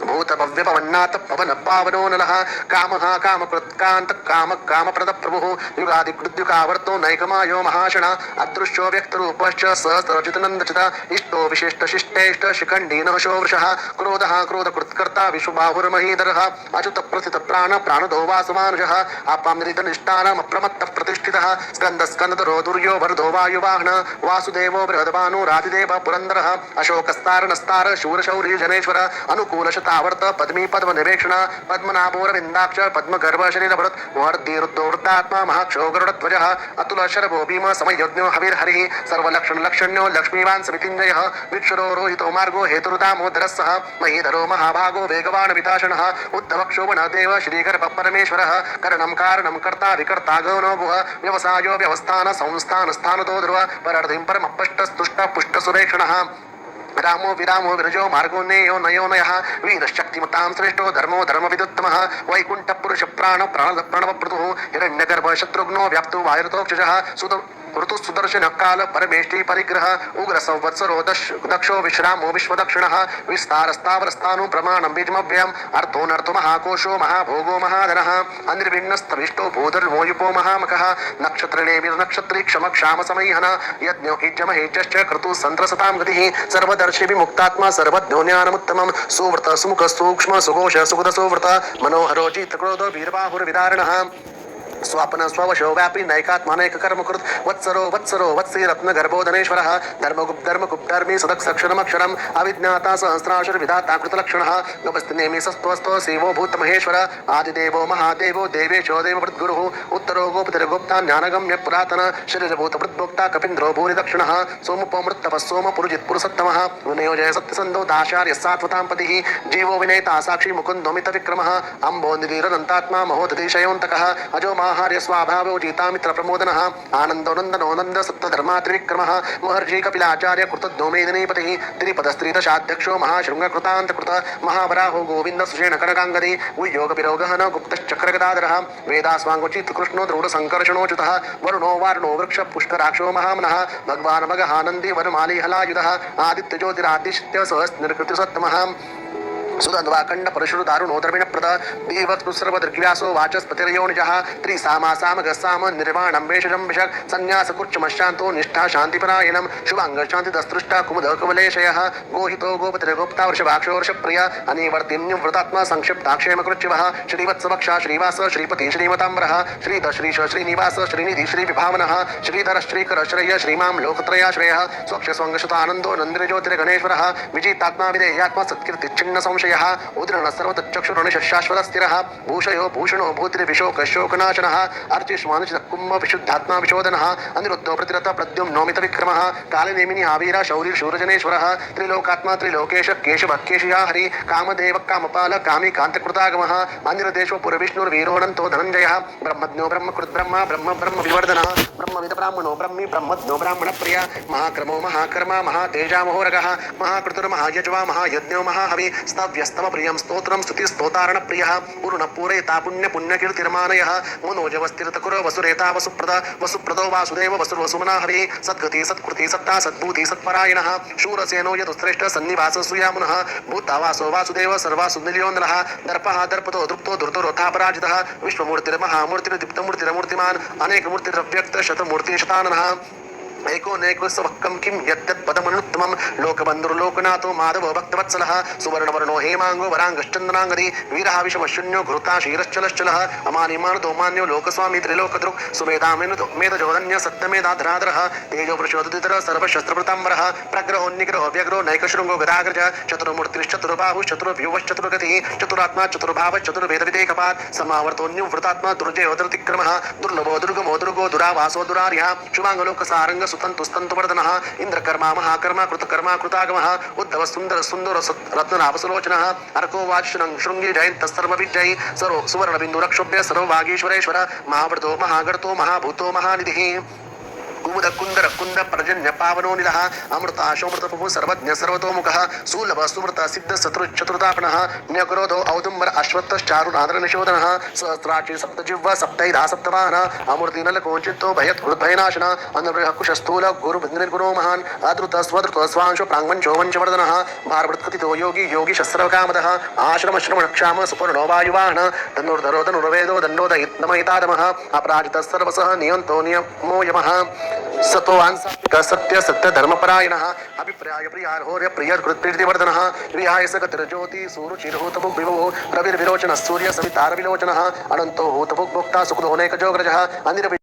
Speaker 2: भूत भव्य पवन्नाथ पवन पावनो नलः कामः कामकृत्कान्त काम कामप्रद प्रभुः युगादिकृद्युकावर्तो नैकमायो महाशण अदृश्यो व्यक्तरूपश्च सहस्रचितनन्दचित इष्टो विशिष्ट शिष्टेष्ट शिखण्डीनः शोवृषः क्रोधः क्रोधकृत्कर्ता विश्वबाहुर्महीधरः अच्युत प्रथित प्राण प्राणदो वासमानुजः आपाम्निरितनिष्ठानमप्रमत्तः प्रतिष्ठितः स्कन्दस्कन्दधरो दुर्यो भरदो वायुवाहन वासुदेवो बृहद्भानु रातिदेव पुरन्दरः अशोकस्तारणस्तार शूरशौरी जनेश्वर अनुकूल तावर्त पद्मी पद्म निवेक्षण पद्मनाभोरविन्दाक्ष पद्मगर्भ शरीरभरत वर्धिरुद्धो वृद्धात्मा महाक्षो गरुडध्वजः अतुल शरभो भीम समयज्ञो हविर्हरिः सर्वलक्षण लक्षण्यो लक्ष्मीवान् समितिञ्जयः विक्षरो रोहितो मार्गो हेतुर्दामोदरस्सः महीधरो महाभागो वेगवान् विताशनः उद्धवक्षोभन देव श्रीगर्भ परमेश्वरः करणं कारणं कर्ता विकर्ता गौनो गुह व्यवसायो व्यवस्थान संस्थान स्थानतो ध्रुव परर्धिं परमपष्टस्तुष्ट पुष्टसुरेक्षणः रामो विरामो विरजो मार्गो नेयो नयो नयः वीरशक्तिमतां श्रेष्ठो धर्मो धर्मविदुत्तमः वैकुण्ठ पुरुष प्राण प्रणवप्रतुः हिरण्यगर्भ शत्रुघ्नो व्याप्तो वायुरतोक्षजः ऋतु सुदर्शन काल परमेष्टि परिग्रह उग्र संवत्सरो दक्षो विश्रामो विश्वदक्षिणः विस्तारस्तावरस्तानु प्रमाणं बीजमव्ययम् अर्थोऽनर्थो महाकोशो महाभोगो महाधनः अनिर्भिन्नस्तविष्टो भूधर्मोयुपो महामकः नक्षत्रिणे वीरनक्षत्री क्षमक्षाम समयहन यज्ञो इज्जमहेज्यश्च क्रतु सन्त्रसतां गतिः सर्वदर्शि विमुक्तात्मा सर्वज्ञो ज्ञानमुत्तमं सुव्रत सुमुख सूक्ष्म सुघोष सुगुद सुव्रत मनोहरो जितक्रोधो वीरबाहुर्विदारणः स्वापन स्ववशो व्यापी नैकात्मानैक कर्मकृत वत्सरो वत्सरो वत्सी रत्नगर्भोधनेश्वरः धर्मगुप्धर्मी सदक्षरमक्षरम् अविज्ञाता सहस्राशुर विधाता कृतलक्षणः गपस्तिनेमि सस्त्वस्तो शिवो भूतमहेश्वर आदिदेवो महादेवो देवेशो देववृद्गुरुः उत्तरो गोपतिर्गुप्ता ज्ञानगम्य पुरातन शरीरभूतवृद्भोक्ता कपीन्द्रो भूरिदक्षिणः सोमुपमृत्तपः सोमपुरुजित् पुरुषत्तमः विनयोजय सत्यसन्धो दाशार्य सात्वतां पतिः जीवो विनेता साक्षी मुकुन्दो मितविक्रमः अम्बो निधिरनन्तात्मा महोदधिशयोऽन्तकः अजो आहार्य स्वाभावो जीतामित्र प्रमोदनः आनन्दो नन्दनो नन्द सप्तधर्मा त्रिविक्रमः महर्षि कपिलाचार्य कृतज्ञो मेदिनीपतिः त्रिपदस्त्रिदशाध्यक्षो महाशृङ्गकृतान्तकृत महावराहो गोविन्द सुषेण कनकाङ्गदी उद्योगपिरोगहन गुप्तश्चक्रगदाधरः वेदास्वाङ्गोचित् कृष्णो द्रोढसङ्कर्षणोच्युतः वरुणो वारुणो वृक्ष पुष्कराक्षो महामनः भगवान् मगहानन्दी वनमाली हलायुधः आदित्यज्योतिरादिश्य सहस्रनिर्कृतिसत्तमः सुदन्वाखंड परशुर दारुणो द्रविणप्रद देवत्नु सर्वदृग्व्यासो वाचस्पतिर्योनिजः त्रिसामासामगसाम निर्वाणं वेषजं विशक् सन्न्यासकुर्चमशान्तो निष्ठा शान्तिपरायणं शुभाङ्ग शान्तिदस्तृष्टा कुमुदकवलेशयः गोहितो गोपतिर्गोप्ता वृषभाक्षो वृषप्रिय अनिवर्तिन्युव्रतात्मा संक्षिप्ताक्षेमकृच्छिवः श्रीवत्सवक्षा श्रीवास श्रीपति श्रीमताम्बरः श्रीध श्रीश श्रीनिवास श्रीनिधि श्रीविभावनः श्रीधर श्रीकर श्रेय श्रीमां लोकत्रयाश्रयः स्वक्षस्वङ्गशतानन्दो नन्दिरज्योतिर्गणेश्वरः विजितात्मा विधेयात्मा सत्कीर्तिच्छिन्न संशय उद्रण सर्वतचक्षुरणिश शाश्वत स्थिरः भूषयो भूषणो भूतिर्विशोकशोकनाशनः अर्चिष्मानुचितकुम्भ विशुद्धात्मा विशोधनः अनिरुद्धो प्रतिरथ प्रद्युम्नोमित विक्रमः कालनेमिनि आवीर शौरिर्शूरजनेश्वरः त्रिलोकात्मा त्रिलोकेश केशव केशया हरि कामदेव कामपाल कामी कान्तकृतागमः अनिरुद्धेशो पुरविष्णुर्वीरोऽनन्तो धनञ्जयः ब्रह्मज्ञो ब्रह्मकृत् ब्रह्म ब्रह्म ब्रह्म विवर्धनः ब्रह्मविद ब्राह्मणो ब्रह्मी ब्रह्मज्ञो ब्राह्मणप्रिय महाक्रमो महाकर्मा महातेजामहोरगः महाकृतुर्महायज्वा महायज्ञो महाहवि स्तव्यस्तमप्रियं स्तोत्रं स्तुतिस्तोतारणप्रियः पूर्णपूरयता पुण्यपुण्यकीर्तिर्मानयः मनोजवस्तिरतकुरो वसुरेता वसुप्रदो वासुदेव वसुर्वसुमना हवि सद्गति सत्कृति सत्ता सद्भूति सत्परायणः शूरसेनो यदुश्रेष्ठ सन्निवास सुयामुनः भूतावासो वासुदेव सर्वासुनिलयोन्दरः दर्पः दर्पतो दृप्तो धृतोरथापराजितः विश्वमूर्तिर्महामूर्तिर्दीप्तमूर्तिरमूर्तिमान् अनेकमूर्तिरव्यक्त शतमूर्ति शताननः एकोनेकस्वक्कं किं यत्तत्पदमनुत्तमं लोकबन्धुर्लोकनाथो माधवो भक्तवत्सलः सुवर्णवर्णो हेमाङ्गो वराङ्गश्चन्द्राङ्गदी वीरः विषमशून्यो घृता क्षीरश्चलश्चलः अमानिमानतो मान्यो लोकस्वामी त्रिलोकदृक् सुमेधामेधजोधन्य सत्यमेधाधराधरः तेजोवृषोदितरः सर्वशस्त्रवृताम्बरः प्रग्रहोन्निग्रहो व्यग्रो नैकशृङ्गो गदाग्रज चतुर्मूर्तिश्चतुर्बाहुश्चतुर्व्यूहश्चतुर्गतिः चतुरात्मा चतुर्भाव चतुर्वेदविदेकपात् समावर्तोऽन्युव्रतात्मा दुर्जयोधरतिक्रमः दुर्लभो दुर्गमो दुर्गो दुरावासो दुरार्यः शुभाङ्गलोकसारङ्ग सुतन्तुस्तन्तुवर्धनः इन्द्रकर्मा महाकर्मा कृतकर्मा कृतागमः उद्धव सुन्दर सुन्दर रत्ननाभसुलोचनः अर्को वाचनं शृङ्गी जयन्तस्सर्वविजयी सर्व सुवर्णबिन्दुरक्षोभ्य सर्वभागीश्वरेश्वर महाव्रतो महागर्तो महाभूतो महानिधिः कुमुद कुंदर कुंद पर्जन्य पावनो निलः अमृताशोमृत प्रभु सर्वज्ञ सर्वतोमुखः सुलभ सुमृत सिद्ध चतुर्तापनः न्यक्रोधो औदुम्बर अश्वत्थश्चारुनादर निशोधनः सहस्राक्षी सप्तजिह्वा सप्तैधा सप्तवाहनः अमृतिनलकोचितो भयत्कृद्भयनाशन अनृहकुशस्थूल गुरुनिर्गुणो महान् अद्रुत स्वद्रुत स्वांशो प्राङ्मञ्चो वञ्चवर्धनः भारवृत्कथितो योगी योगी शस्त्रकामदः आश्रम श्रमणक्षाम सुपर्णो वायुवाहन धनुर्धरो धनुर्वेदो दण्डोदयित्नमहितादमः अपराजितः सर्वसः नियन्तो नियमो यमः सत्य सत्य धर्मपरायणः अभिप्राय प्रियार्होर्य प्रियकृत्प्रीतिवर्धनः विहाय सकतिर्ज्योति सूरुचिर्हूतभुग् विभुः रविर्विरोचनः सूर्य सवितारविलोचनः अनन्तो हूतभुग् भोक्ता सुखदोनेकजोग्रजः अनिर्वि